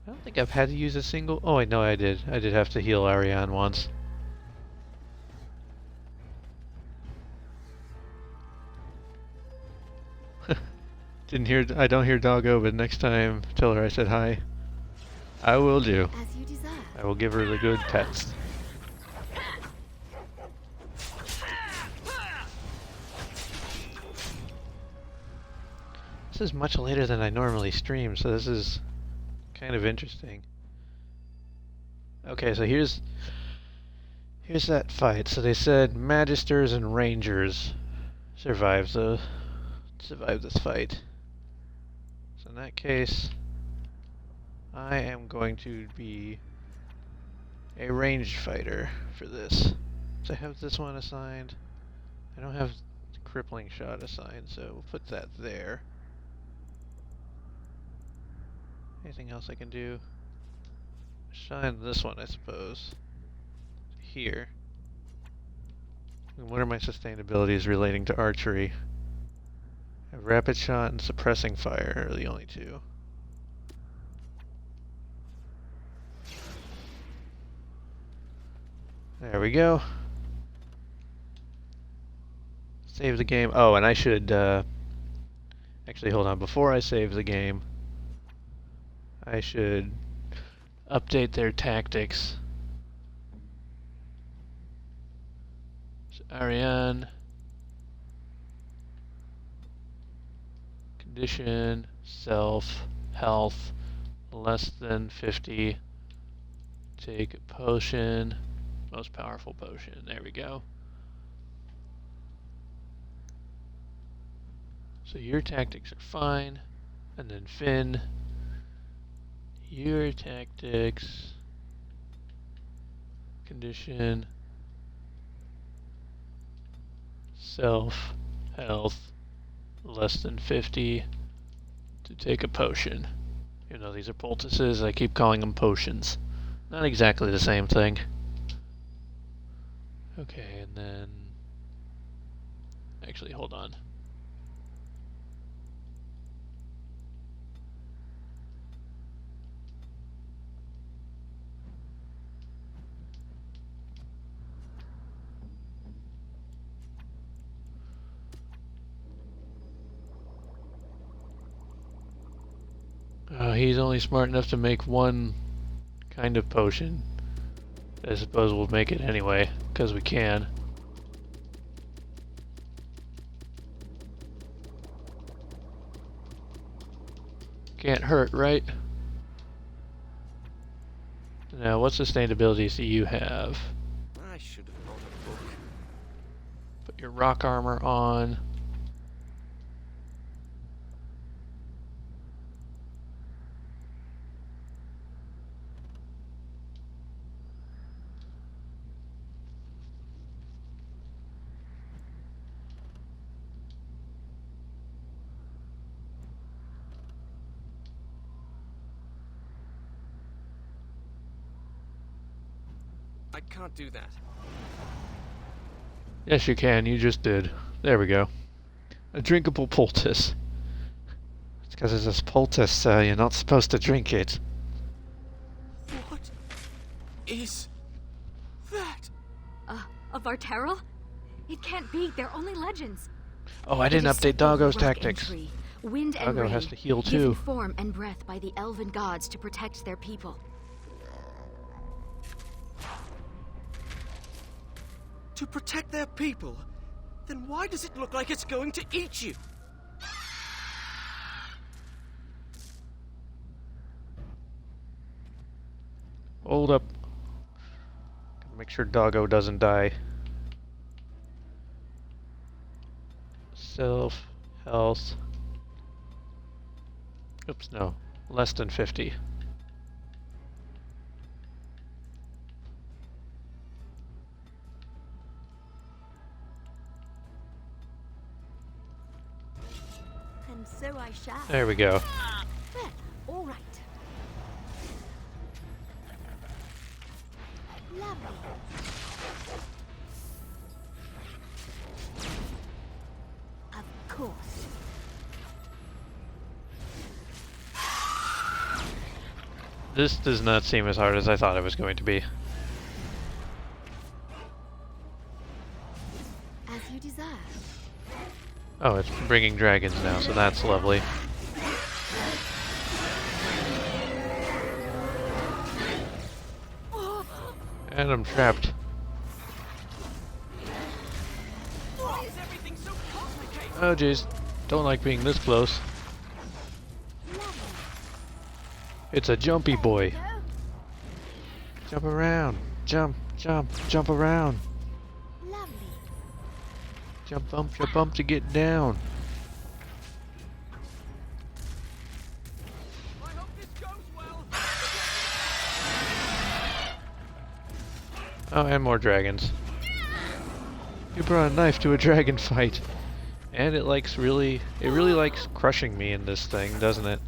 I don't think I've had to use a single... Oh, wait, no, I did. I did have to heal Ariane once. I don't hear doggo, but next time, tell her I said hi. I will do. As you desire. I will give her the good pets. This is much later than I normally stream, so this is kind of interesting. Okay, so here's that fight. So they said Magisters and Rangers survive this fight. So in that case, I am going to be a ranged fighter for this. So I have this one assigned. I don't have crippling shot assigned, so we'll put that there. Anything else I can do? Shine this one, I suppose. Here. And what are my sustainabilities relating to archery? Rapid shot and suppressing fire are the only two. There we go. Save the game. Oh, and I should actually hold on. Before I save the game, I should update their tactics. So Ariane, condition, self, health, less than 50. Take a potion. Most powerful potion. There we go. So your tactics are fine. And then Finn, your tactics, condition, self, health, less than 50 to take a potion. You know, these are poultices, I keep calling them potions. Not exactly the same thing. Okay, and then... Actually, hold on. He's only smart enough to make one kind of potion. I suppose we'll make it anyway, because we can. Can't hurt, right? Now, what sustainabilities do you have? I should have bought a book. Put your rock armor on. I can't do that. Yes, you can. You just did. There we go. A drinkable poultice. It's because it's a poultice, so you're not supposed to drink it. What is that? Of Arterral? It can't be. They're only legends. Oh, I didn't It is update the Doggo's rock and tactics. tree, wind and Doggo rain, has to heal given too. form and breath by the elven gods to protect their people. To protect their people? Then why does it look like it's going to eat you? Hold up. Gotta make sure Doggo doesn't die. Self, health. Oops, no. Less than 50. And so I shall. There we go. Well, all right. Lovely. Of course. This does not seem as hard as I thought it was going to be. As you desire. Oh, it's bringing dragons now, so that's lovely. And I'm trapped. Why is everything so complicated? Oh jeez, don't like being this close. It's a jumpy boy. Jump around. Jump, jump, jump around. Lovely. Jump bump to get down. I hope this goes well. Oh, and more dragons. You brought a knife to a dragon fight. And it really likes crushing me in this thing, doesn't it?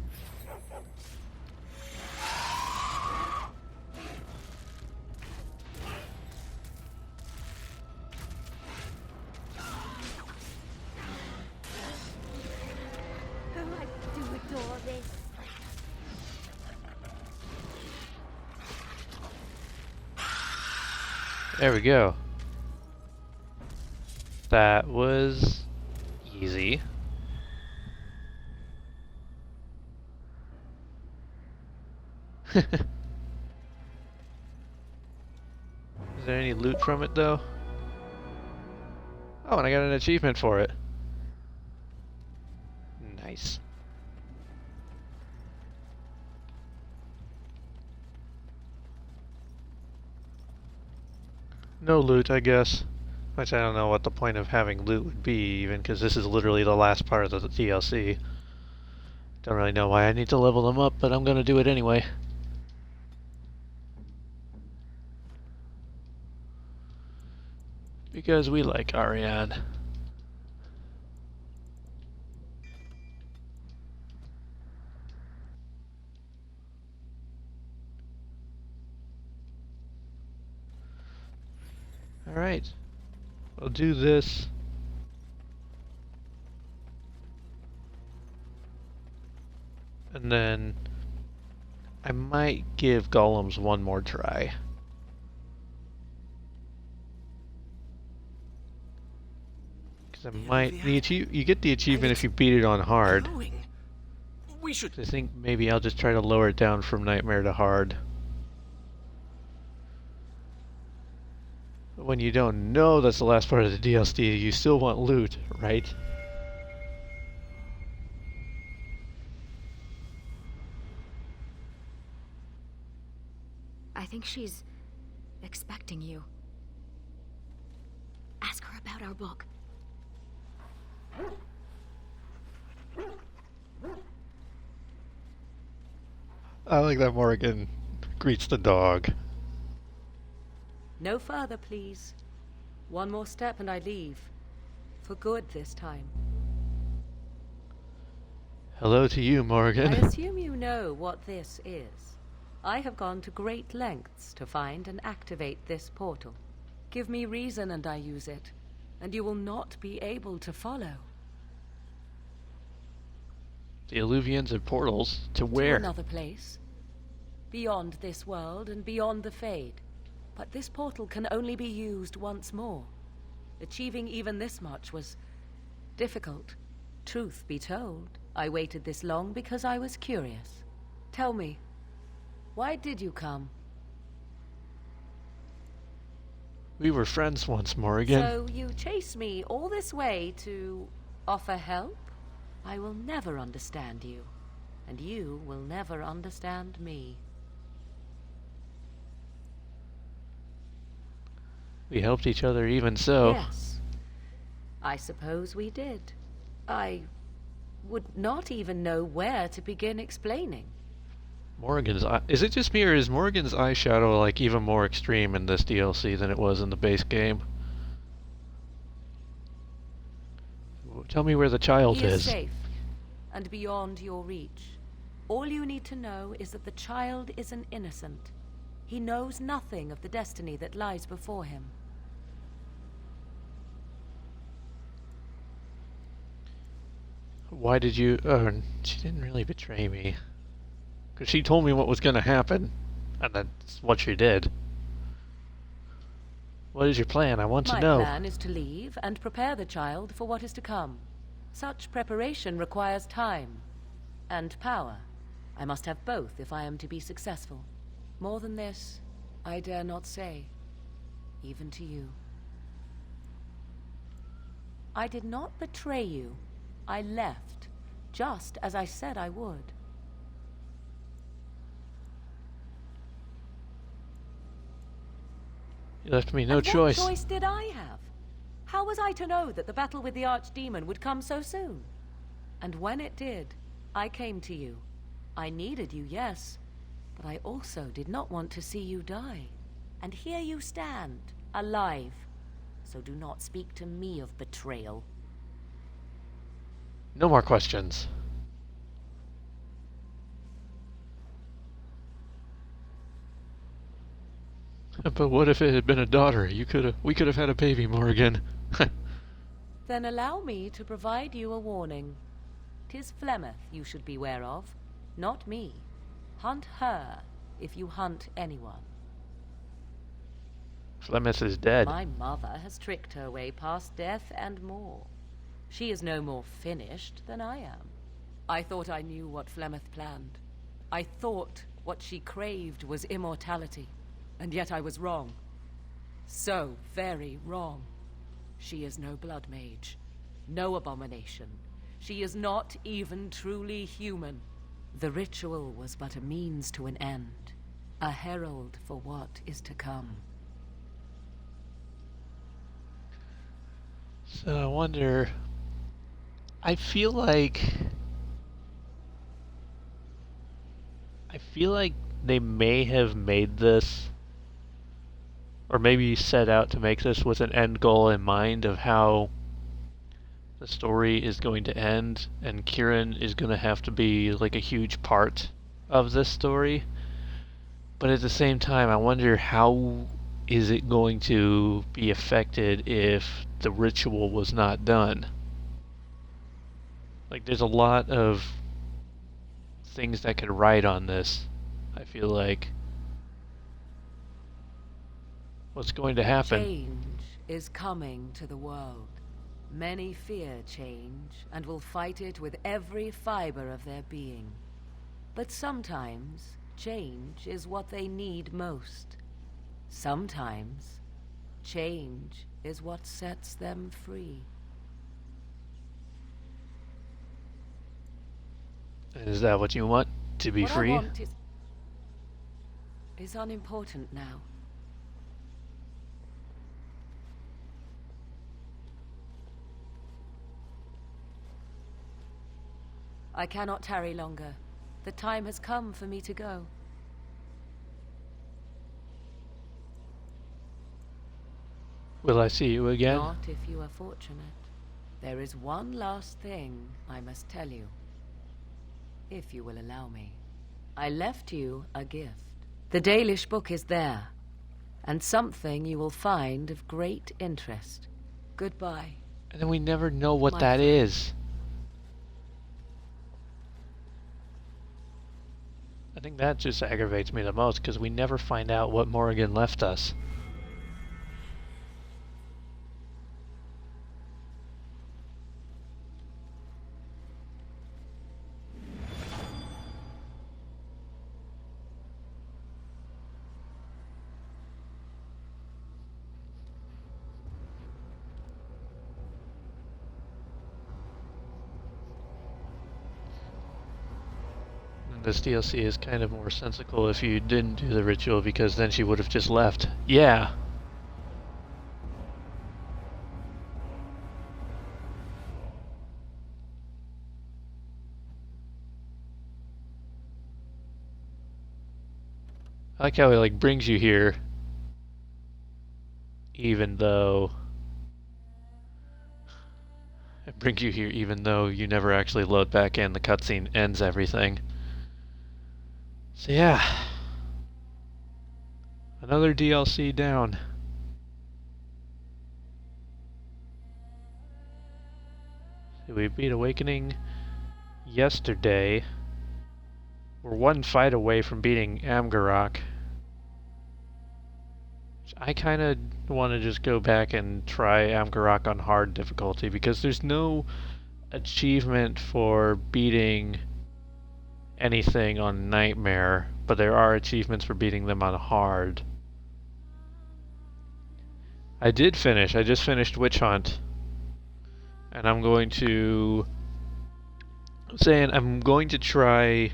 Oh, I do adore this. There we go. That was easy. Is there any loot from it though? Oh, and I got an achievement for it. Nice. No loot, I guess. Which I don't know what the point of having loot would be, even, because this is literally the last part of the DLC. Don't really know why I need to level them up, but I'm gonna do it anyway. Because we like Ariane. Alright. I'll do this. And then I might give Golems one more try. Because I might you get the achievement if you beat it on hard. We should. I think maybe I'll just try to lower it down from nightmare to hard. But when you don't know that's the last part of the DLC, you still want loot, right? I think she's expecting you. Ask her about our book. I like that Morgan greets the dog. No further, please. One more step and I leave. For good this time. Hello to you, Morgan. I assume you know what this is. I have gone to great lengths to find and activate this portal. Give me reason and I use it, and you will not be able to follow. The Illuvians and portals to where? To another place. Beyond this world and beyond the Fade. But this portal can only be used once more. Achieving even this much was difficult. Truth be told, I waited this long because I was curious. Tell me, why did you come? We were friends once, Morgan. So you chased me all this way to offer help? I will never understand you, and you will never understand me. We helped each other even so. Yes, I suppose we did. I would not even know where to begin explaining. Morgan's eye... Is it just me, or is Morgan's eyeshadow like even more extreme in this DLC than it was in the base game? Tell me where the child He is is. safe and beyond your reach. All you need to know is that the child is an innocent. He knows nothing of the destiny that lies before him. Why did you... she didn't really betray me. Because she told me what was going to happen. And that's what she did. What is your plan? I want to know. My plan is to leave and prepare the child for what is to come. Such preparation requires time and power. I must have both if I am to be successful. More than this, I dare not say, even to you. I did not betray you. I left, just as I said I would. You left me no And choice. What choice did I have? How was I to know that the battle with the Archdemon would come so soon? And when it did, I came to you. I needed you, yes, but I also did not want to see you die. And here you stand, alive. So do not speak to me of betrayal. No more questions. But what if it had been a daughter? We could have had a baby, Morgan. Then allow me to provide you a warning. 'Tis Flemeth you should beware of, not me. Hunt her if you hunt anyone. Flemeth is dead. My mother has tricked her way past death and more. She is no more finished than I am. I thought I knew what Flemeth planned. I thought what she craved was immortality. And yet I was wrong. So very wrong. She is no blood mage. No abomination. She is not even truly human. The ritual was but a means to an end. A herald for what is to come. So I wonder. I feel like. I feel like they may have made this, or maybe set out to make this with an end goal in mind of how the story is going to end, and Kieran is going to have to be like a huge part of this story. But at the same time, I wonder how is it going to be affected if the ritual was not done? Like, there's a lot of things that could ride on this. I feel like. What's going to happen? Change is coming to the world. Many fear change and will fight it with every fiber of their being. But sometimes, change is what they need most. Sometimes, change is what sets them free. Is that what you want? To be What free? I want is unimportant now. I cannot tarry longer. The time has come for me to go. Will I see you again? Not if you are fortunate. There is one last thing I must tell you. If you will allow me. I left you a gift. The Dalish book is there, and something you will find of great interest. Goodbye. And then we never know what My that friend. is. I think that just aggravates me the most, because we never find out what Morrigan left us. This DLC is kind of more sensical if you didn't do the ritual, because then she would have just left. Yeah. I like how it like brings you here, even though you never actually load back in. The cutscene ends everything. So yeah, another DLC down. So we beat Awakening yesterday. We're one fight away from beating Amgarrak. I kind of want to just go back and try Amgarrak on hard difficulty, because there's no achievement for beating anything on Nightmare, but there are achievements for beating them on hard. I just finished Witch Hunt, and I'm going to try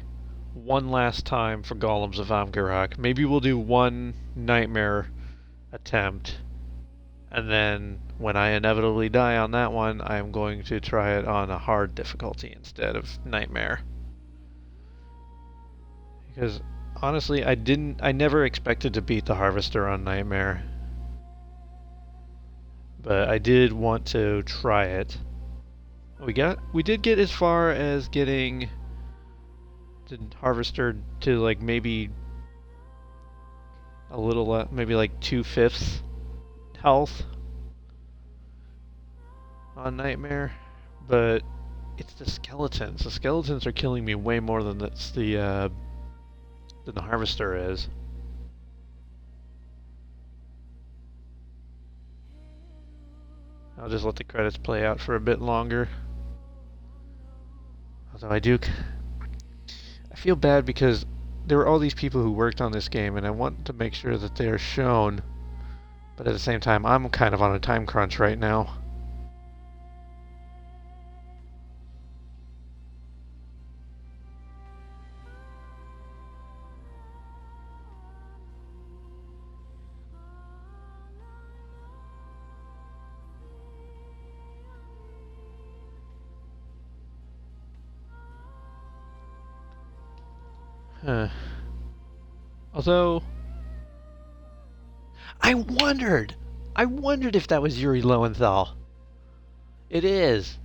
one last time for Golems of Amgarrak. Maybe we'll do one Nightmare attempt, and then when I inevitably die on that one, I'm going to try it on a hard difficulty instead of Nightmare. Because honestly, I never expected to beat the Harvester on Nightmare. But I did want to try it. We did get as far as getting the Harvester to like maybe a little, maybe like 2/5 health on Nightmare, but it's the skeletons. The skeletons are killing me way more than the Harvester is. I'll just let the credits play out for a bit longer. Although I feel bad because there were all these people who worked on this game, and I want to make sure that they are shown. But at the same time, I'm kind of on a time crunch right now. Huh. Although, I wondered if that was Yuri Lowenthal. It is.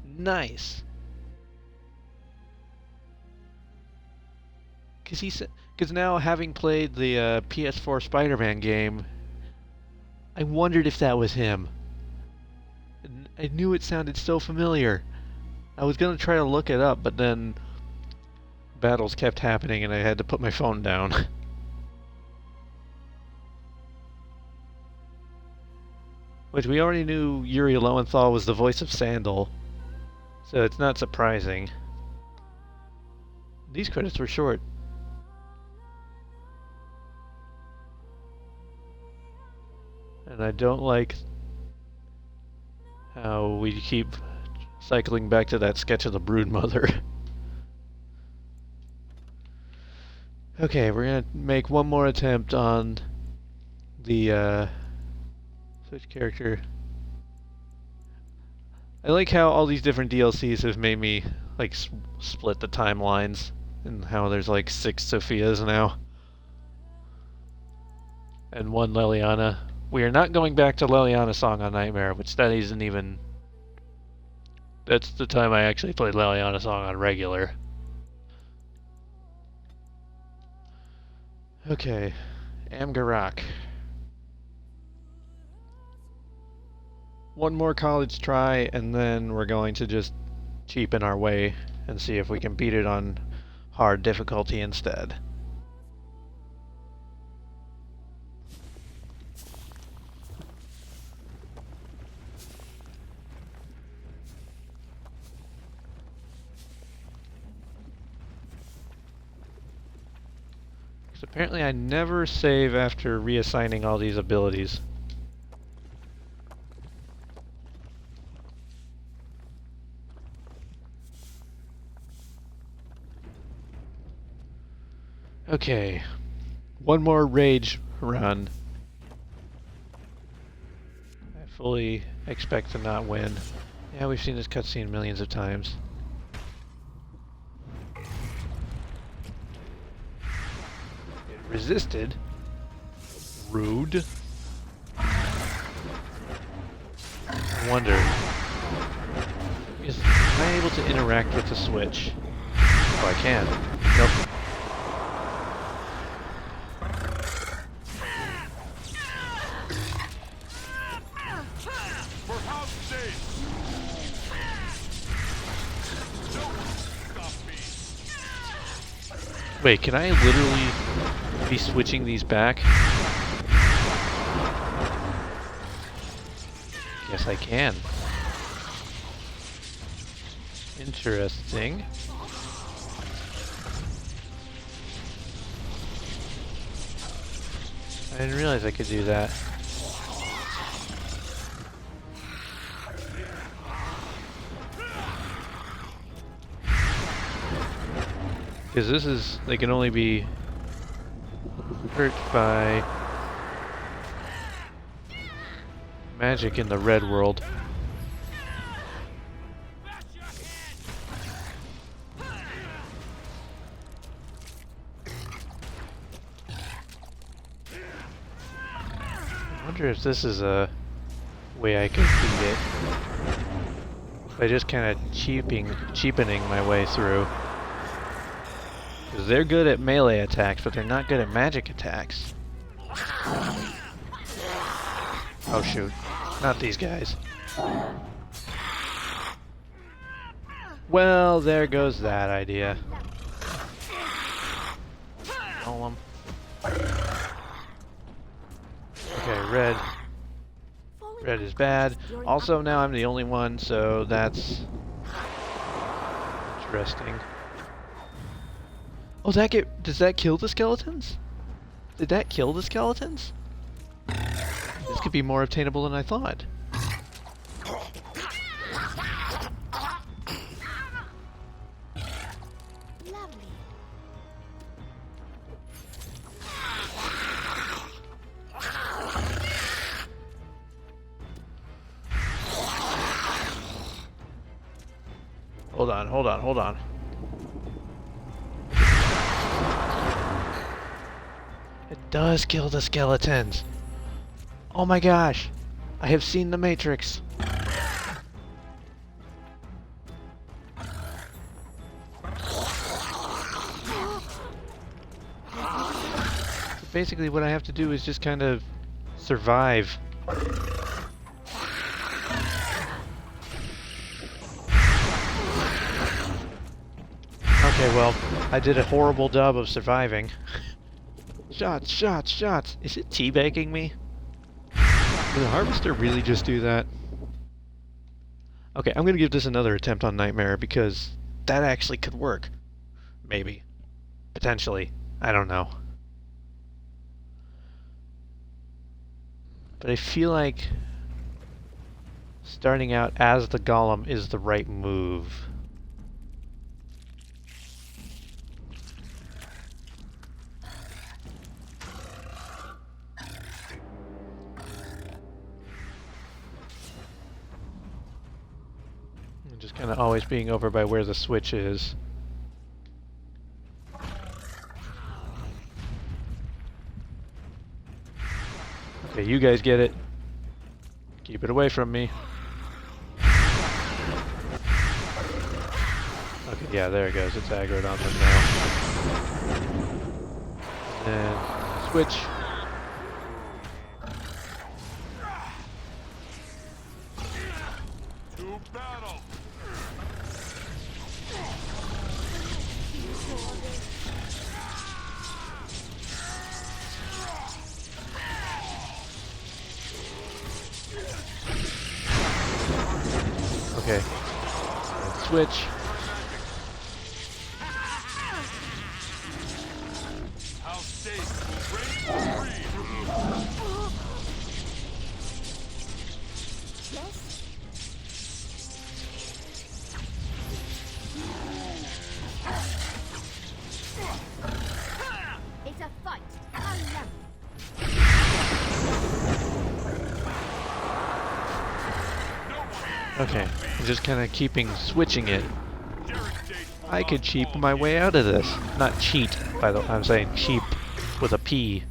Nice. Because now, having played the PS4 Spider-Man game, I wondered if that was him. I knew it sounded so familiar. I was gonna try to look it up, but then battles kept happening and I had to put my phone down. Which we already knew Yuri Lowenthal was the voice of Sandal, so it's not surprising. These credits were short. And I don't like how we keep cycling back to that sketch of the Broodmother. Okay, we're gonna make one more attempt on the switch character. I like how all these different DLCs have made me like split the timelines and how there's like 6 Sophias now and 1 Leliana. We are not going back to Leliana's Song on Nightmare, which that isn't even. That's the time I actually played Leliana's Song on regular. Okay, Amgarrak. One more college try, and then we're going to just cheapen our way and see if we can beat it on hard difficulty instead. Apparently I never save after reassigning all these abilities. Okay, one more rage run. I fully expect to not win. Yeah, we've seen this cutscene millions of times. Resisted. Rude. I wonder, am I able to interact with the Switch? Oh, I can. Nope. For House sake! Don't stop me! Wait, can I literally be switching these back? Yes, I can. Interesting. I didn't realize I could do that. Because this is, they can only be hurt by magic in the red world. I wonder if this is a way I can beat it. By just kind of cheapening my way through. Because they're good at melee attacks, but they're not good at magic attacks. Oh shoot. Not these guys. Well, there goes that idea. Golem. Okay, red. Red is bad. Also, now I'm the only one, so that's interesting. Oh, does that kill the skeletons? Did that kill the skeletons? This could be more obtainable than I thought. Lovely. Hold on. It does kill the skeletons. Oh my gosh. I have seen the Matrix. So basically what I have to do is just kind of survive. Okay, well, I did a horrible job of surviving. Shots, shots, shots. Is it teabagging me? Did the Harvester really just do that? Okay, I'm gonna give this another attempt on Nightmare because that actually could work. Maybe. Potentially. I don't know. But I feel like starting out as the Golem is the right move. Just kind of always being over by where the switch is. Okay, you guys get it. Keep it away from me. Okay, yeah, there it goes. It's aggroed on them now. And switch. To battle! Okay. Switch. House State will reign supreme! Yes? It's a fight. I love Okay, I'm just kind of switching it. I could cheap my way out of this. Not cheat, by the way. I'm saying cheap with a P.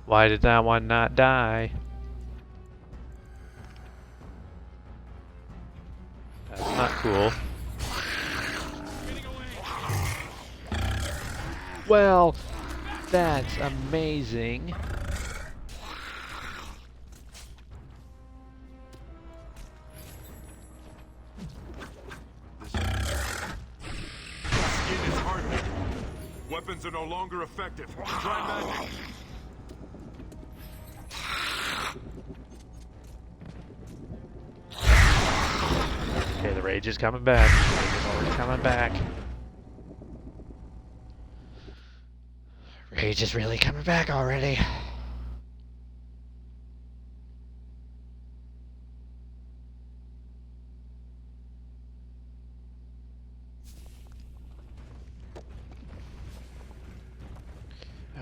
Why did that one not die? That's not cool. Well, that's amazing. Skin is hardening. Weapons are no longer effective. Try magic. Okay, the rage is coming back. The rage is already coming back. Rage is really coming back already.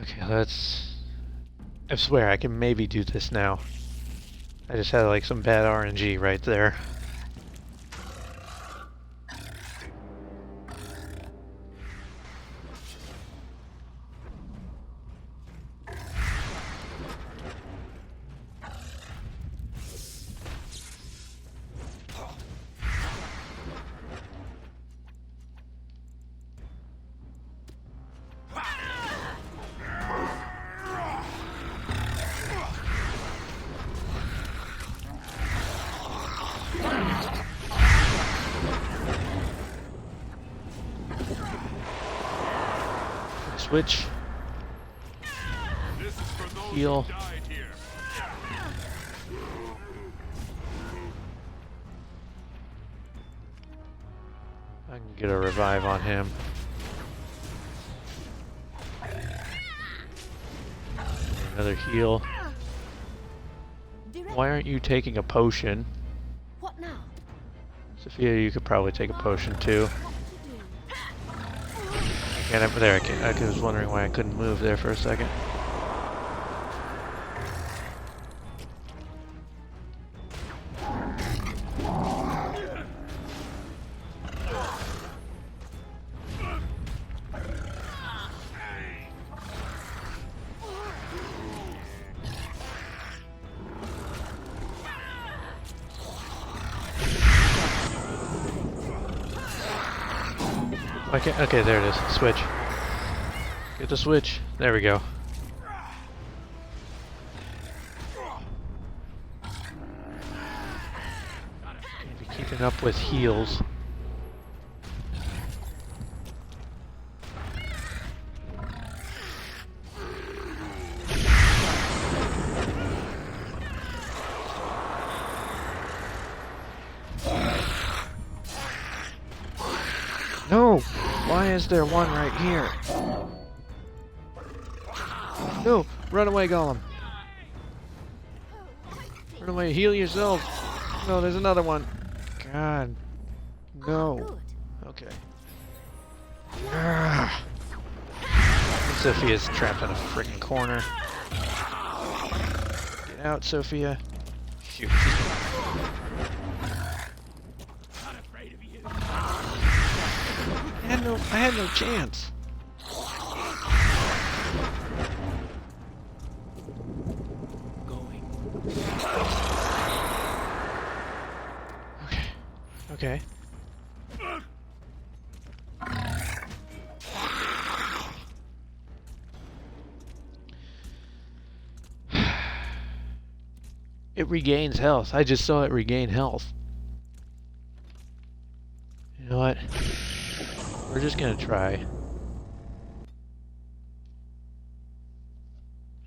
Okay, let's... I swear I can maybe do this now. I just had like some bad RNG right there. Switch. This is for those Heal. who died here. I can get a revive on him. Another heal. Why aren't you taking a potion? What now? Sophia, you could probably take a potion too. Yeah, there I was wondering why I couldn't move there for a second. Okay, there it is. Switch. Get the switch. There we go. Can't be keeping up with heals. No! Why is there one right here? No! Run away, Golem! Run away, heal yourself! No, there's another one! God. No. Okay. Ah. Sophia's trapped in a freaking corner. Get out, Sophia. Shoot. I had no chance. Going. Okay. It regains health. I just saw it regain health. You know what? We're just gonna try.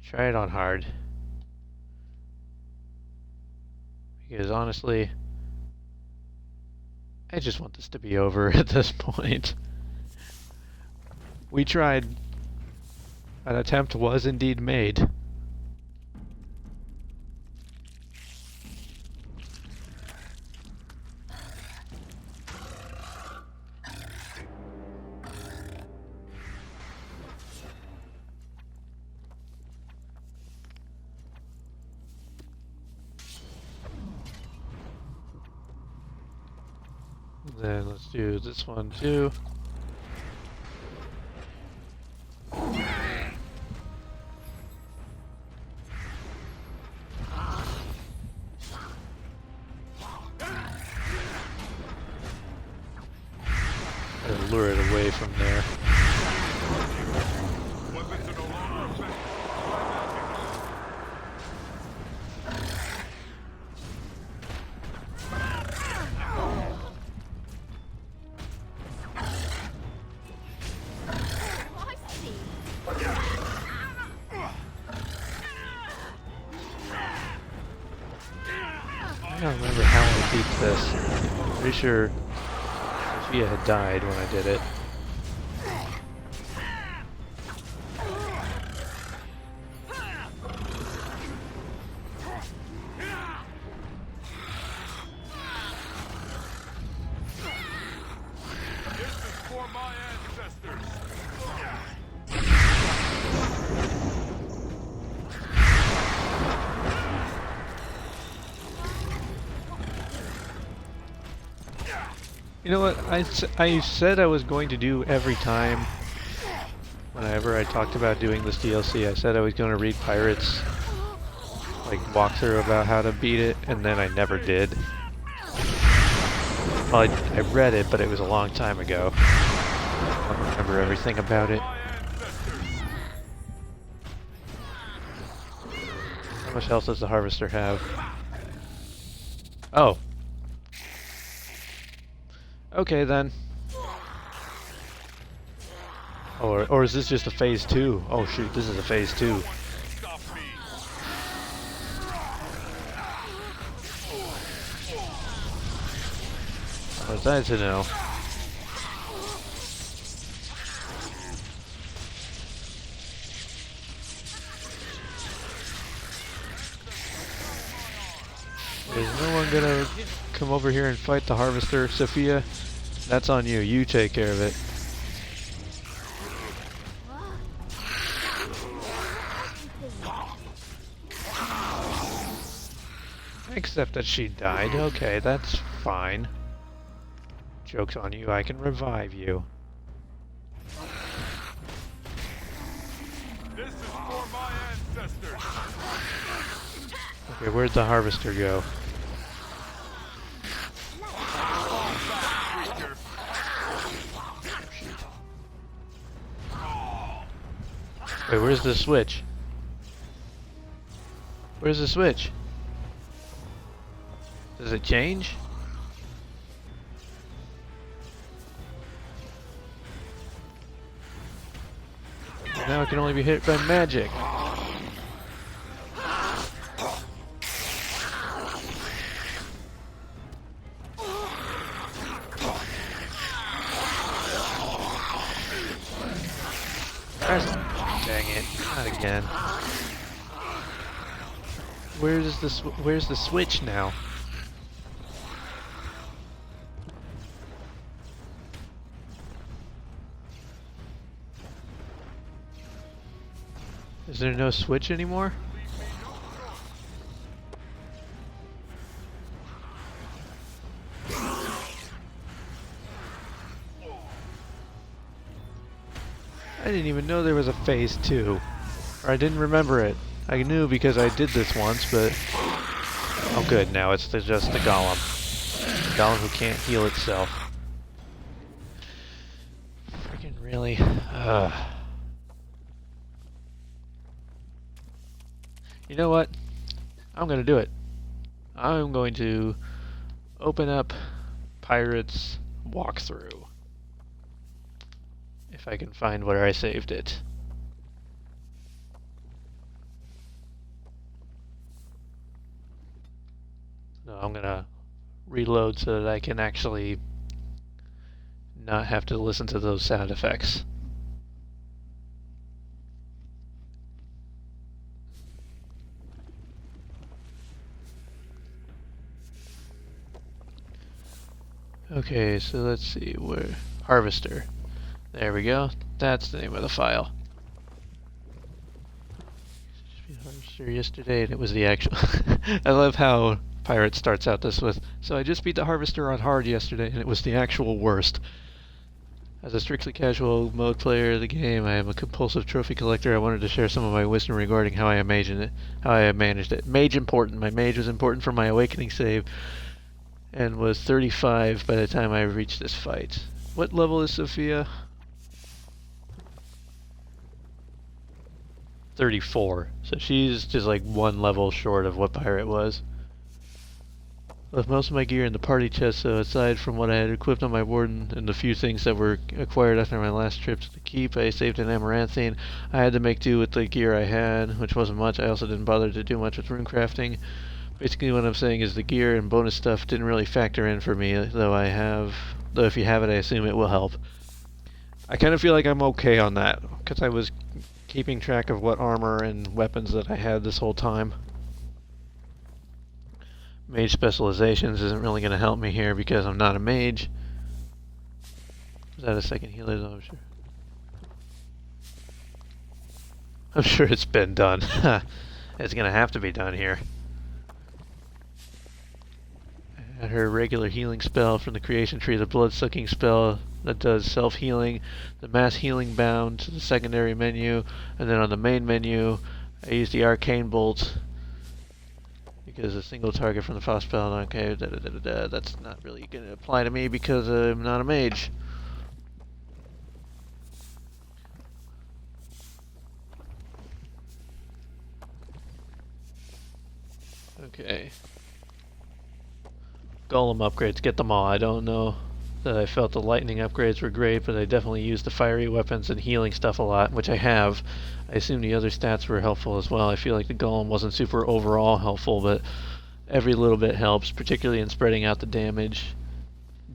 Try it on hard. Because honestly, I just want this to be over at this point. We tried. An attempt was indeed made. Then let's do this one too. And lure it away from there. I don't remember how I beat this. Pretty sure Sophia had died when I did it. This is for my ancestors. You know what? I said I was going to do every time. Whenever I talked about doing this DLC, I said I was going to read Pirates, like, walkthrough about how to beat it, and then I never did. Well, I read it, but it was a long time ago. I don't remember everything about it. How much health does the Harvester have? Oh. Okay then. Or is this just a phase 2? Oh shoot, this is a phase 2. I was nice to know. Is no one gonna come over here and fight the Harvester, Sophia? That's on you. You take care of it. Except that she died. Okay, that's fine. Joke's on you, I can revive you. This is for my ancestors. Okay, where'd the harvester go? Fall back, creature. Wait, where's the switch? Where's the switch? Does it change? Now it can only be hit by magic. Dang it, not again. Where's the switch now? Is there no switch anymore? I didn't even know there was a phase 2. Or I didn't remember it. I knew because I did this once, but... Oh good, now it's just the golem. The golem who can't heal itself. Freaking really? You know what? I'm gonna do it. I'm going to open up Pirates Walkthrough. If I can find where I saved it. No, I'm gonna reload so that I can actually not have to listen to those sound effects. Okay, so let's see, where... Harvester. There we go. That's the name of the file. Harvester yesterday, and it was the actual... I love how Pirate starts out this with, so I just beat the Harvester on hard yesterday, and it was the actual worst. As a strictly casual mode player of the game, I am a compulsive trophy collector. I wanted to share some of my wisdom regarding how I managed it. Mage important. My mage was important for my awakening save, and was 35 by the time I reached this fight. What level is Sophia? 34. So she's just like one level short of what Pirate was. Left most of my gear in the party chest, so aside from what I had equipped on my warden and the few things that were acquired after my last trip to the keep, I saved an amaranthine. I had to make do with the gear I had, which wasn't much. I also didn't bother to do much with rune crafting. Basically what I'm saying is the gear and bonus stuff didn't really factor in for me, though if you have it, I assume it will help. I kind of feel like I'm okay on that, because I was keeping track of what armor and weapons that I had this whole time. Mage specializations isn't really going to help me here because I'm not a mage. Is that a second healer though? I'm sure it's been done. It's going to have to be done here. Her regular healing spell from the creation tree, the blood-sucking spell that does self-healing, the mass healing bound to the secondary menu, and then on the main menu I use the arcane bolt because a single target from the frost spell, okay, that's not really going to apply to me because I'm not a mage. Okay. Golem upgrades, get them all. I don't know that I felt the lightning upgrades were great, but I definitely used the fiery weapons and healing stuff a lot, which I have. I assume the other stats were helpful as well. I feel like the golem wasn't super overall helpful, but every little bit helps, particularly in spreading out the damage.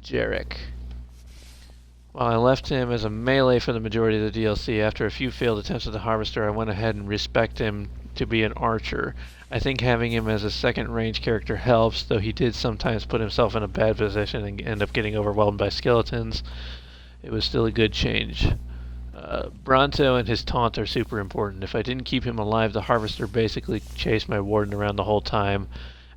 Jarek. While I left him as a melee for the majority of the DLC, after a few failed attempts at the Harvester, I went ahead and respect him to be an archer. I think having him as a second range character helps, though he did sometimes put himself in a bad position and end up getting overwhelmed by skeletons. It was still a good change. Bronto and his taunt are super important. If I didn't keep him alive, the Harvester basically chased my warden around the whole time,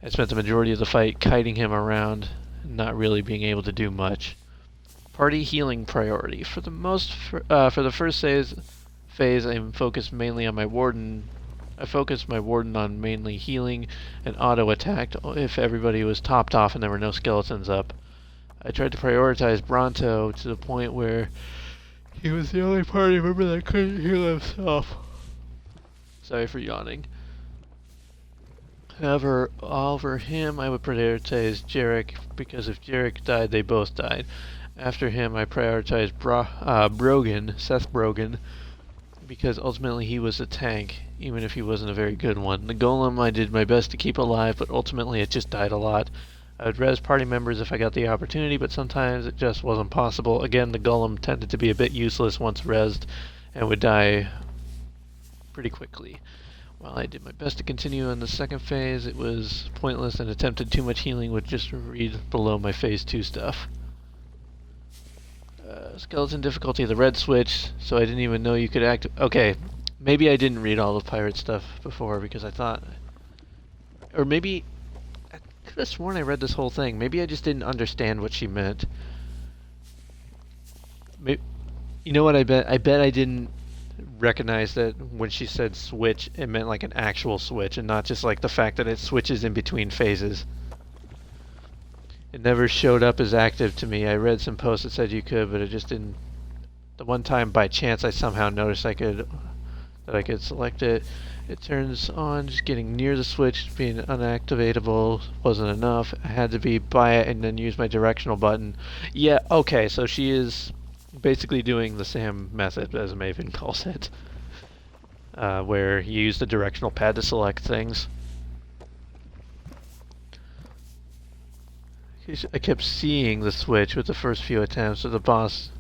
I spent the majority of the fight kiting him around, not really being able to do much. Party healing priority. For the first phase, I'm focused mainly on my warden. I focused my warden on mainly healing and auto attack if everybody was topped off and there were no skeletons up. I tried to prioritize Bronto to the point where he was the only party member that couldn't heal himself. Sorry for yawning. However, over him, I would prioritize Jarek, because if Jarek died, they both died. After him, I prioritized Seth Brogan, because ultimately he was a tank, even if he wasn't a very good one. The Golem I did my best to keep alive, but ultimately it just died a lot. I would res party members if I got the opportunity, but sometimes it just wasn't possible. Again, the Golem tended to be a bit useless once resed, and would die pretty quickly. While I did my best to continue in the second phase, it was pointless and attempted too much healing would just read below my phase 2 stuff. Skeleton difficulty, the red switch, so I didn't even know you could okay, maybe I didn't read all the pirate stuff before because I thought, or maybe, I could have sworn I read this whole thing. Maybe I just didn't understand what she meant. Maybe, you know what I bet? I bet I didn't recognize that when she said switch, it meant like an actual switch and not just like the fact that it switches in between phases. It never showed up as active to me. I read some posts that said you could, but it just didn't. The one time by chance I somehow noticed I could select it. It turns on, just getting near the switch, being unactivatable wasn't enough. I had to be by it and then use my directional button. Yeah, okay, so she is basically doing the same method as Maven calls it, where you use the directional pad to select things. I kept seeing the switch with the first few attempts of the boss,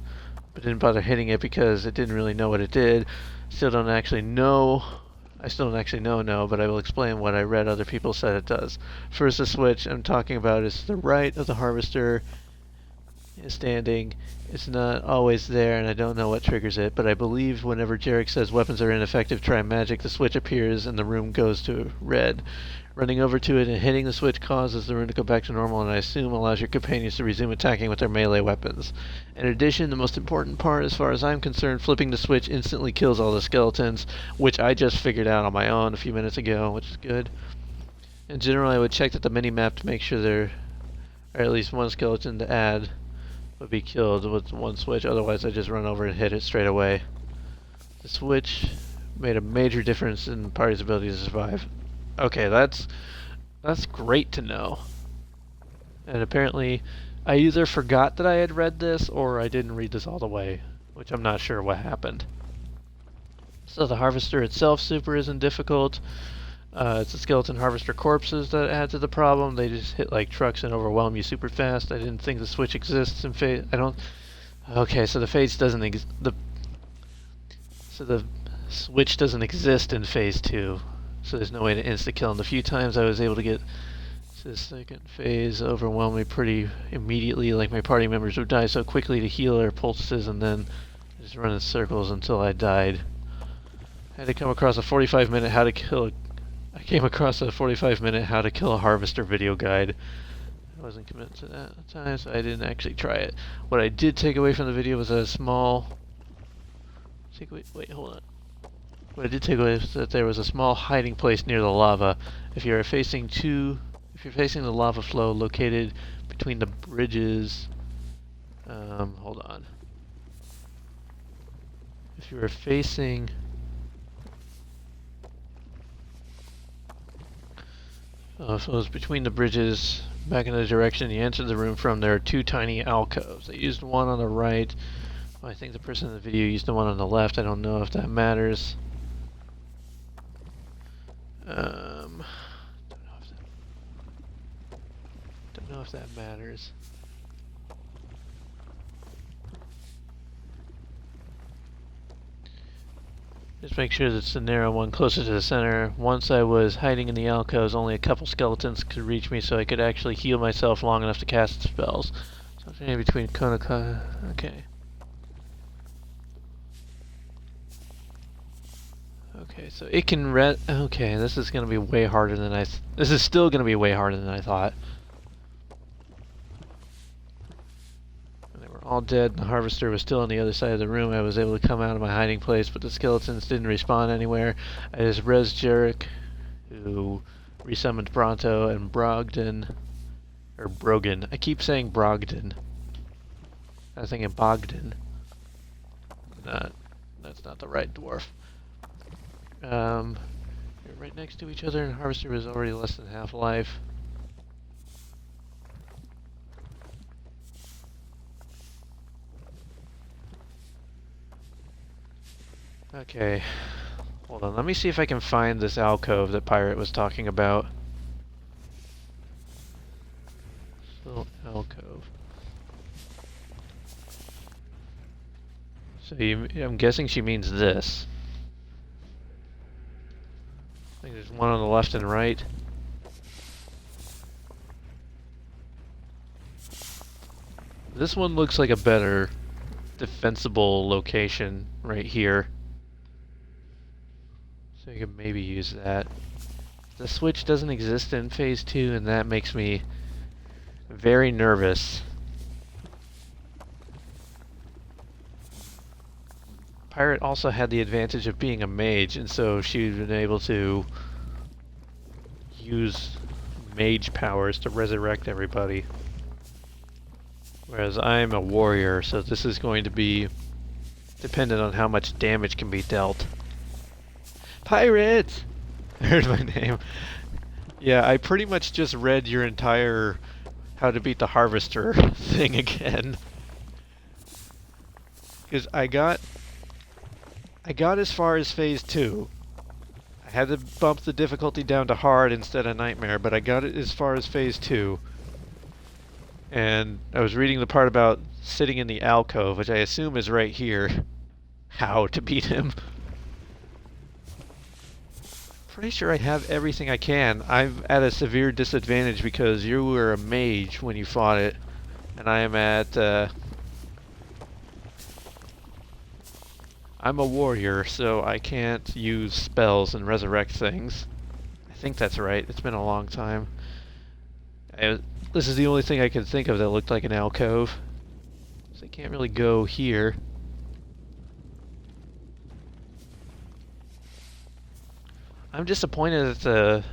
but didn't bother hitting it because it didn't really know what it did. I still don't actually know, but I will explain what I read other people said it does. First, the switch I'm talking about is to the right of the harvester standing. It's not always there, and I don't know what triggers it, but I believe whenever Jarek says weapons are ineffective, try magic, the switch appears and the room goes to red. Running over to it and hitting the switch causes the room to go back to normal, and I assume allows your companions to resume attacking with their melee weapons. In addition, the most important part, as far as I'm concerned, flipping the switch instantly kills all the skeletons, which I just figured out on my own a few minutes ago, which is good. In general, I would check that the mini-map to make sure there are at least one skeleton to add would be killed with one switch, otherwise I just run over and hit it straight away. The switch made a major difference in the party's ability to survive. Okay, that's great to know. And apparently, I either forgot that I had read this, or I didn't read this all the way, which I'm not sure what happened. So the harvester itself super isn't difficult. It's the skeleton harvester corpses that add to the problem. They just hit like trucks and overwhelm you super fast. I didn't think the switch exists in phase. Okay, so the phase doesn't so the switch doesn't exist in phase 2. So there's no way to insta-kill. And the few times I was able to get to the second phase overwhelmed me pretty immediately. Like my party members would die so quickly to heal their pulses and then just run in circles until I died. I had to come across a 45-minute how to kill a harvester video guide. I wasn't committed to that at the time, so I didn't actually try it. What I did take away from the video was a small... Wait, hold on. What I did take away was that there was a small hiding place near the lava. If you're facing the lava flow located between the bridges, hold on. If you were facing so it was between the bridges, back in the direction you entered the room from, there are two tiny alcoves. I used one on the right. Well, I think the person in the video used the one on the left. I don't know if that matters. Don't know if that matters. Just make sure that it's the narrow one closer to the center. Once I was hiding in the alcoves, only a couple skeletons could reach me, so I could actually heal myself long enough to cast spells. So I'm in between Konaka. Okay. Okay, so it can okay, this is gonna be way harder than this is still gonna be way harder than I thought. When they were all dead and the harvester was still on the other side of the room, I was able to come out of my hiding place, but the skeletons didn't respawn anywhere. I just res Jarek, who resummoned Bronto, and Brogdon, or Brogan. I keep saying Brogdon. I was thinking Bogdan. That's not the right dwarf. They're right next to each other, and Harvester was already less than half life. Okay, hold on. Let me see if I can find this alcove that Pirate was talking about. Little alcove. So I'm guessing she means this. I think there's one on the left and right. This one looks like a better defensible location right here. So you could maybe use that. The switch doesn't exist in Phase 2, and that makes me very nervous. Pirate also had the advantage of being a mage, and so she'd been able to use mage powers to resurrect everybody. Whereas I'm a warrior, so this is going to be dependent on how much damage can be dealt. Pirate! I heard my name. Yeah, I pretty much just read your entire How to Beat the Harvester thing again. Because I got as far as Phase 2. I had to bump the difficulty down to hard instead of nightmare, but I got it as far as Phase 2. And I was reading the part about sitting in the alcove, which I assume is right here. How to beat him. Pretty sure I have everything I can. I'm at a severe disadvantage because you were a mage when you fought it, and I am at I'm a warrior, so I can't use spells and resurrect things. I think that's right. It's been a long time. This is the only thing I could think of that looked like an alcove. So I can't really go here. I'm disappointed that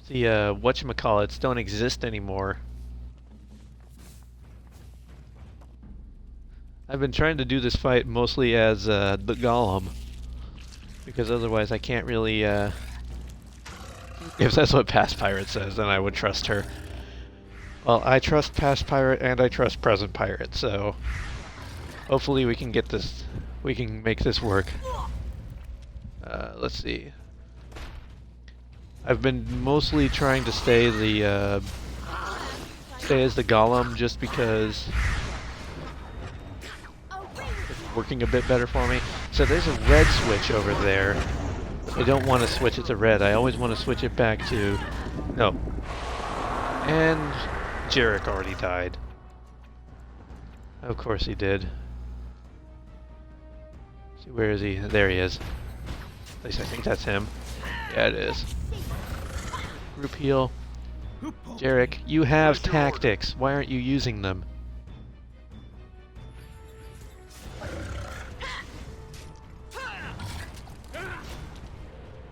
the whatchamacallits don't exist anymore. I've been trying to do this fight mostly as the Golem, because otherwise I can't really, if that's what Past Pirate says, then I would trust her. Well, I trust Past Pirate and I trust Present Pirate, so hopefully we can get this, we can make this work. Let's see. I've been mostly trying to stay as the Golem just because it's working a bit better for me. So there's a red switch over there. I don't want to switch it to red. I always want to switch it back to... No. And Jarek already died. Of course he did. See, where is he? There he is. At least I think that's him. Yeah, it is. Group heal. Jarek, you have tactics. Why aren't you using them?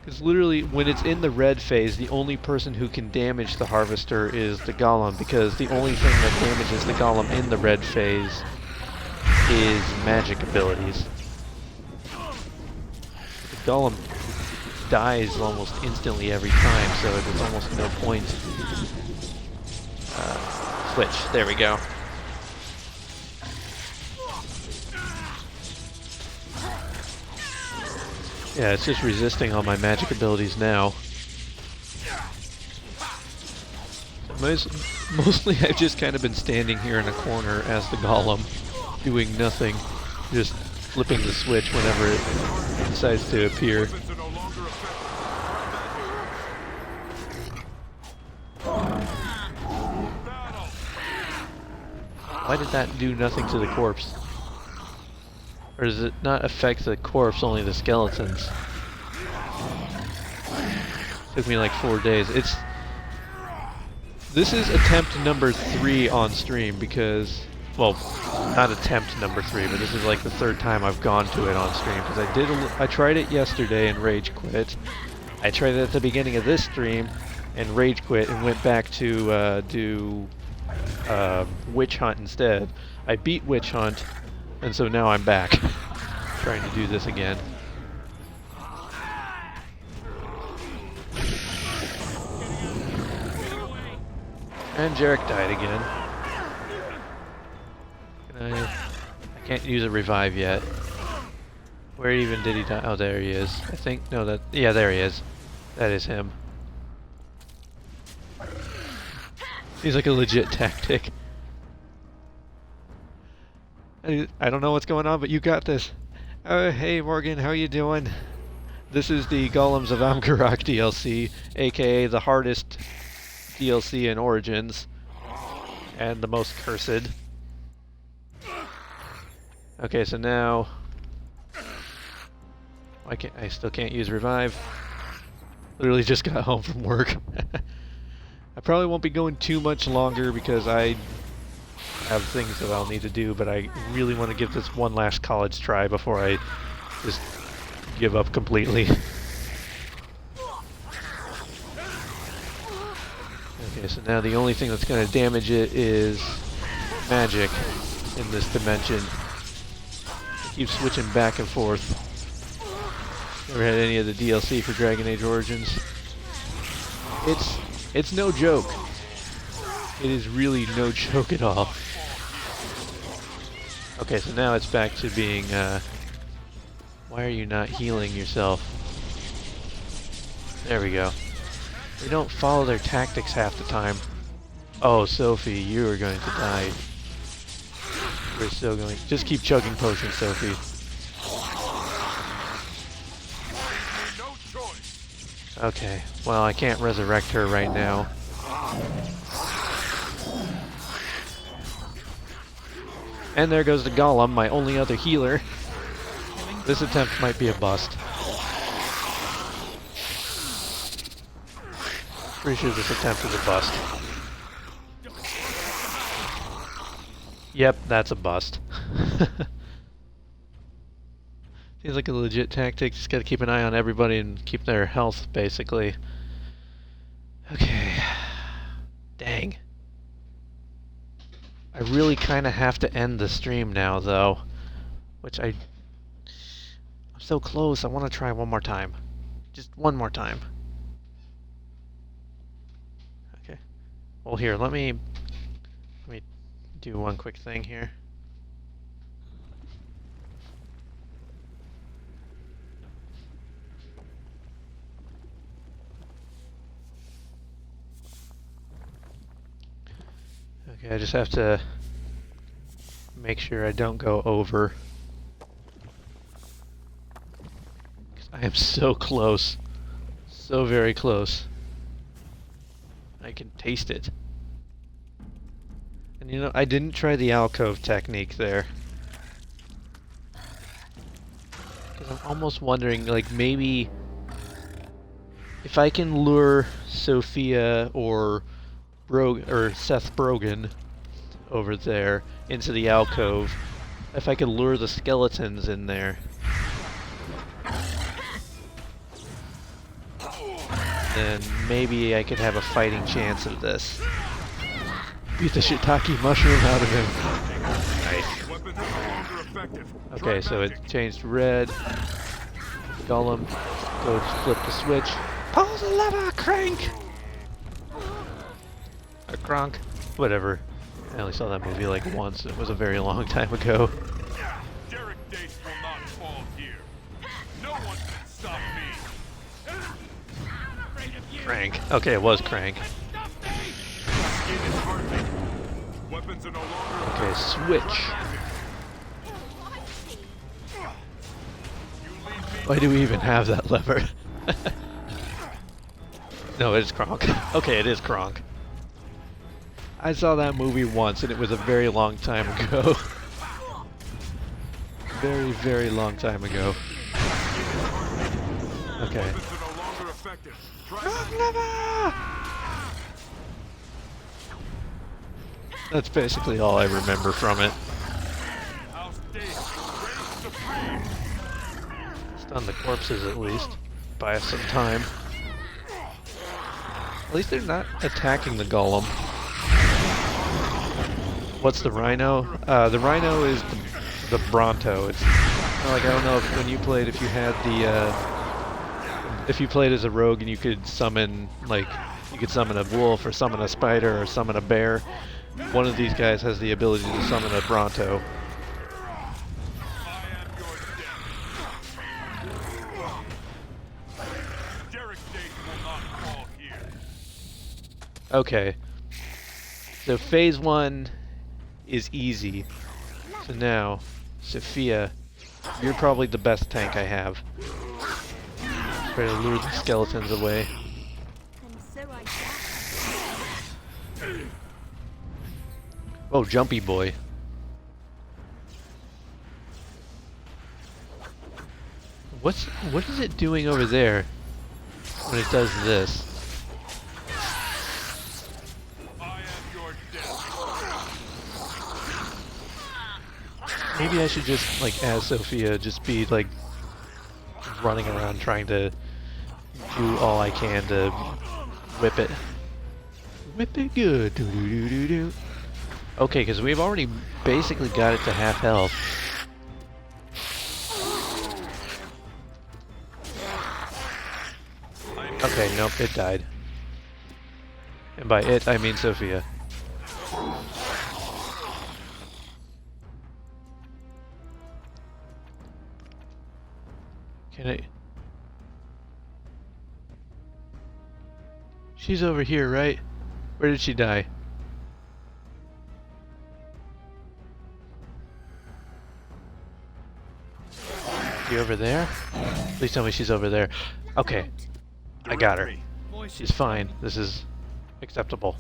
Because literally, when it's in the red phase, the only person who can damage the Harvester is the Golem, because the only thing that damages the Golem in the red phase is magic abilities. The Golem dies almost instantly every time, so there's almost no point. Switch, there we go. Yeah, it's just resisting all my magic abilities now. Mostly I've just kind of been standing here in a corner as the Golem, doing nothing, just flipping the switch whenever it decides to appear. Why did that do nothing to the corpse? Or does it not affect the corpse, only the skeletons? Took me like 4 days. This is attempt number 3 on stream because, well, not attempt number 3, but this is like the 3rd time I've gone to it on stream because I tried it yesterday and rage quit. I tried it at the beginning of this stream and rage quit and went back to do Witch Hunt instead. I beat Witch Hunt, and so now I'm back trying to do this again. And Jarek died again. I can't use a revive yet. Where even did he die? Oh, there he is. I think, no, yeah, there he is. That is him. Seems like a legit tactic. I don't know what's going on, but you got this. Hey Morgan, how you doing? This is the Golems of Amgarrak DLC, aka the hardest DLC in Origins, and the most cursed. Okay, so now I still can't use revive. Literally just got home from work. I probably won't be going too much longer because I have things that I'll need to do, but I really want to give this one last college try before I just give up completely. Okay, so now the only thing that's going to damage it is magic in this dimension. I keep switching back and forth. Never had any of the DLC for Dragon Age Origins. It's no joke. It is really no joke at all. Okay, so now it's back to being, why are you not healing yourself? There we go. They don't follow their tactics half the time. Oh, Sophie, you are going to die. We're still going. Just keep chugging potions, Sophie. Okay, well, I can't resurrect her right now. And there goes the Golem, my only other healer. This attempt might be a bust. Pretty sure this attempt is a bust. Yep, that's a bust. Seems like a legit tactic. Just gotta keep an eye on everybody and keep their health, basically. Okay. Dang. I really kind of have to end the stream now, though. Which I'm so close. I want to try one more time. Just one more time. Okay. Well, here, let me do one quick thing here. Okay, I just have to make sure I don't go over. 'Cause I am so close. So very close. I can taste it. And you know, I didn't try the alcove technique there. Because I'm almost wondering, like, maybe if I can lure Sophia or Seth Brogan over there into the alcove, if I could lure the skeletons in there, then maybe I could have a fighting chance of this. Beat the shiitake mushroom out of him. Nice. Okay, so it changed red. Golem, go flip the switch. Pull the lever, crank! Or cronk, whatever. I only saw that movie like once. It was a very long time ago. Derek Dace will not fall here. No one can stop me. Crank. Okay, it was crank. Weapons are no longer. Okay, switch. Why do we even have that lever? No, it's Kronk. Okay, it is Kronk. I saw that movie once, and it was a very long time ago. very, very long time ago. Okay. Weapons are no longer effective. That's basically all I remember from it. House Dave, reign supreme. Stun the corpses at least. Buy us some time. At least they're not attacking the golem. What's the rhino? The rhino is the Bronto. It's like, I don't know if when you played, if you had the if you played as a rogue and you could summon, like, you could summon a wolf or summon a spider or summon a bear. One of these guys has the ability to summon a Bronto. I am your death. Derek Date will not fall here. Okay. So phase 1 is easy. So now, Sophia, you're probably the best tank I have. Try to lure the skeletons away. And so I shall. Oh, jumpy boy. What is it doing over there when it does this? I am your death. Maybe I should just, like, as Sophia, just be, like, running around trying to do all I can to whip it. Whip it good. Do do do do do. Okay, because we've already basically got it to half health. Okay, nope, it died. And by it, I mean Sophia. Can I... She's over here, right? Where did she die? She over there? Please tell me she's over there. Okay. I got her. She's fine. This is acceptable.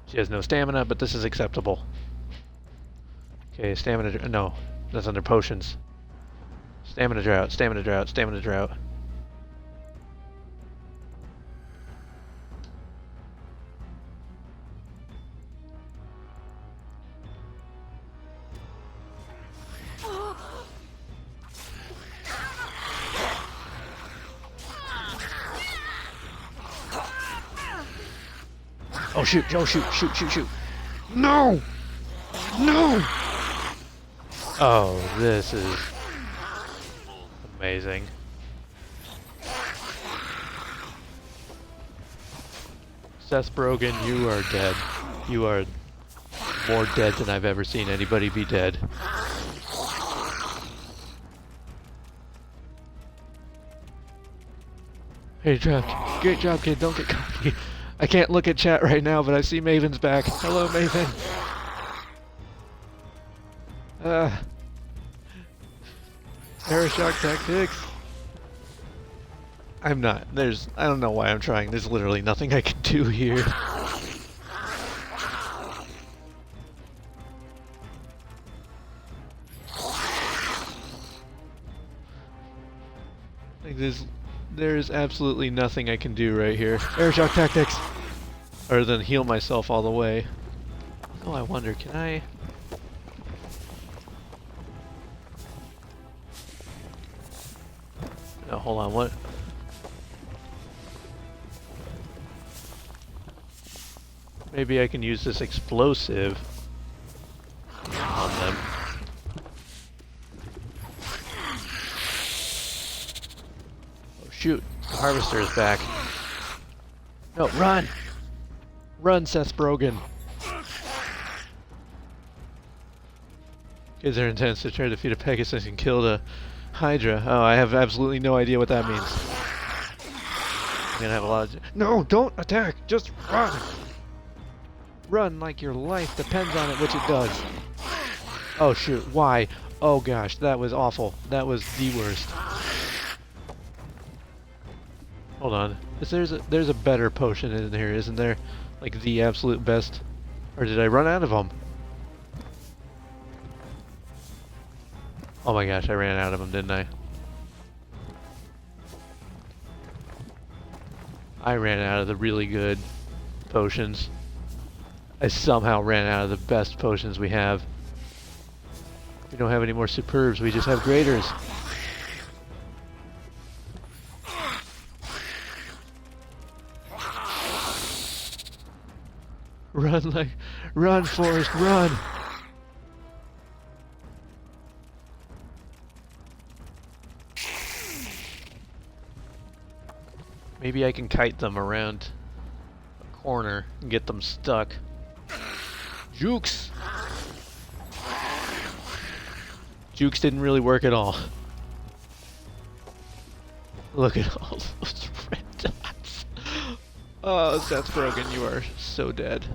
She has no stamina, but this is acceptable. Okay, stamina... No, that's under potions. Stamina drought, stamina drought, stamina drought. Oh shoot, oh shoot, shoot, shoot, shoot. No! No! Oh, this is amazing. Seth Rogen, you are dead. You are more dead than I've ever seen anybody be dead. Hey, great job, kid. Don't get cocky. I can't look at chat right now, but I see Maven's back. Hello, Maven. Air shock tactics. I'm not. I don't know why I'm trying. There's literally nothing I can do here. Like there's absolutely nothing I can do right here. Air shock tactics! Other than heal myself all the way. Oh, I wonder, can I... No, hold on, what? Maybe I can use this explosive on them. Oh shoot, the harvester is back. No, run! Run, Seth Rogen! Kids are intense to try to defeat a Pegasus and kill the Hydra. Oh, I have absolutely no idea what that means. I'm gonna have a lot of... No, don't attack! Just run! Run like your life depends on it, which it does. Oh shoot, why? Oh gosh, that was awful. That was the worst. Hold on. There's a better potion in here, isn't there? Like the absolute best. Or did I run out of them? Oh my gosh, I ran out of them, didn't I? I ran out of the really good potions. I somehow ran out of the best potions we have. We don't have any more superbs, we just have graders. Run, Forrest, run! Maybe I can kite them around a corner and get them stuck. Jukes! Jukes didn't really work at all. Look at all those red dots. Oh, Seth's broken. You are so dead.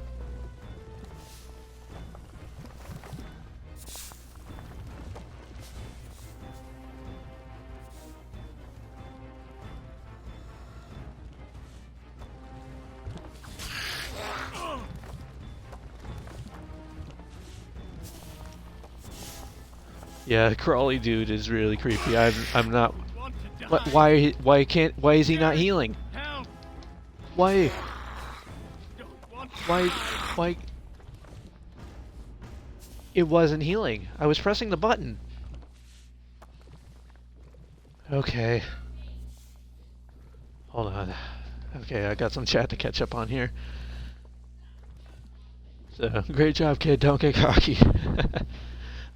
Yeah, Crawley dude is really creepy. I'm not. Why is he not healing? Why? Why? It wasn't healing. I was pressing the button. Okay. Hold on. Okay, I got some chat to catch up on here. So, great job, kid. Don't get cocky.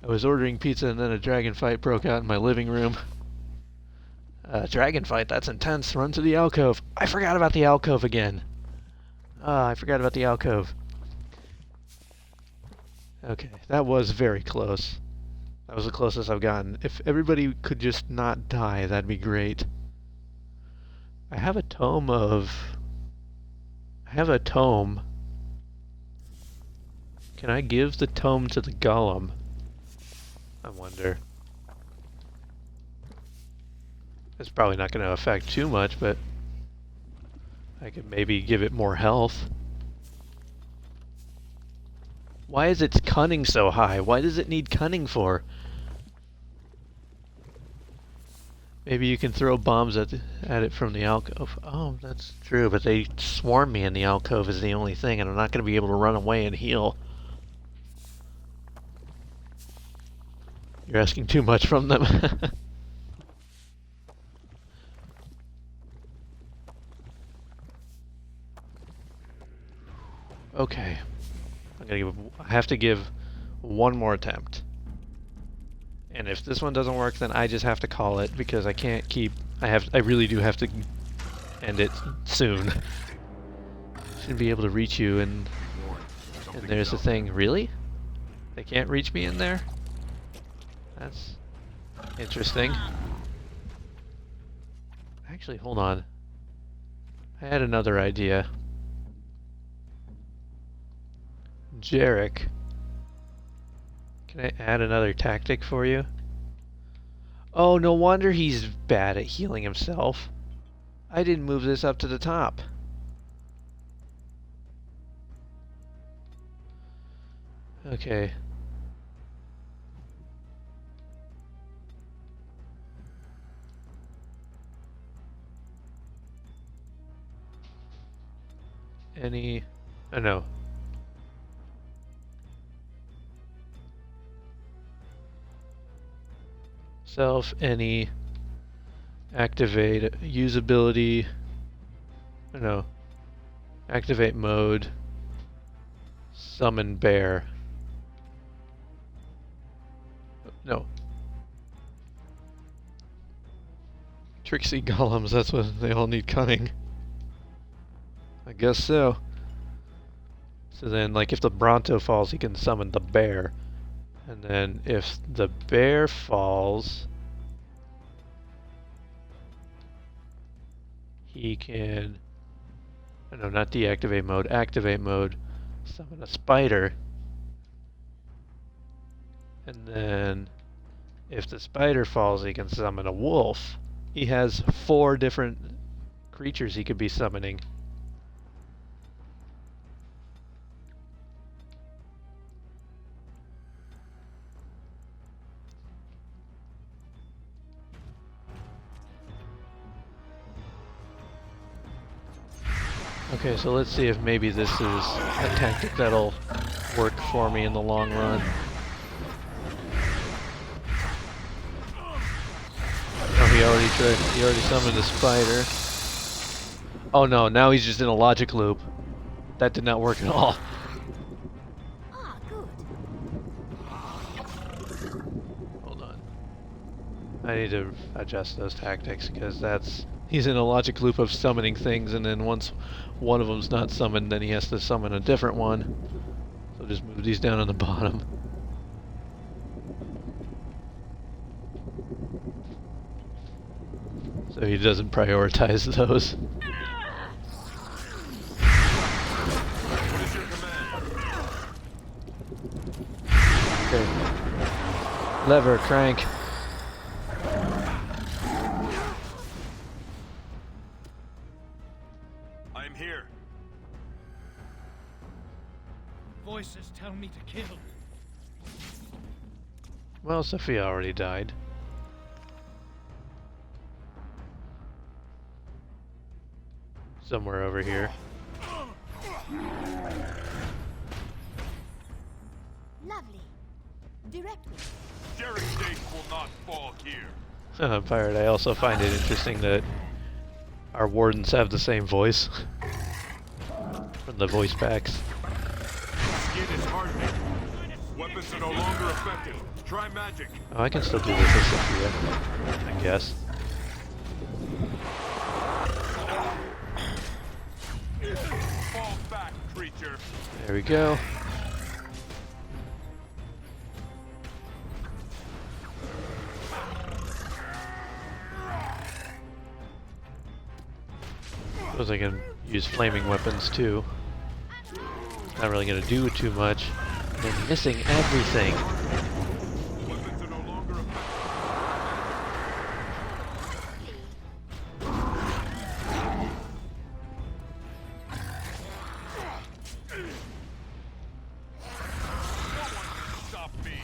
I was ordering pizza and then a dragon fight broke out in my living room. Dragon fight? That's intense. Run to the alcove. I forgot about the alcove again. I forgot about the alcove. Okay, that was very close. That was the closest I've gotten. If everybody could just not die, that'd be great. I have a tome of... I have a tome. Can I give the tome to the golem? I wonder. It's probably not going to affect too much, but I could maybe give it more health. Why is its cunning so high? Why does it need cunning for? Maybe you can throw bombs at it from the alcove. Oh, that's true, but they swarm me in the alcove is the only thing, and I'm not going to be able to run away and heal. You're asking too much from them. Okay. I have to give one more attempt. And if this one doesn't work, then I just have to call it because I can't keep... I really do have to end it soon. Should be able to reach you and there's the thing. Really? They can't reach me in there? That's interesting. Actually, hold on. I had another idea. Jarek. Can I add another tactic for you? Oh, no wonder he's bad at healing himself. I didn't move this up to the top. Okay. Any... Oh, no. Self, any, activate, usability, no, activate mode, summon bear. No. Tricksy golems, that's what they all need cunning. I guess so. So then, like, if the Bronto falls, he can summon the bear. And then if the bear falls, he can, no, not deactivate mode, activate mode, summon a spider. And then if the spider falls, he can summon a wolf. He has 4 different creatures he could be summoning. Okay, so let's see if maybe this is a tactic that'll work for me in the long run. Oh, he already summoned a spider. Oh no, now he's just in a logic loop. That did not work at all. Ah, good. Hold on. I need to adjust those tactics because he's in a logic loop of summoning things, and then once one of them's not summoned, then he has to summon a different one. So just move these down on the bottom. So he doesn't prioritize those. What is your command? Okay. Lever, crank. I'm here. Voices tell me to kill. Well, Sophia already died. Somewhere over here. Lovely. Direct me. Jerry State will not fall here. Pirate, I also find it interesting that our wardens have the same voice from the voice packs. Skin is hardening. Weapons are no longer effective. Try magic. Oh, I can still do this with Sophia, I guess. Fall back, creature. There we go. Suppose I can use flaming weapons too. Not really gonna do too much. I'm missing everything. Weapons are no longer effective. No one can stop me.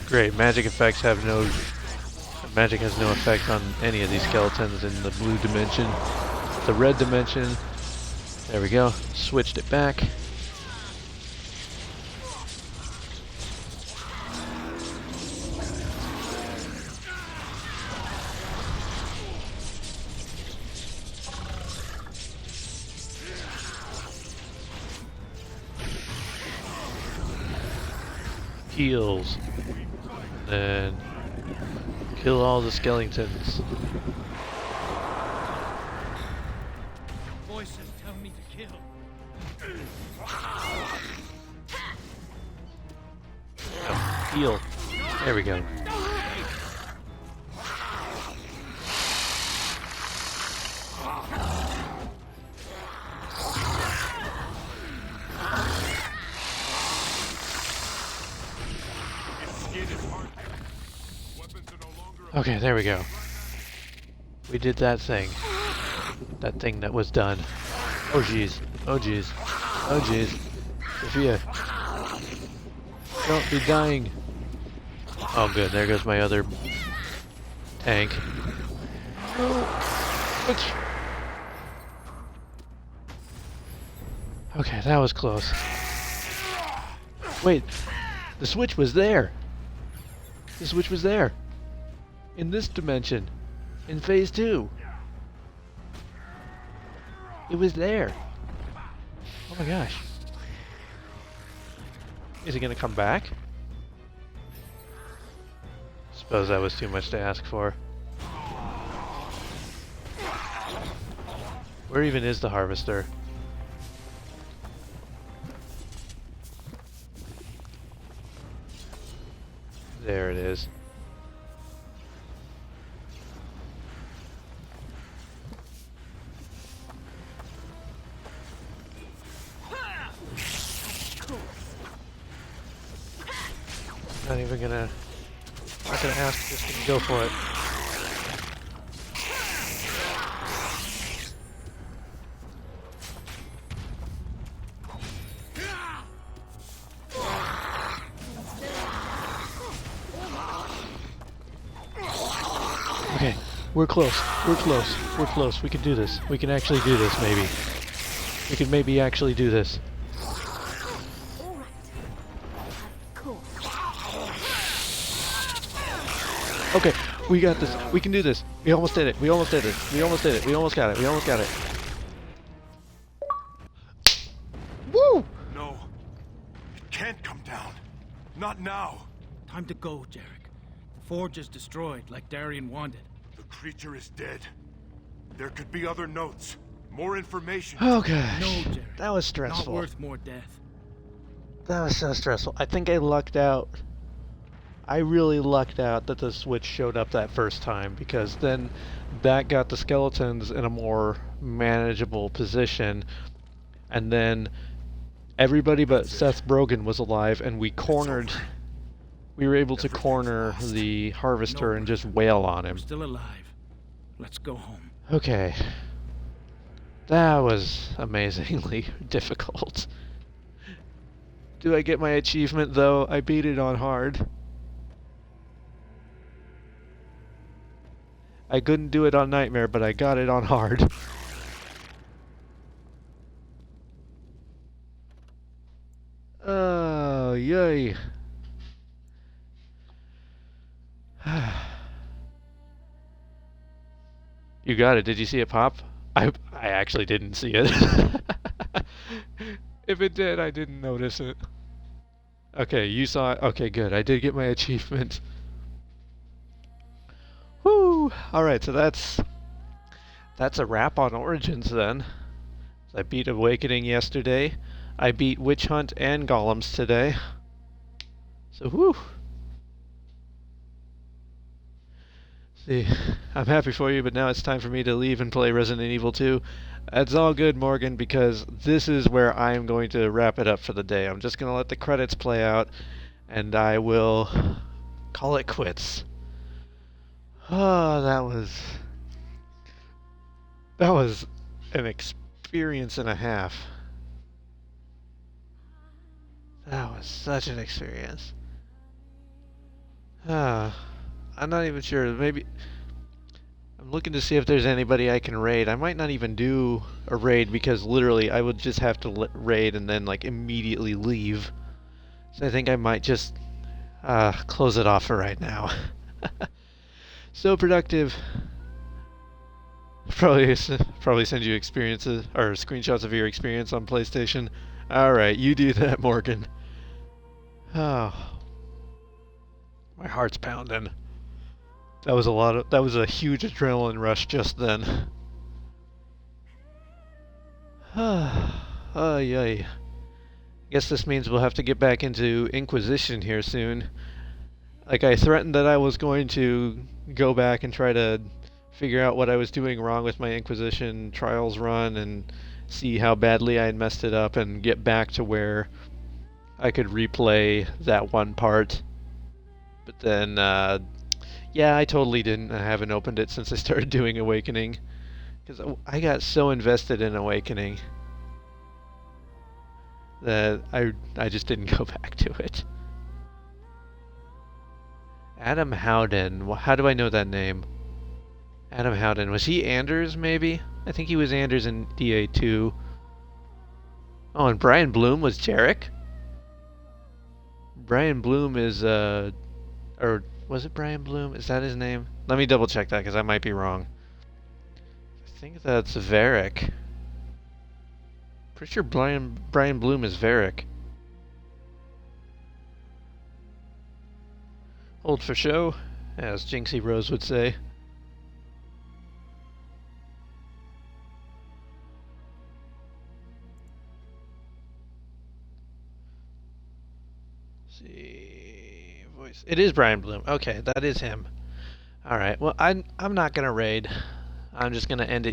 Great, magic effects have no... Magic has no effect on any of these skeletons in the blue dimension. The red dimension... There we go. Switched it back. Heals. And kill all the skeletons. Voices tell me to kill. Heal. There we go. Okay, there we go. We did that thing. That thing that was done. Oh jeez. Oh jeez. Oh jeez. Sophia. Don't be dying. Oh good, there goes my other tank. Switch. Okay, that was close. Wait, the switch was there. The switch was there. In this dimension. In phase 2. It was there. Oh my gosh. Is it gonna come back? Suppose that was too much to ask for. Where even is the harvester? There it is. Not even gonna... Not gonna ask, just gonna go for it. We're close. We're close. We're close. We can do this. We can actually do this, maybe. We can maybe actually do this. All right. Cool. Okay, we got this. We can do this. We almost did it. We almost did it. We almost did it. We almost got it. We almost got it. Woo! No. It can't come down. Not now. Time to go, Jarek. The forge is destroyed, like Darien wanted. The creature is dead. There could be other notes. More information. Oh gosh. No, Jarek. That was Not stressful. worth more death. That was so stressful. I think I lucked out. I really lucked out that the switch showed up that first time, because then that got the skeletons in a more manageable position, and then everybody but Seth Brogan was alive, and we cornered. We were able to corner the harvester and just wail on him. We're still alive. Let's go home. Okay. That was amazingly difficult. Do I get my achievement though? I beat it on hard. I couldn't do it on Nightmare, but I got it on hard. Oh, yay. You got it. Did you see it pop? I actually didn't see it. If it did, I didn't notice it. Okay, you saw it. Okay, good. I did get my achievement. Woo! Alright, so that's a wrap on Origins then. I beat Awakening yesterday. I beat Witch Hunt and Golems today. So, whoo! See, I'm happy for you, but now it's time for me to leave and play Resident Evil 2. That's all good, Morgan, because this is where I'm going to wrap it up for the day. I'm just going to let the credits play out, and I will call it quits. Oh, that was an experience and a half. That was such an experience. I'm not even sure. Maybe I'm looking to see if there's anybody I can raid. I might not even do a raid, because literally I would just have to raid and then like immediately leave. So I think I might just close it off for right now. So productive. Probably send you experiences or screenshots of your experience on PlayStation. Alright, you do that, Morgan. Oh. My heart's pounding. That was a huge adrenaline rush just then. Oh, yay. Guess this means we'll have to get back into Inquisition here soon. Like, I threatened that I was going to go back and try to figure out what I was doing wrong with my Inquisition Trials run and see how badly I had messed it up and get back to where I could replay that one part. But then, yeah, I totally didn't. I haven't opened it since I started doing Awakening. Because I got so invested in Awakening that I just didn't go back to it. Adam Howden. How do I know that name? Adam Howden. Was he Anders, maybe? I think he was Anders in DA2. Oh, and Brian Bloom was Jarek? Brian Bloom is, or was it Brian Bloom? Is that his name? Let me double check that, because I might be wrong. I think that's Varric. Pretty sure Brian Bloom is Varric. Old for show, as Jinxie Rose would say. See, voice. It is Brian Bloom. Okay, that is him. All right. Well, I'm not gonna raid. I'm just gonna end it